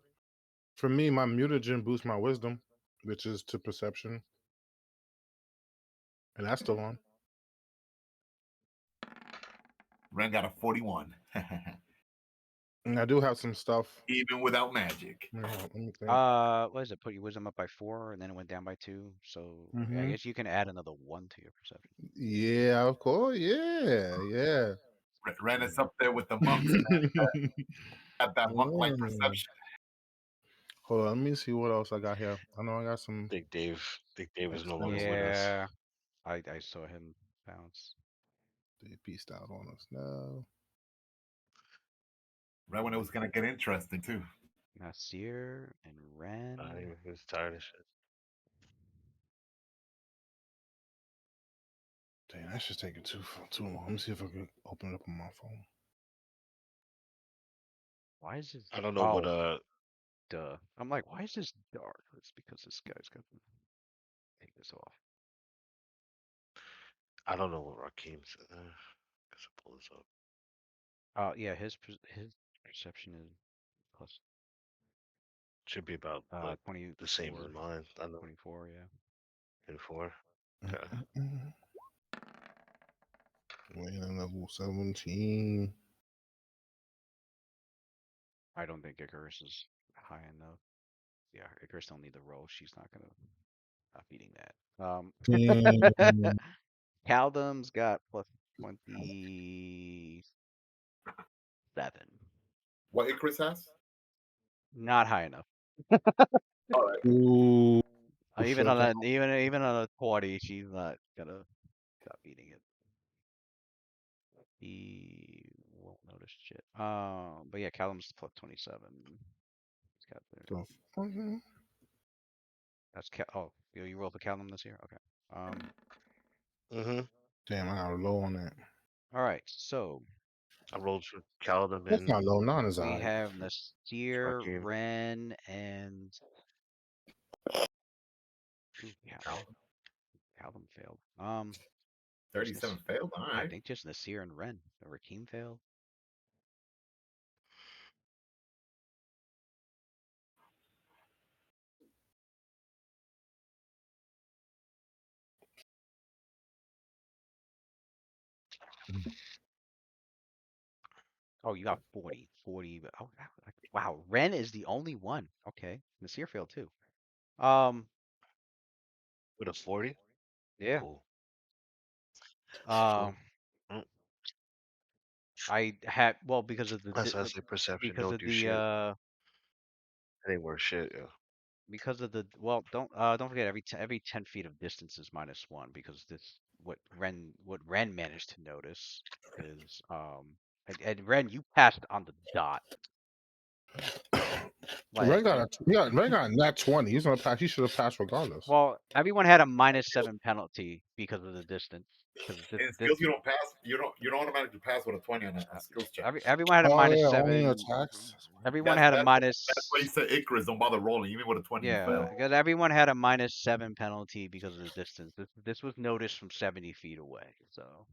For me, my mutagen boosts my wisdom, which is to perception, and that's still on. Ren got a 41. And I do have some stuff. Even without magic. Let me think. what is it? Put your wisdom up by 4, and then it went down by 2. So I Mhm. guess you can add another 1 to your perception. Yeah, of course. Yeah. Ren is up there with the monks, man. Got that monk-like Mm. perception. Hold on, let me see what else I got here. I know I got some. Think Dave is no longer extended- with us. Yeah, I saw him bounce. They pieced out on us now. Right when it was gonna get interesting too. Nasir and Ren. He was tired of shit. Dang, that should take it too long. Let me see if I can open it up on my phone. Why is this? I don't know what Duh. I'm like, why is this dark? It's because this guy's got to take this off. I don't know what Rakeem's. Guess I'll pull this up. Yeah, his perception is plus Should be about like 24. the same as mine. I know 24, yeah. 24. Okay. Wait, level 17. I don't think Icarus is high enough. Yeah, Icarus don't need the roll. She's not beating that. Damn. Caldum's got plus 27. What Icarus has? Not high enough. All right. Ooh, Even shut on down. even on a 20, she's not gonna stop beating it. He won't notice shit. But yeah, Callum's plus 27. He's got the. The fuck? That's oh, you rolled for Callum this year. Okay. Mhm. Damn, I got a low on that. All right. So I rolled for Kaladin That's and not low. 9 is we alright. have Nasir, Rakeem. Ren, and ooh, Callum failed. 37 failed. All I right. think just Nasir and Ren. Rakeem failed. Oh, you got 40. 40. Oh, wow. Ren is the only one. Okay. Nasir failed too. with a 40. Yeah. Cool. Um, Cool. Mm. I had well because of That's why I say perception. because Don't of do the shit. It ain't worth shit. Yeah. because of the don't forget every 10 feet of distance is -1 because this what Ren managed to notice is and Ren, you passed on the dot. Ray Like, got Ray got a nat 20. He's gonna pass. He should have passed regardless. well, everyone had a -7 penalty because of the distance. Because In this skills, you don't pass. You don't automatically pass with a 20 on a skills check. everyone had a Oh yeah, only -7. attacks. Everyone That's had a that's minus. that's why you said Icarus. Don't bother rolling. Even with a 20, you Yeah, fail. because everyone had a -7 penalty because of the distance. This was noticed from 70 feet away. So,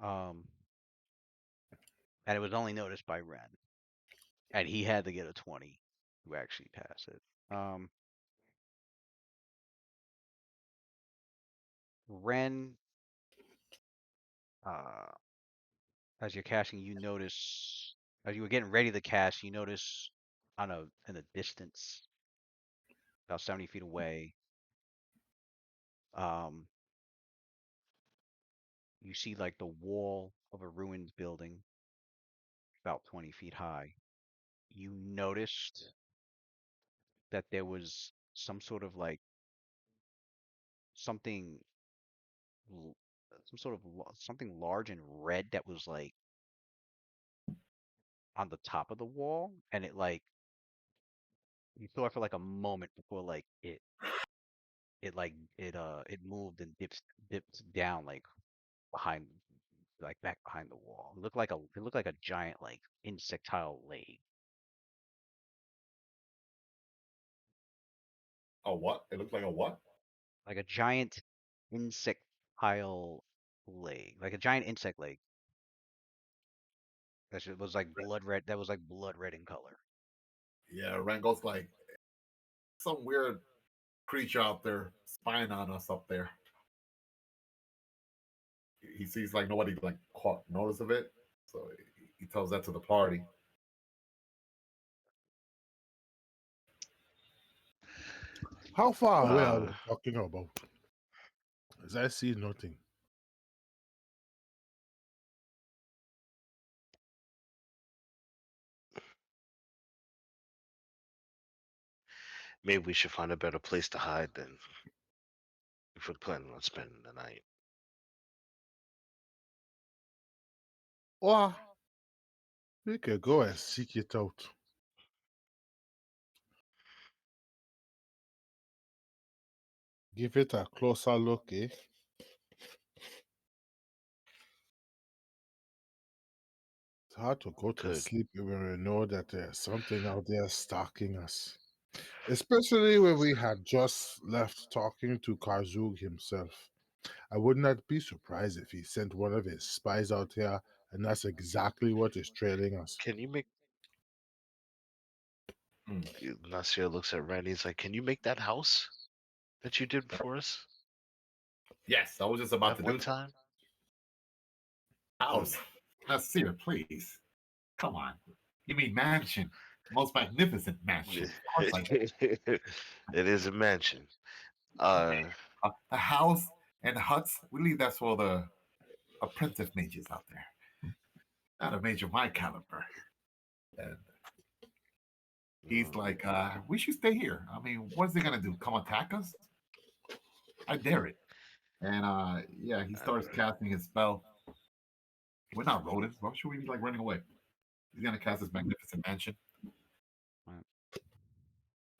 um, and it was only noticed by Ren, and he had to get a 20 to actually pass it. Ren, uh, as you're casting, you notice as you were getting ready to cast, you notice in the distance, about 70 feet away, um, you see like the wall of a ruined building, about 20 feet high. You noticed that there was some sort of like something, l- some sort of something large and red that was like on the top of the wall, and it like you saw it for like a moment before like it moved and dipped down like behind like back behind the wall. It looked like a giant like insectile leg. A what? It looks like a what? Like a giant insectile leg, like a giant insect leg. That shit was like blood red. That was like blood red in color. Yeah, Rango's like some weird creature out there spying on us up there. He sees like nobody like caught notice of it, so he tells that to the party. How far away are we Uh, talking about? As I see nothing. maybe we should find a better place to hide then, if we're planning on spending the night. Or we could go and seek it out. Give it a closer look, eh? It's hard to go to Could. sleep when we know that there's something out there stalking us. Especially when we had just left talking to Karzug himself. I would not be surprised if he sent one of his spies out here, and that's exactly what is trailing us. Can you make? Hmm. Nasir looks at Randy. He's like, "Can you make that house that you did for us Yes, I was just about that to one do time?" house. Nasir, please. Come on. You mean mansion. Most magnificent mansion. Of course I It is a mansion. the house and huts, we leave that for the apprentice mages out there. Not a mage of my caliber. And he's like, we should stay here. I mean, what's he gonna do? Come attack us? I dare it. And yeah, he starts casting his spell. We're not rodents. Why should we be like running away? He's gonna cast his magnificent mansion. Right.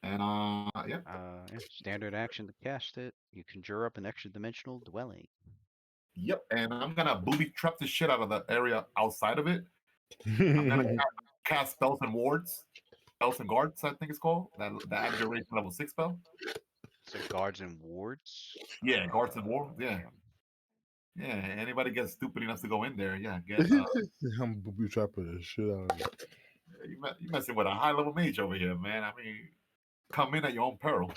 And yeah. Yeah, standard action to cast it. You conjure up an extra dimensional dwelling. Yep. And I'm gonna booby trap the shit out of the area outside of it. I'm gonna cast spells and wards. Spells and guards, I think it's called. The abjuration level 6 spell. So guards and wards. Yeah, guards and wards. Yeah. Yeah. Yeah. Anybody gets stupid enough to go in there, yeah, get I'm booby trapping the shit out of it. you messing with a high level mage over here, man. I mean, come in at your own peril.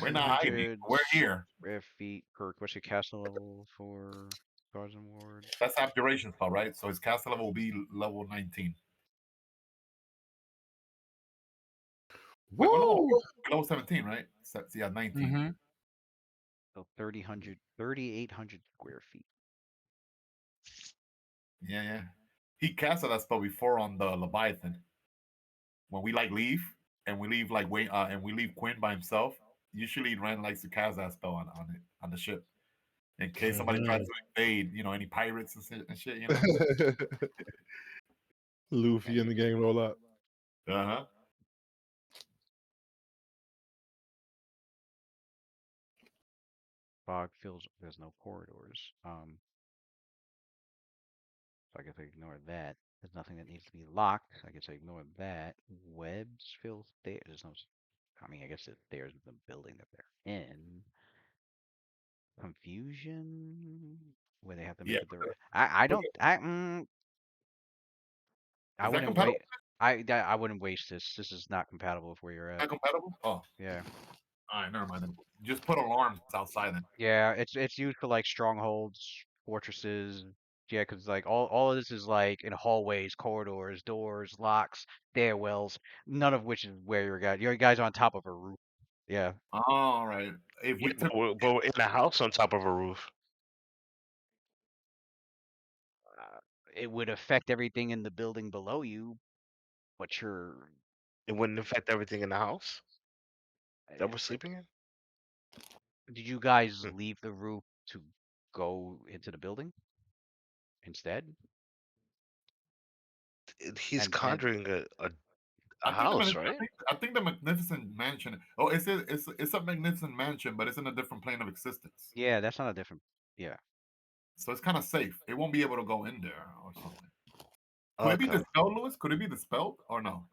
We're not hiding. 300 We're here. square feet per. What's your castle level for guards and wards? That's abjuration spell, right? So his castle level will be level 19. Wait, well, no, Woo! level 17, right? So, yeah, 19. Mm-hmm. So 3,800 square feet. Yeah, yeah. He casted that spell before on the Leviathan. When we like leave and we leave like wait and we leave Quinn by himself, usually Ren likes to cast that spell on it on the ship. In case somebody tries to invade, any pirates and shit, Luffy and the gang roll up. Uh-huh. Fog fills. There's no corridors. So I guess I ignore that. There's nothing that needs to be locked. I guess I ignore that. Webs fill stairs. There's no. I mean, I guess it's stairs in the building that they're in. Confusion. Where they have to Yeah. make it the. I don't. I Is that wouldn't compatible? wait. I wouldn't waste this. This is not compatible with where you're Is at. that compatible? Oh, Yeah. all right, never mind. Then. Just put alarms outside then. Yeah, it's used for like strongholds, fortresses. Yeah, because like all of this is like in hallways, corridors, doors, locks, stairwells. None of which is where you're guys. Your guys on top of a roof. Yeah. All right. If Yeah, we took but we're in a house on top of a roof. It would affect everything in the building below you, but you're. It wouldn't affect everything in the house that we're eh, sleeping in. Did you guys Hmm. leave the roof to go into the building instead? He's And conjuring a I think house, right? I think the magnificent mansion. Oh, it's a magnificent mansion, but it's in a different plane of existence. yeah, that's not a different. Yeah. So it's kind of safe. It won't be able to go in there or something. Could it be Okay. the spell, Lewis? Could it be the spell or no?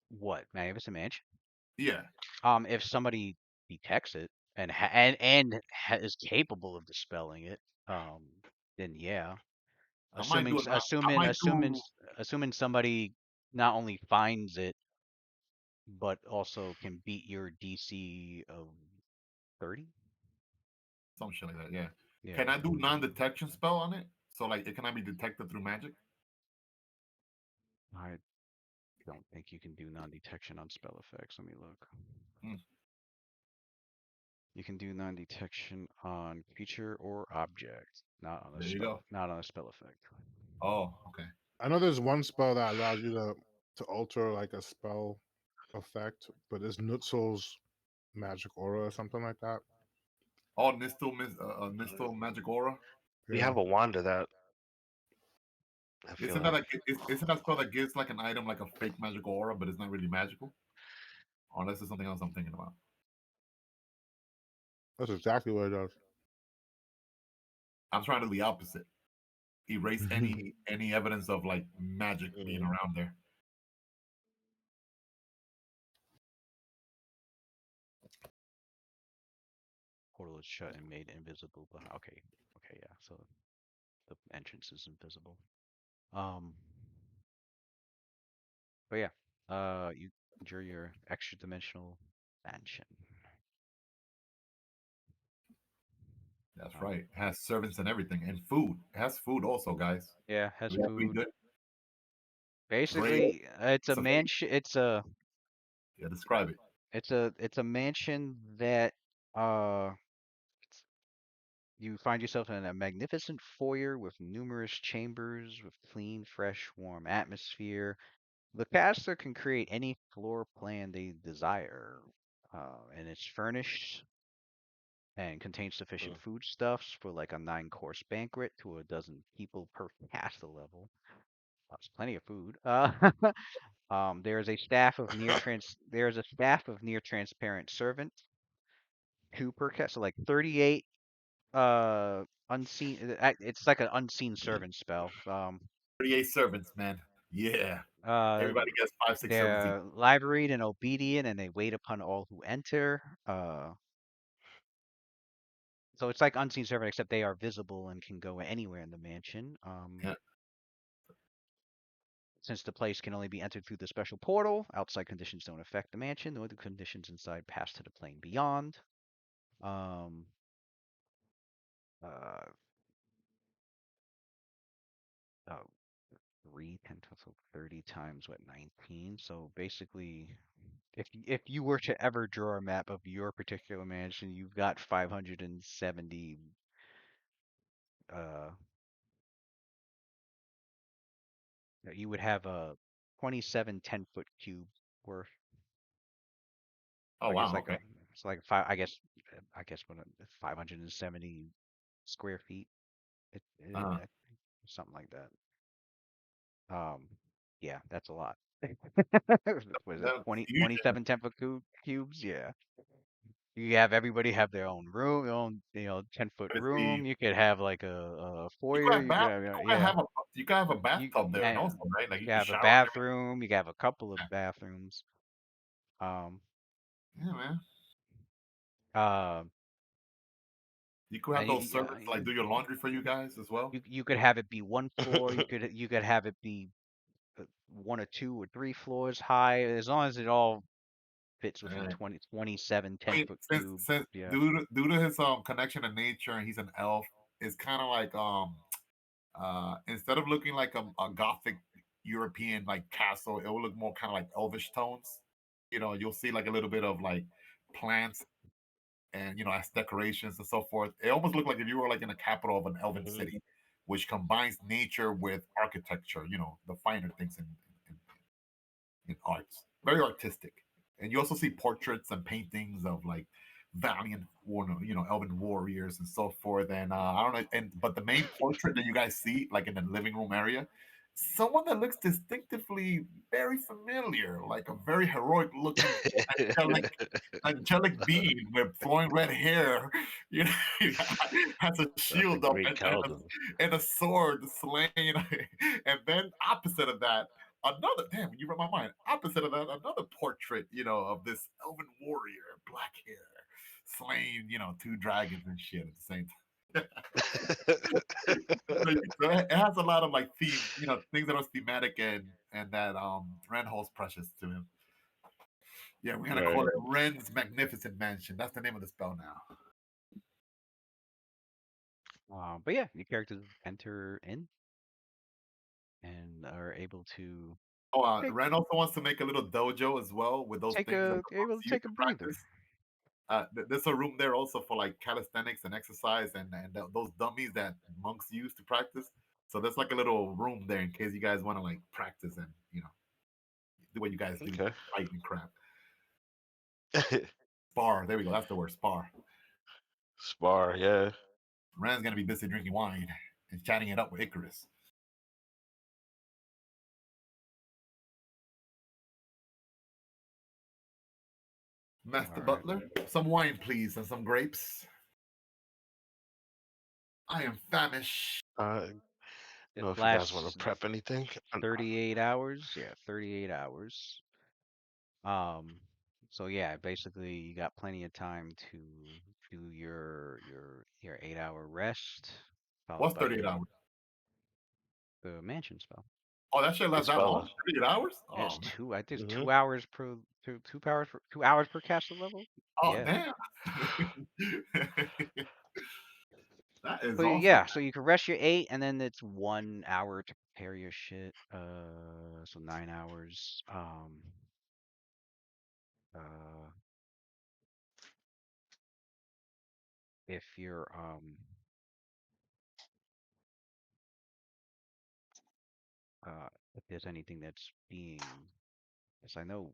What? Magnificent Mansion? Yeah. If somebody detects it is capable of dispelling it, then yeah. I might do it. I might do. Assuming somebody not only finds it but also can beat your DC of 30. Some shit like that. Yeah. Yeah, Can I do non-detection spell on it? So like, it cannot be detected through magic. I don't think you can do non-detection on spell effects. Let me look. Hmm. You can do non-detection on creature or object, There you go. not on a spell effect. Oh, okay. I know there's one spell that allows you to alter like a spell effect, but it's Nutzel's magic aura or something like that. Oh, Nistel magic aura. We Yeah, have a wand of that. I feel Isn't that like like isn't that spell that gives like an item like a fake magical aura, but it's not really magical? Or unless it's something else I'm thinking about. that's exactly what it does. I'm trying to do the opposite. Erase any evidence of like magic being mm, around there. Portal is shut and made invisible. Okay, okay, yeah. So the entrance is invisible. Um, but yeah, you enjoy your extra dimensional mansion. That's Um, right. It has servants and everything, and food. It has food also, guys. yeah, has We have to be food. good. Bread, Basically, it's a some food. mansion. Yeah, describe it. It's a mansion that uh you find yourself in a magnificent foyer with numerous chambers with clean, fresh, warm atmosphere. The caster can create any floor plan they desire, and it's furnished and contains sufficient mm. foodstuffs for like a 9-course banquet to a dozen people per caster level. That's plenty of food. There is a staff of near transparent servants, two per cast, so like 38 unseen. It's like an unseen servant spell. 38 servants, man. Yeah. Uh, Everybody gets 5, 6 servants each. they're liveried and obedient, and they wait upon all who enter. So it's like unseen servant, except they are visible and can go anywhere in the mansion. Yeah. Since the place can only be entered through the special portal, outside conditions don't affect the mansion, nor the conditions inside pass to the plane beyond. Um, uh, uh, 3, 10, 12, so 30 times what, 19? So basically, if you were to ever draw a map of your particular mansion, you've got 570. Uh, you would have a 27 10-foot cube worth. Oh Like it's wow. like Okay. it's like five. I guess what 570 square feet. Uh, Something like that. Um, yeah, that's a lot. Was it that's 20, huge. 27 10-foot cubes? Yeah. You have everybody have their own room, their own 10-foot Privacy. room. You could have like a You could foyer. have bath. Yeah. You could have a You bathtub there, and yeah, also, right? Like you you could can have a shower and bathroom. You could have a couple of bathrooms. Um. everything. Yeah, man. Uh. You could have And those servants like do your laundry for you guys as well. you could have it be one floor. You could have it be one or two or three floors high, as long as it all fits within Yeah. 27 I mean, 10-foot cube. since Yeah. due to his connection to nature, and he's an elf, it's kind of like instead of looking like a gothic European like castle, it will look more kind of like elvish tones. You'll see like a little bit of like plants and as decorations and so forth. It almost looked like if you were like in the capital of an elven Mhm. city, which combines nature with architecture. The finer things in arts. Very artistic. And you also see portraits and paintings of like valiant, elven warriors and so forth. And I don't know, but the main portrait that you guys see, like in the living room area, someone that looks distinctively very familiar, like a very heroic looking angelic, angelic being with flowing red hair, you know, has a That's a shield up great Caldo. and a sword slaying, and then opposite of that, another damn, you read my mind. Opposite of that, another portrait, of this elven warrior, black hair, slaying, 2 dragons and shit at the same time. So it has a lot of like theme, things that are thematic and that Ren holds precious to him. Yeah, we're gonna Right. call it Ren's Magnificent Mansion. That's the name of the spell now. But yeah, your characters enter in and are able to Oh, take Ren also wants to make a little dojo as well with those take things that a the able monks to use take a to breather. practice. There's a room there also for like calisthenics and exercise and those dummies that monks use to practice. So there's like a little room there in case you guys want to like practice and do what you guys do, Okay. fight and crap. Spar. There we go. That's the word. Spar. Spar, yeah. Ren's gonna be busy drinking wine and chatting it up with Icarus. Master All right. Butler, some wine, please, and some grapes. I am famished. It Know if you guys want lasts to prep anything. 38 hours. Yeah, 38 hours. Um, so yeah, basically you got plenty of time to do your 8-hour rest, followed What's by 38 hours? the mansion spell. Oh, that shit The lasts that long? spell. 38 hours? Yeah, it's Oh, man. I think it's Mm-hmm. 2 hours per 2 hours per caster level. Oh, Yeah. damn. That is So awesome. yeah, so you can rest your 8, and then it's 1 hour to prepare your shit. So 9 hours. Uh, if you're if there's anything that's being, yes, I know.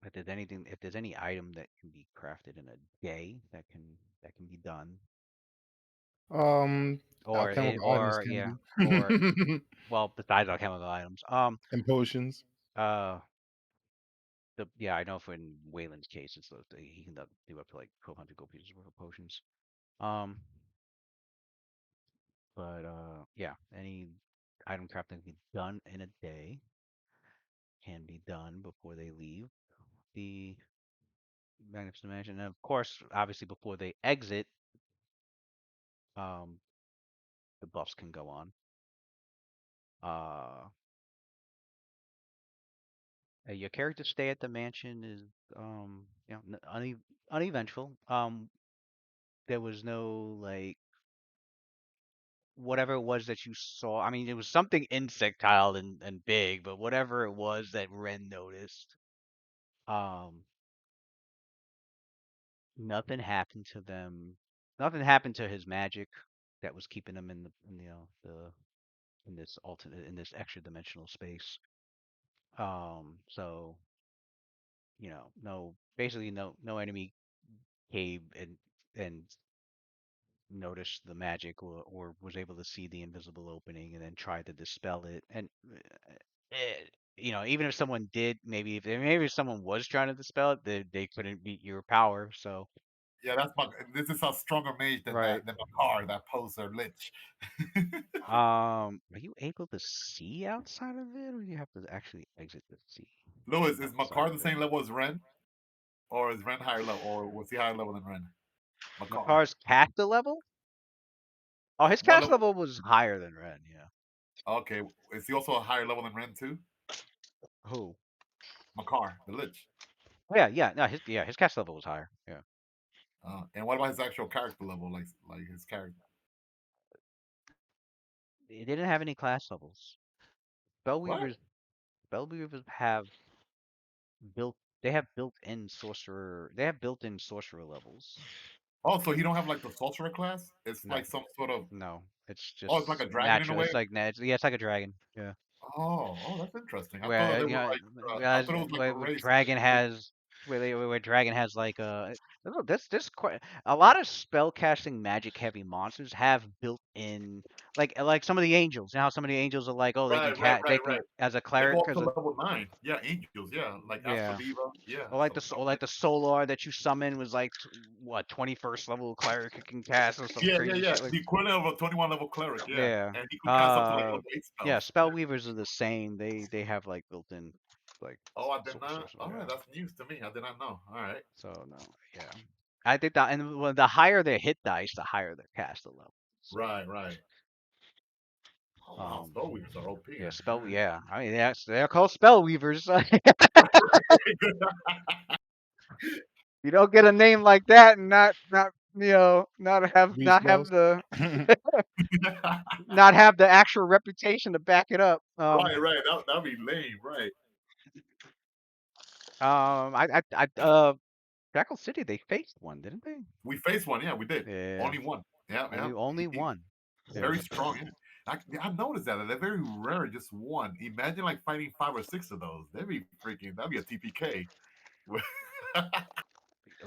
If there's any item that can be crafted in a day, that can be done, Um, or it, alchemical items or can yeah, or be well, besides alchemical items, and potions. uh, yeah, I know for in Wayland's case, he can do up to like 1,200 gold pieces worth of potions. Um, but yeah, any item crafting can be done in a day can be done before they leave the Magnificent Mansion, and of course, obviously, before they exit, um, the buffs can go on. Uh, your character stay at the mansion is uneventful. There was no like whatever it was that you saw. I mean, it was something insectile and big, but whatever it was that Ren noticed, um, nothing happened to them. Nothing happened to his magic that was keeping him in the in this extra dimensional space. So no, basically no enemy came and noticed the magic or was able to see the invisible opening and then tried to dispel it. And even if someone did, maybe if someone was trying to dispel it, they couldn't beat your power. So Yeah, this is a stronger mage than right. Makar, that poser lich. Are you able to see outside of it, or do you have to actually exit the sea Lewis, is outside Makar of the it? same level as Ren? Or is Ren higher level? Or was he higher level than Ren? Makar. Makar's caster level? Oh, his What caster level? level was higher than Ren. Yeah. Okay. Is he also a higher level than Ren too? Who? Makar, the lich. Oh, yeah. No, his caster level was higher. Yeah. And what about his actual character level? Like his character. It didn't have any class levels. What? Spellweavers Spellweavers have built they have built-in sorcerer levels. Oh, so he don't have like the sorcerer class? It's No, like some sort of. no, it's Oh, it's like just a dragon in a natural. way. It's like yeah, it's like a dragon. Yeah. Oh, that's interesting. I thought that Where they were like. I thought it was like a where race. dragon has where dragon has like this quite a lot of spell casting magic heavy monsters have built in like some of the angels. You know how some of the angels are like, oh, Right, they right. can as a They go cleric up to level 9. Yeah, angels. Yeah, like yeah. Astrodiva. Yeah. Or like the Solar that you summon was like what 21st level cleric you can cast or some crazy Yeah. shit like The equivalent of a 21 level cleric. Yeah, yeah. and he could cast up to like Uh level 8 yeah, spells. spell weavers are the same. They have like built in. like Oh, I did solar not. system. All Yeah. right, that's news to me. I did not know. All right. So no, yeah. I think that, and the higher their hit dice, the higher their caster level. So, Right, right. Oh wow, um, Spellweavers are OP. yeah, All spell. right. Yeah, I mean they're called spell weavers. You don't get a name like that and not not have Beast spells. the not have the actual reputation to back it up. Right. That'd be lame, right? Jackal City, they faced one, didn't they? We faced one, yeah, we did. Yeah, Only one. Yeah, yeah. only one. Yeah. Very strong. Yeah. I noticed that they're very rare, just one. Imagine like fighting 5 or 6 of those. That'd be a TPK.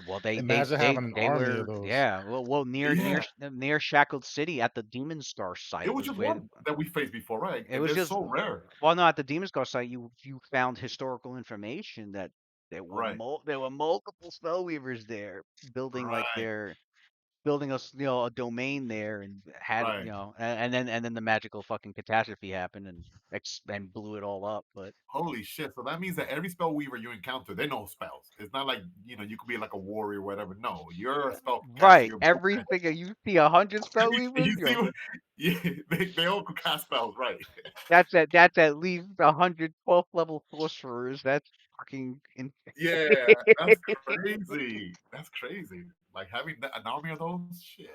Well, Imagine having an they army of were, those. yeah. Well, Yeah, near Shackled City at the Demon Star it site was was just where one that we faced before, right? it was They're just. so rare. Well, no, at the Demon Star site, you found historical information that Right, there were multiple spellweavers there building like right, building a domain there and had right. and then the magical fucking catastrophe happened and and blew it all up. But Holy shit! So that means that every spell weaver you encounter, they know spells. It's not like you could be like a warrior or whatever. No, you're a spell caster. right, You're bullpen. everything you see 100 spellweavers, You see, yeah, they all could cast spells, right? that's at least 100 12th level sorcerers. That's fucking Yeah, insane. that's crazy. That's crazy. Like having an army of those, shit.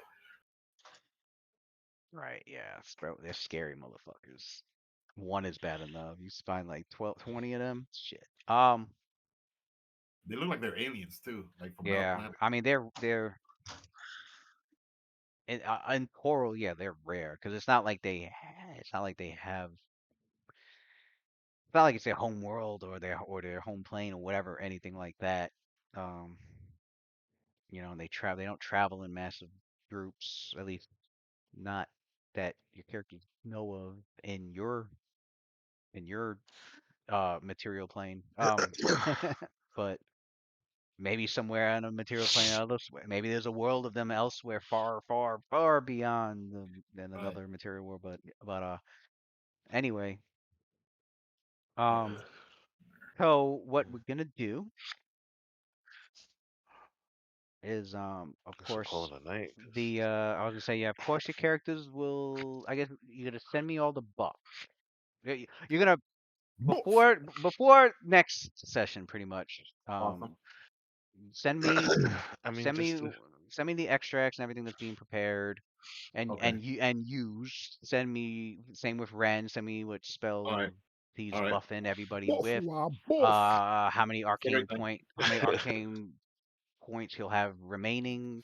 Right, yeah, they're scary motherfuckers. One is bad enough. You find like 12, 20 of them. Shit. They look like they're aliens too, like from another Yeah. planet. I mean, they're in Coral. Yeah, they're rare because it's not like they have. It's not like it's their home world or their home plane or whatever, anything like that. Um, they don't travel in massive groups, at least not that your characters know of in your material plane. But maybe somewhere on a material plane elsewhere. Maybe there's a world of them elsewhere, far, far, far beyond than Right. another material world. But anyway, Yeah. um, so what we're gonna do is of I should call course it a night. I was gonna say, yeah, of course your characters will. I guess you're gonna send me all the buffs. You're gonna Boof. before next session, pretty much. Awesome. Send me I mean, send just me send me the extracts and everything that's being prepared Okay. and use. Send me, same with Ren, send me what All right. spell he's All right. buffing everybody Boof. with. Wow, boof. Everything. How many arcane points he'll have remaining.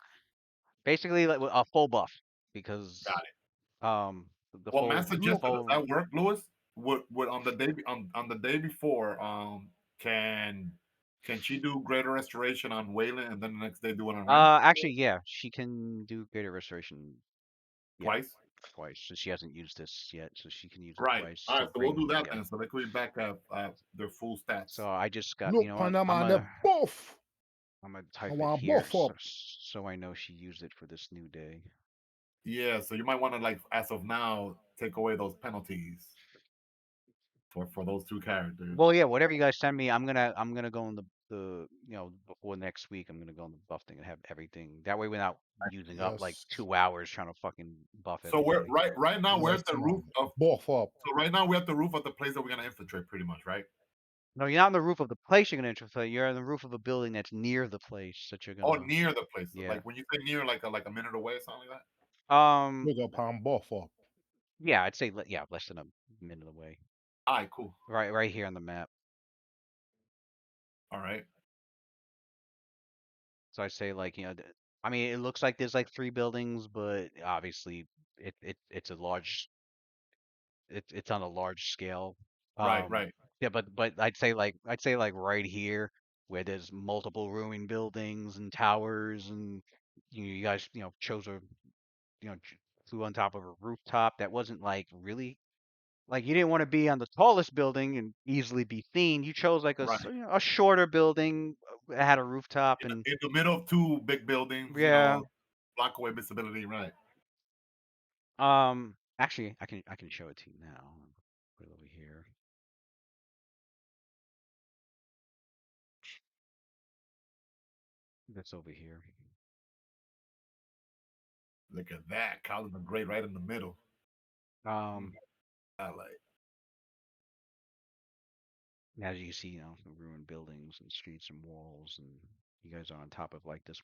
Basically like a full buff because Got it. um Well, Master the Jester, does full that work, Lewis? Would on the on the day before, can she do greater restoration on Wayland and then the next day do it on Ren actually, yeah, she can do greater restoration. Yeah, twice? twice. So she hasn't used this yet, so she can use it Right. twice All to right. So we'll bring. do that Yeah. then. So they could be back at their full stats. So I just got, you Look, know what? Panama, boof. I'm gonna I type it want here boof up. so I know she used it for this new day. Yeah. So you might want to like as of now take away those penalties for those two characters. Well, yeah, whatever you guys send me, I'm gonna go in the before next week. I'm gonna go in the buff thing and have everything. That way, without using up like Yes. 2 hours trying to fucking buff So we're everybody. right now we're Yes, at the I roof want of. boof up. So right now we're at the roof of the place that we're gonna infiltrate, pretty much, right? No, you're not on the roof of the place you're gonna infiltrate. You're on the roof of a building that's near the place that you're Oh, gonna. near the place. Yeah. Like when you say near, like a minute away or something like that. Um. Look up, pound boof up. Yeah, I'd say yeah, less than a minute away. All right, cool. Right here on the map. All right. So I say like I mean, it looks like there's like 3 buildings, but obviously it's a large it's on a large scale. Right, Um, right. yeah, but I'd say like right here where there's multiple ruined buildings and towers, and you guys chose flew on top of a rooftop that wasn't like really like you didn't want to be on the tallest building and easily be seen. You chose like Right. a shorter building that had a rooftop and In the middle of two big buildings, yeah. block away visibility, right? Actually, I can show it to you now. Put it over here. It's over here. Look at that. Colin the Great right in the middle. Um, I like. as you can see, the ruined buildings and streets and walls, and you guys are on top of like this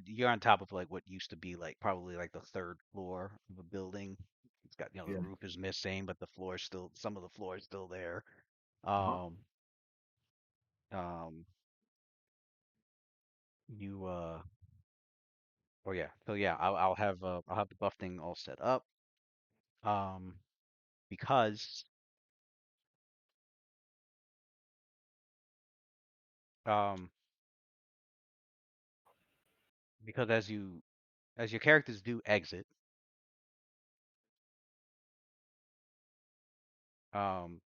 you're on top of like what used to be like probably like the third floor of a building. It's got the Yeah. roof is missing, but the floor is still some of the floor is still there. Uh-huh. Um, um, you oh yeah, so yeah, I'll have the buff thing all set up. Um, because um because as your characters do exit, um,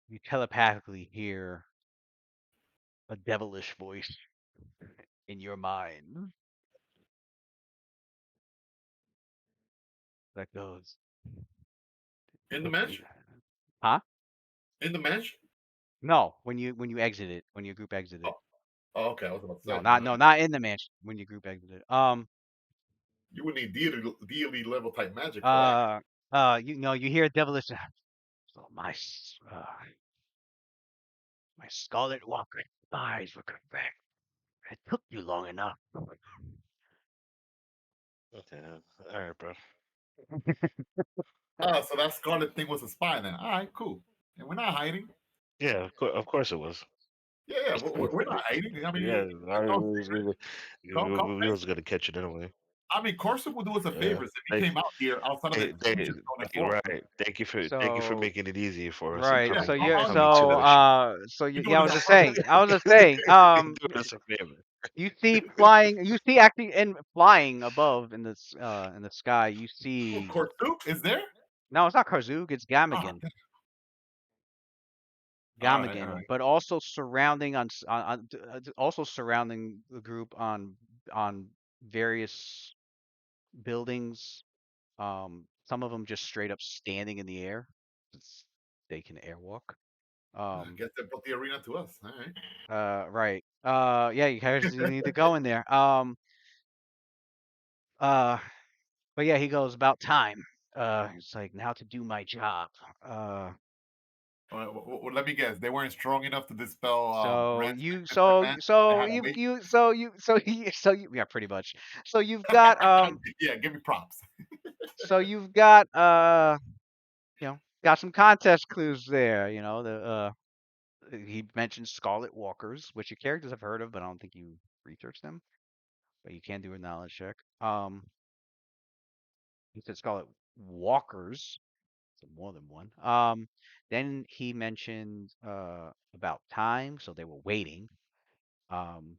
you telepathically hear a devilish voice in your mind that goes, In the "Took you, match? huh? In the match? No, when you exit it, when your group Oh, exited. oh, okay. I was about to say. No, not in the mansion. When your group exited. You would need deity level type magic for that. Uh, you hear a devilish. So my Scarlet Walker spies were correct. It took you long enough. Okay. All right, bro. Ah, so that Scarlet thing was a spy then. All right, cool. And we're not hiding. Yeah, of course it was. Yeah, yeah, we're not hiding. I mean, Yeah, there's no secret. Come we face was it. gonna catch it anyway. I mean, Corson would do us a Yeah. favor if he came out here outside of the trenches on the You're floor. right. Thank you for So making it easy for us and right, Yeah, so I'll, you're I'll, coming to the show. you yeah, doing us a perfect I was just saying, Doing us a favor. you see actually in flying above in the sky, you Oh, see Corsook is there? no, it's not Karzug, it's Ah, Gamagan. all right, all Gamagan, right. but also surrounding also surrounding the group on various buildings. Some of them just straight up standing in the air. They can airwalk. I Um, guess they brought the arena to us. All right. right. Yeah, you guys you need to go in there. Uh, but yeah, he goes about time. It's like now to do my job. Uh, All right, well, let me guess. They weren't strong enough to dispel so Rand's you, sickness per so man. They so had to you wait. you so you so you so you yeah, pretty much. So you've got Yeah, give me props. so you've got got some contest clues there. He mentioned Scarlet Walkers, which your characters have heard of, but I don't think you researched them. But you can do a knowledge check. He said Scarlet Walkers, so more than one. Then he mentioned about time, so they were waiting. Um,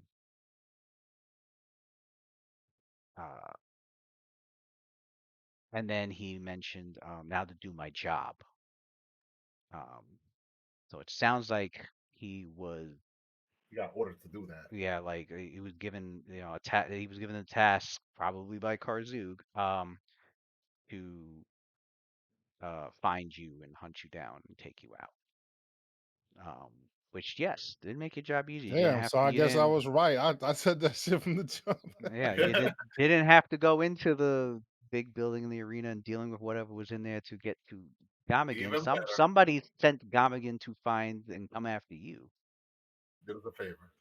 uh, and then he mentioned now to do my job. Um, so it sounds like he was, You got orders to do that. yeah, like he was given, he was given a task probably by Karzug, to find you and hunt you down and take you out. Which yes, did make your job easy. You didn't Damn. have So to. I You guess I didn't. was right. I said that shit from the jump. Yeah, you didn't have to go into the big building in the arena and dealing with whatever was in there to get to Gamagan. Even better. Somebody sent Gamagan to find and come after you. Did us a favor.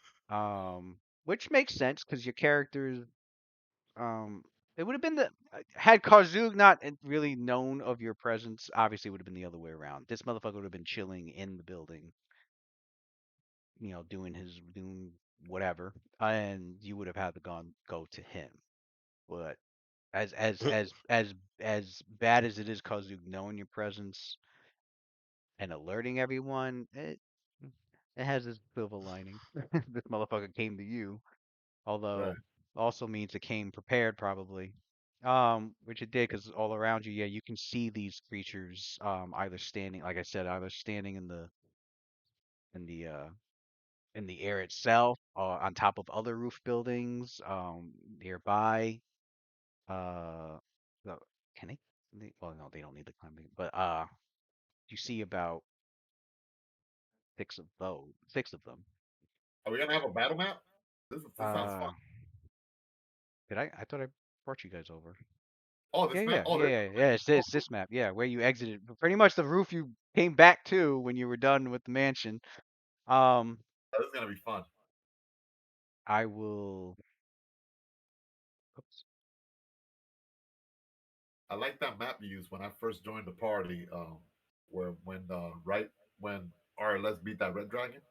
Which makes sense because your characters. It would have been had Karzug not really known of your presence. Obviously, it would have been the other way around. This motherfucker would have been chilling in the building, doing whatever, and you would have had to go to him. But as bad as it is, Karzug knowing your presence and alerting everyone, it has its silver lining. This motherfucker came to you, Right. although also means it came prepared probably. Which it did because all around you, yeah, you can see these creatures either standing, like I said, either standing in the uh in the air itself, on top of other roof buildings, nearby. Uh, the, can well, no, they don't need the climbing, but you see about six of them. Are we gonna have a battle map? This sounds fun. Uh, did I? I thought I brought you guys over. Oh, Yeah, this map. yeah, Oh, yeah, this. yeah, yeah. It's this map. Yeah, where you exited. Pretty much the roof you came back to when you were done with the mansion. Um, This is gonna be fun. I will. Oops. I like that map you used when I first joined the party. Where when right when RLS beat that red dragon,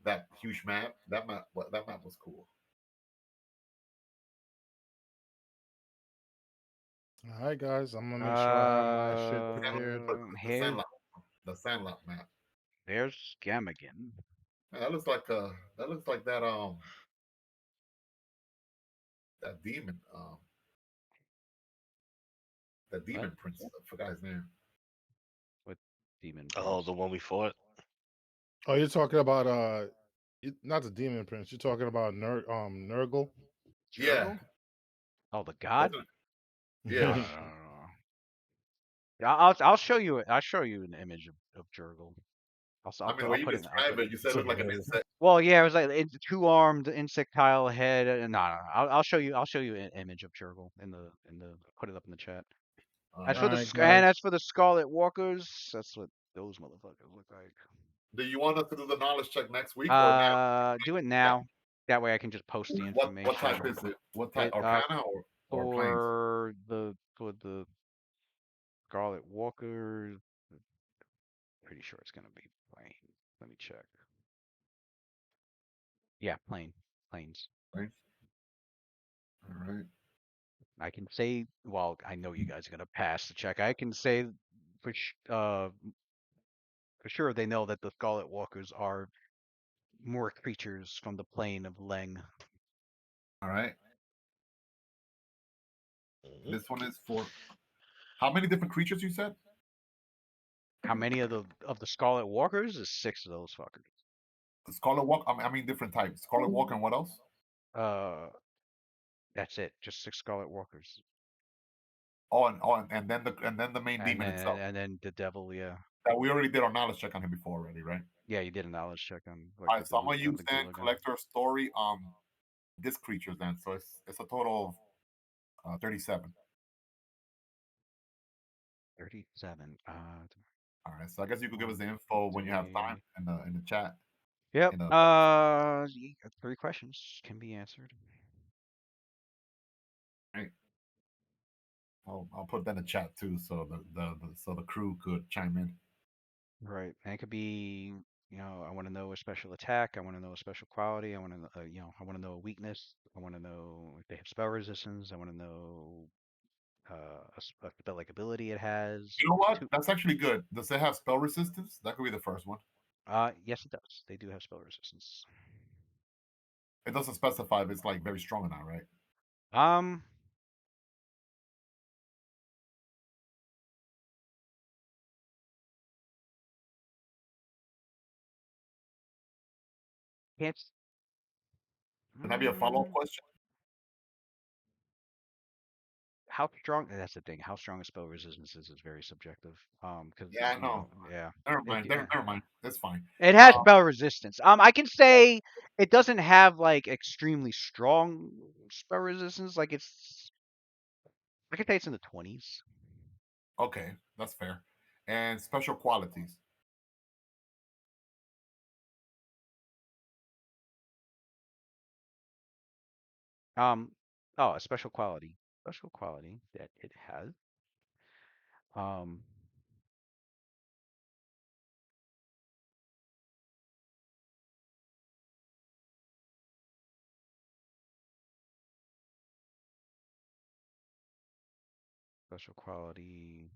that huge map. That map was cool. All right, guys. I'm gonna make sure I have my shit prepared. The Here, Sandlot map. there's Gamagan. Yeah, that looks like that demon that What? demon prince. I forgot his name. What demon Oh, prince? the one we fought. Oh, you're talking about not the Demon Prince. You're talking about Nurgle. Yeah, Jurgle? Oh, the god? wasn't it? No, Yeah. no, no, no, no. Yeah, I'll show you it. I'll show you an image of Jurgle. I mean, I'll when you put it in. I'll describe put it. it, you said it looked like an insect. Well, yeah, it was like it's two-armed insectile head. No, no, no. I'll show you. I'll show you an image of Jurgle in the. Put it up in the chat. As Uh, for All right, and guys. as for the Scarlet Walkers, that's what those motherfuckers look like. do you want us to do the knowledge check next week or now? Do it Yeah. now. That way I can just post the What information. type is it? What type? It Arcana or planes? for the Scarlet Walkers. Pretty sure it's gonna be plain. Let me check. Yeah, planes. Planes. All right. I can say, well, I know you guys are gonna pass the check. I can say for sure they know that the Scarlet Walkers are more creatures from the plane of Leng. All right. Mhm. This one is for how many different creatures you said? How many of the Scarlet Walkers? Is six of those fuckers. Scarlet Walk. I mean different types. Scarlet Walk and what else? Uh, that's it. Just six Scarlet Walkers, And then the main and demon then itself. and then the devil. Yeah, That we already did our knowledge check on him before already, right? yeah. You did a knowledge check on All like right. So I'm gonna on use the then Gulaga. collector story on this creature then. So it's a total of 37. 37. All right. So I guess you could give us the info when you have time in the chat. Yep. In the Three questions can be answered. right. I'll put that in the chat too, so the crew could chime in. Right. And it could be, I want to know a special attack. I want to know a special quality. I want to know, I want to know a weakness. I want to know if they have spell resistance. I want to know a spell like ability it has. You know what? Two. That's actually good. Does it have spell resistance? That could be the first one. Yes, it does. They do have spell resistance. It doesn't specify if it's like very strong or not, right? Um, can't. Can that be a follow-up Mm, question? how strong? That's the thing. How strong a spell resistance is very subjective. Because Yeah, I know. yeah. Never It, mind. yeah. Never mind. That's fine. It has spell resistance. I can say it doesn't have like extremely strong spell resistance. Like I can say it's in the 20s. Okay, that's fair. And special qualities. Um, oh, a special quality. Special quality that it has. Um, special quality.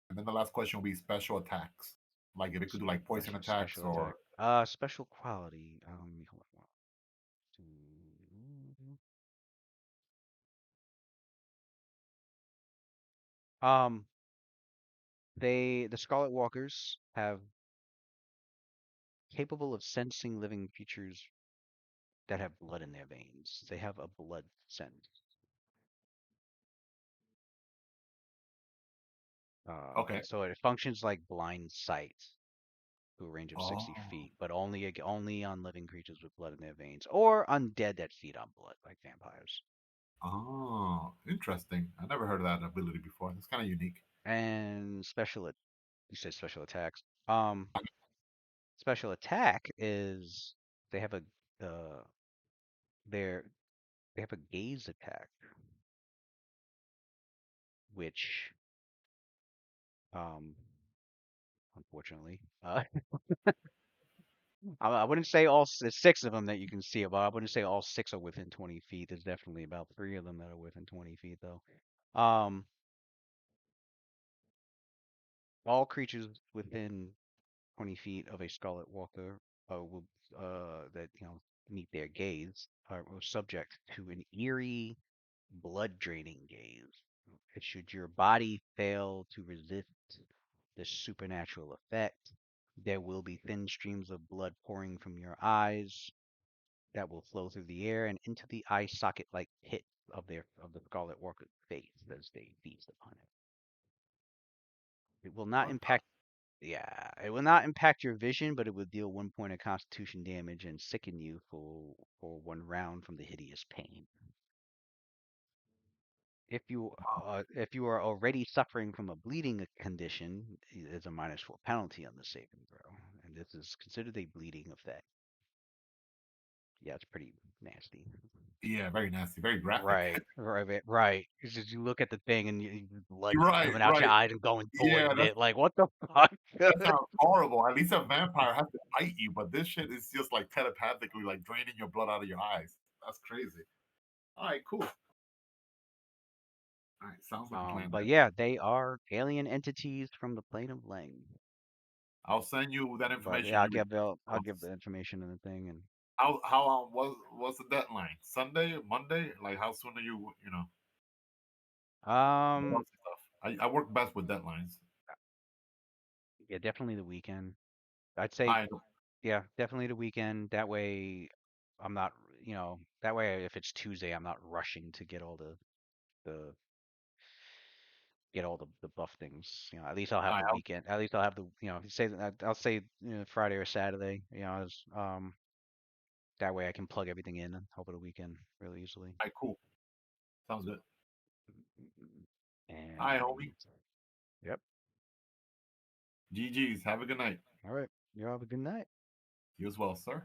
And then the last question will be special attacks. Like if it could do like poison attacks Special attack. or Special quality. Hold on. The Scarlet Walkers have capable of sensing living creatures that have blood in their veins. They have a blood sense. okay. So it functions like blind sight. to a range of 60 Oh, feet, but only on living creatures with blood in their veins, or undead that feed on blood, like vampires. oh, interesting. I never heard of that ability before. That's kind of unique. And you said special attacks. Special attack is they have a uh, they're they have a gaze attack, which um unfortunately I wouldn't say there's six of them that you can see, but I wouldn't say all six are within 20 feet. There's definitely about three of them that are within 20 feet, though. Um, all creatures within 20 feet of a Scarlet Walker will that meet their gaze are subject to an eerie, blood draining gaze. Should your body fail to resist this supernatural effect, there will be thin streams of blood pouring from your eyes that will flow through the air and into the eye socket like pit of the Scarlet Walker's face as they feast upon it. It will not What impact it will not impact your vision, but it will deal 1 point of constitution damage and sicken you for 1 round from the hideous pain. If you are already suffering from a bleeding condition, there's a -4 penalty on the saving throw, and this is considered a bleeding effect. Yeah, it's pretty nasty. Yeah, very nasty, very graphic. Right. It's just you look at the thing and blood Right, coming out your right. eyes and going Yeah, towards it. Like, what the fuck? that sounds horrible. At least a vampire has to bite you, but this shit is just like telepathically like draining your blood out of your eyes. That's crazy. All right, cool. All right, sounds like a plan. But Then. yeah, they are alien entities from the plane of Lang. I'll send you that But information. yeah, You I'll give the information and the thing and how what's the deadline? Sunday, Monday? Like how soon are you? um Stuff. I work best with deadlines. yeah, definitely the weekend. I'd say I yeah, definitely the weekend. That way I'm not, that way if it's Tuesday, I'm not rushing to the the buff things. At least I'll have I the weekend. At least I'll have the say I'll say Friday or Saturday. That way I can plug everything in over the weekend really easily. I cool. Sounds good. All right, And homie. yep. GG's. Have a good night. All right. You have a good night. You as well, sir.